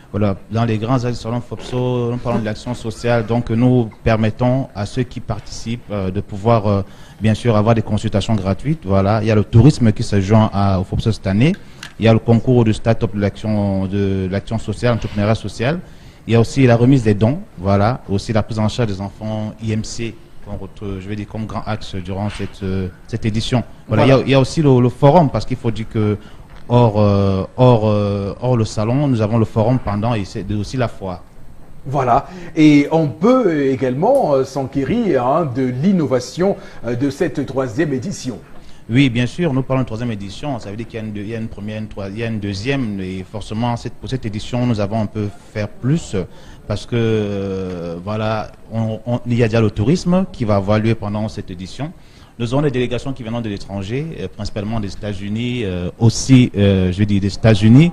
Voilà, dans les grands axes du salon Fopso, nous parlons de l'action sociale, donc nous permettons à ceux qui participent de pouvoir, bien sûr, avoir des consultations gratuites. Voilà, il y a le tourisme qui se joint au Fopso cette année. Il y a le concours de start-up de l'action sociale, entrepreneuriat social. Il y a aussi la remise des dons, voilà, aussi la prise en charge des enfants IMC, je vais dire comme grand axe durant cette édition. Voilà, voilà. Il y a aussi le forum, parce qu'il faut dire que hors le salon, nous avons le forum pendant et c'est aussi la foire. Voilà, et on peut également s'enquérir hein, de l'innovation de cette 3e édition. Oui, bien sûr, nous parlons de 3e édition, ça veut dire qu'il y a une première, il y a une deuxième, et forcément pour cette édition, nous avons un peu faire plus, parce que voilà, il y a déjà le tourisme qui va avoir lieu pendant cette édition. Nous avons des délégations qui viennent de l'étranger, principalement des États-Unis, aussi, je veux dire des États-Unis,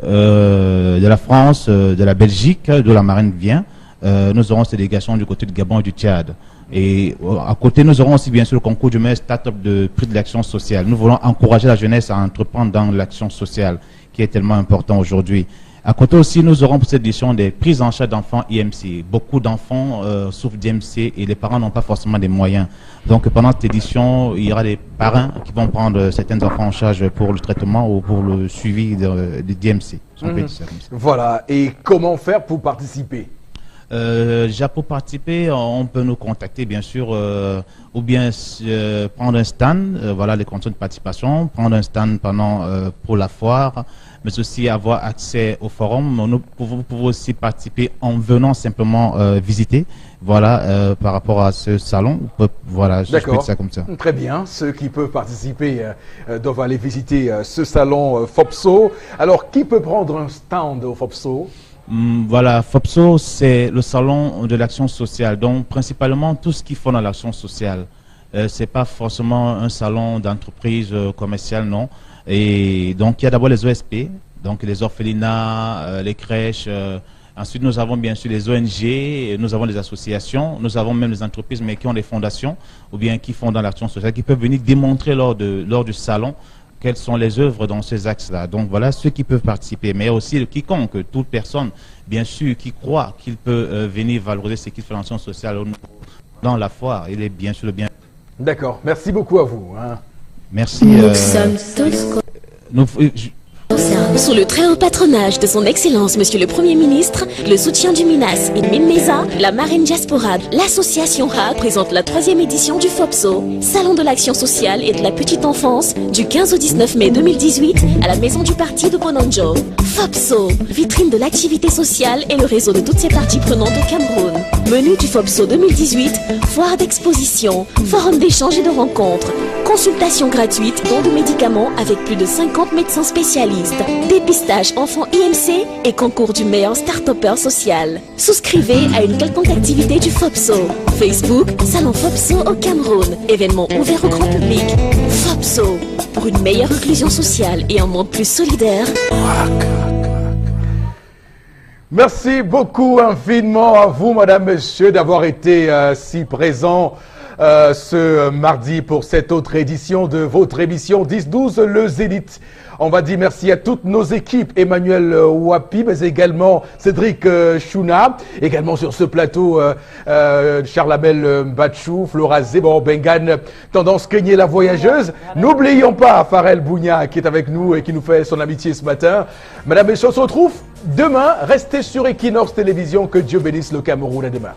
de la France, de la Belgique, de la Marine vient. Nous aurons ces délégations du côté du Gabon et du Tchad. Et à côté, nous aurons aussi bien sûr le concours du meilleur start-up de prix de l'action sociale. Nous voulons encourager la jeunesse à entreprendre dans l'action sociale, qui est tellement important aujourd'hui. À côté aussi, nous aurons pour cette édition des prises en charge d'enfants IMC. Beaucoup d'enfants souffrent d'IMC et les parents n'ont pas forcément des moyens. Donc pendant cette édition, il y aura des parrains qui vont prendre certains enfants en charge pour le traitement ou pour le suivi d'IMC. Voilà, et comment faire pour participer? Déjà pour participer, on peut nous contacter bien sûr, ou bien prendre un stand, voilà les conditions de participation, prendre un stand pour la foire, mais aussi avoir accès au forum. Vous pouvez aussi participer en venant simplement visiter, voilà, par rapport à ce salon. Voilà, je fais ça comme ça. Très bien, ceux qui peuvent participer doivent aller visiter ce salon Fopso. Alors, qui peut prendre un stand au Fopso? Voilà, Fopso, c'est le salon de l'action sociale, donc principalement tout ce qu'ils font dans l'action sociale. C'est pas forcément un salon d'entreprise commerciale, non. Et donc il y a d'abord les OSP, donc les orphelinats, les crèches. Ensuite, nous avons bien sûr les ONG, nous avons les associations, nous avons même les entreprises, mais qui ont des fondations ou bien qui font dans l'action sociale, qui peuvent venir démontrer lors du salon quelles sont les œuvres dans ces axes-là. Donc voilà ceux qui peuvent participer, mais aussi quiconque, toute personne, bien sûr, qui croit qu'il peut venir valoriser ce qu'il fait dans l'action sociale dans la foire. Il est bien sûr le bien. D'accord, merci beaucoup à vous. Hein. Merci. Nous sommes tous... Sous le très haut patronage de son Excellence Monsieur le Premier ministre, le soutien du MINAS et Min Mesa, la Marine Diaspora, l'association RA présente la 3e édition du Fopso, Salon de l'action sociale et de la petite enfance, du 15 au 19 mai 2018 à la maison du parti de Bonanjo. Fopso, vitrine de l'activité sociale et le réseau de toutes ses parties prenantes au Cameroun. Menu du Fopso 2018, foire d'exposition, forum d'échange et de rencontres, consultation gratuite, dons de médicaments avec plus de 50 médecins spécialistes, dépistage enfants IMC et concours du meilleur start-upper social. Souscrivez à une quelconque activité du Fopso. Facebook, Salon Fopso au Cameroun, événement ouvert au grand public. Fopso, pour une meilleure inclusion sociale et un monde plus solidaire. Merci beaucoup infiniment à vous, madame, monsieur, d'avoir été si présents ce mardi pour cette autre édition de votre émission 10-12, le Zénith. On va dire merci à toutes nos équipes, Emmanuel Wapi, mais également Cédric Chouna, également sur ce plateau Charlamel Batchou, Flora Zébor Bengan, Tendance Kenyé la voyageuse. N'oublions pas Farel Bougna qui est avec nous et qui nous fait son amitié ce matin. Madame et messieurs, on se retrouve demain. Restez sur Equinox Télévision. Que Dieu bénisse le Cameroun. À demain.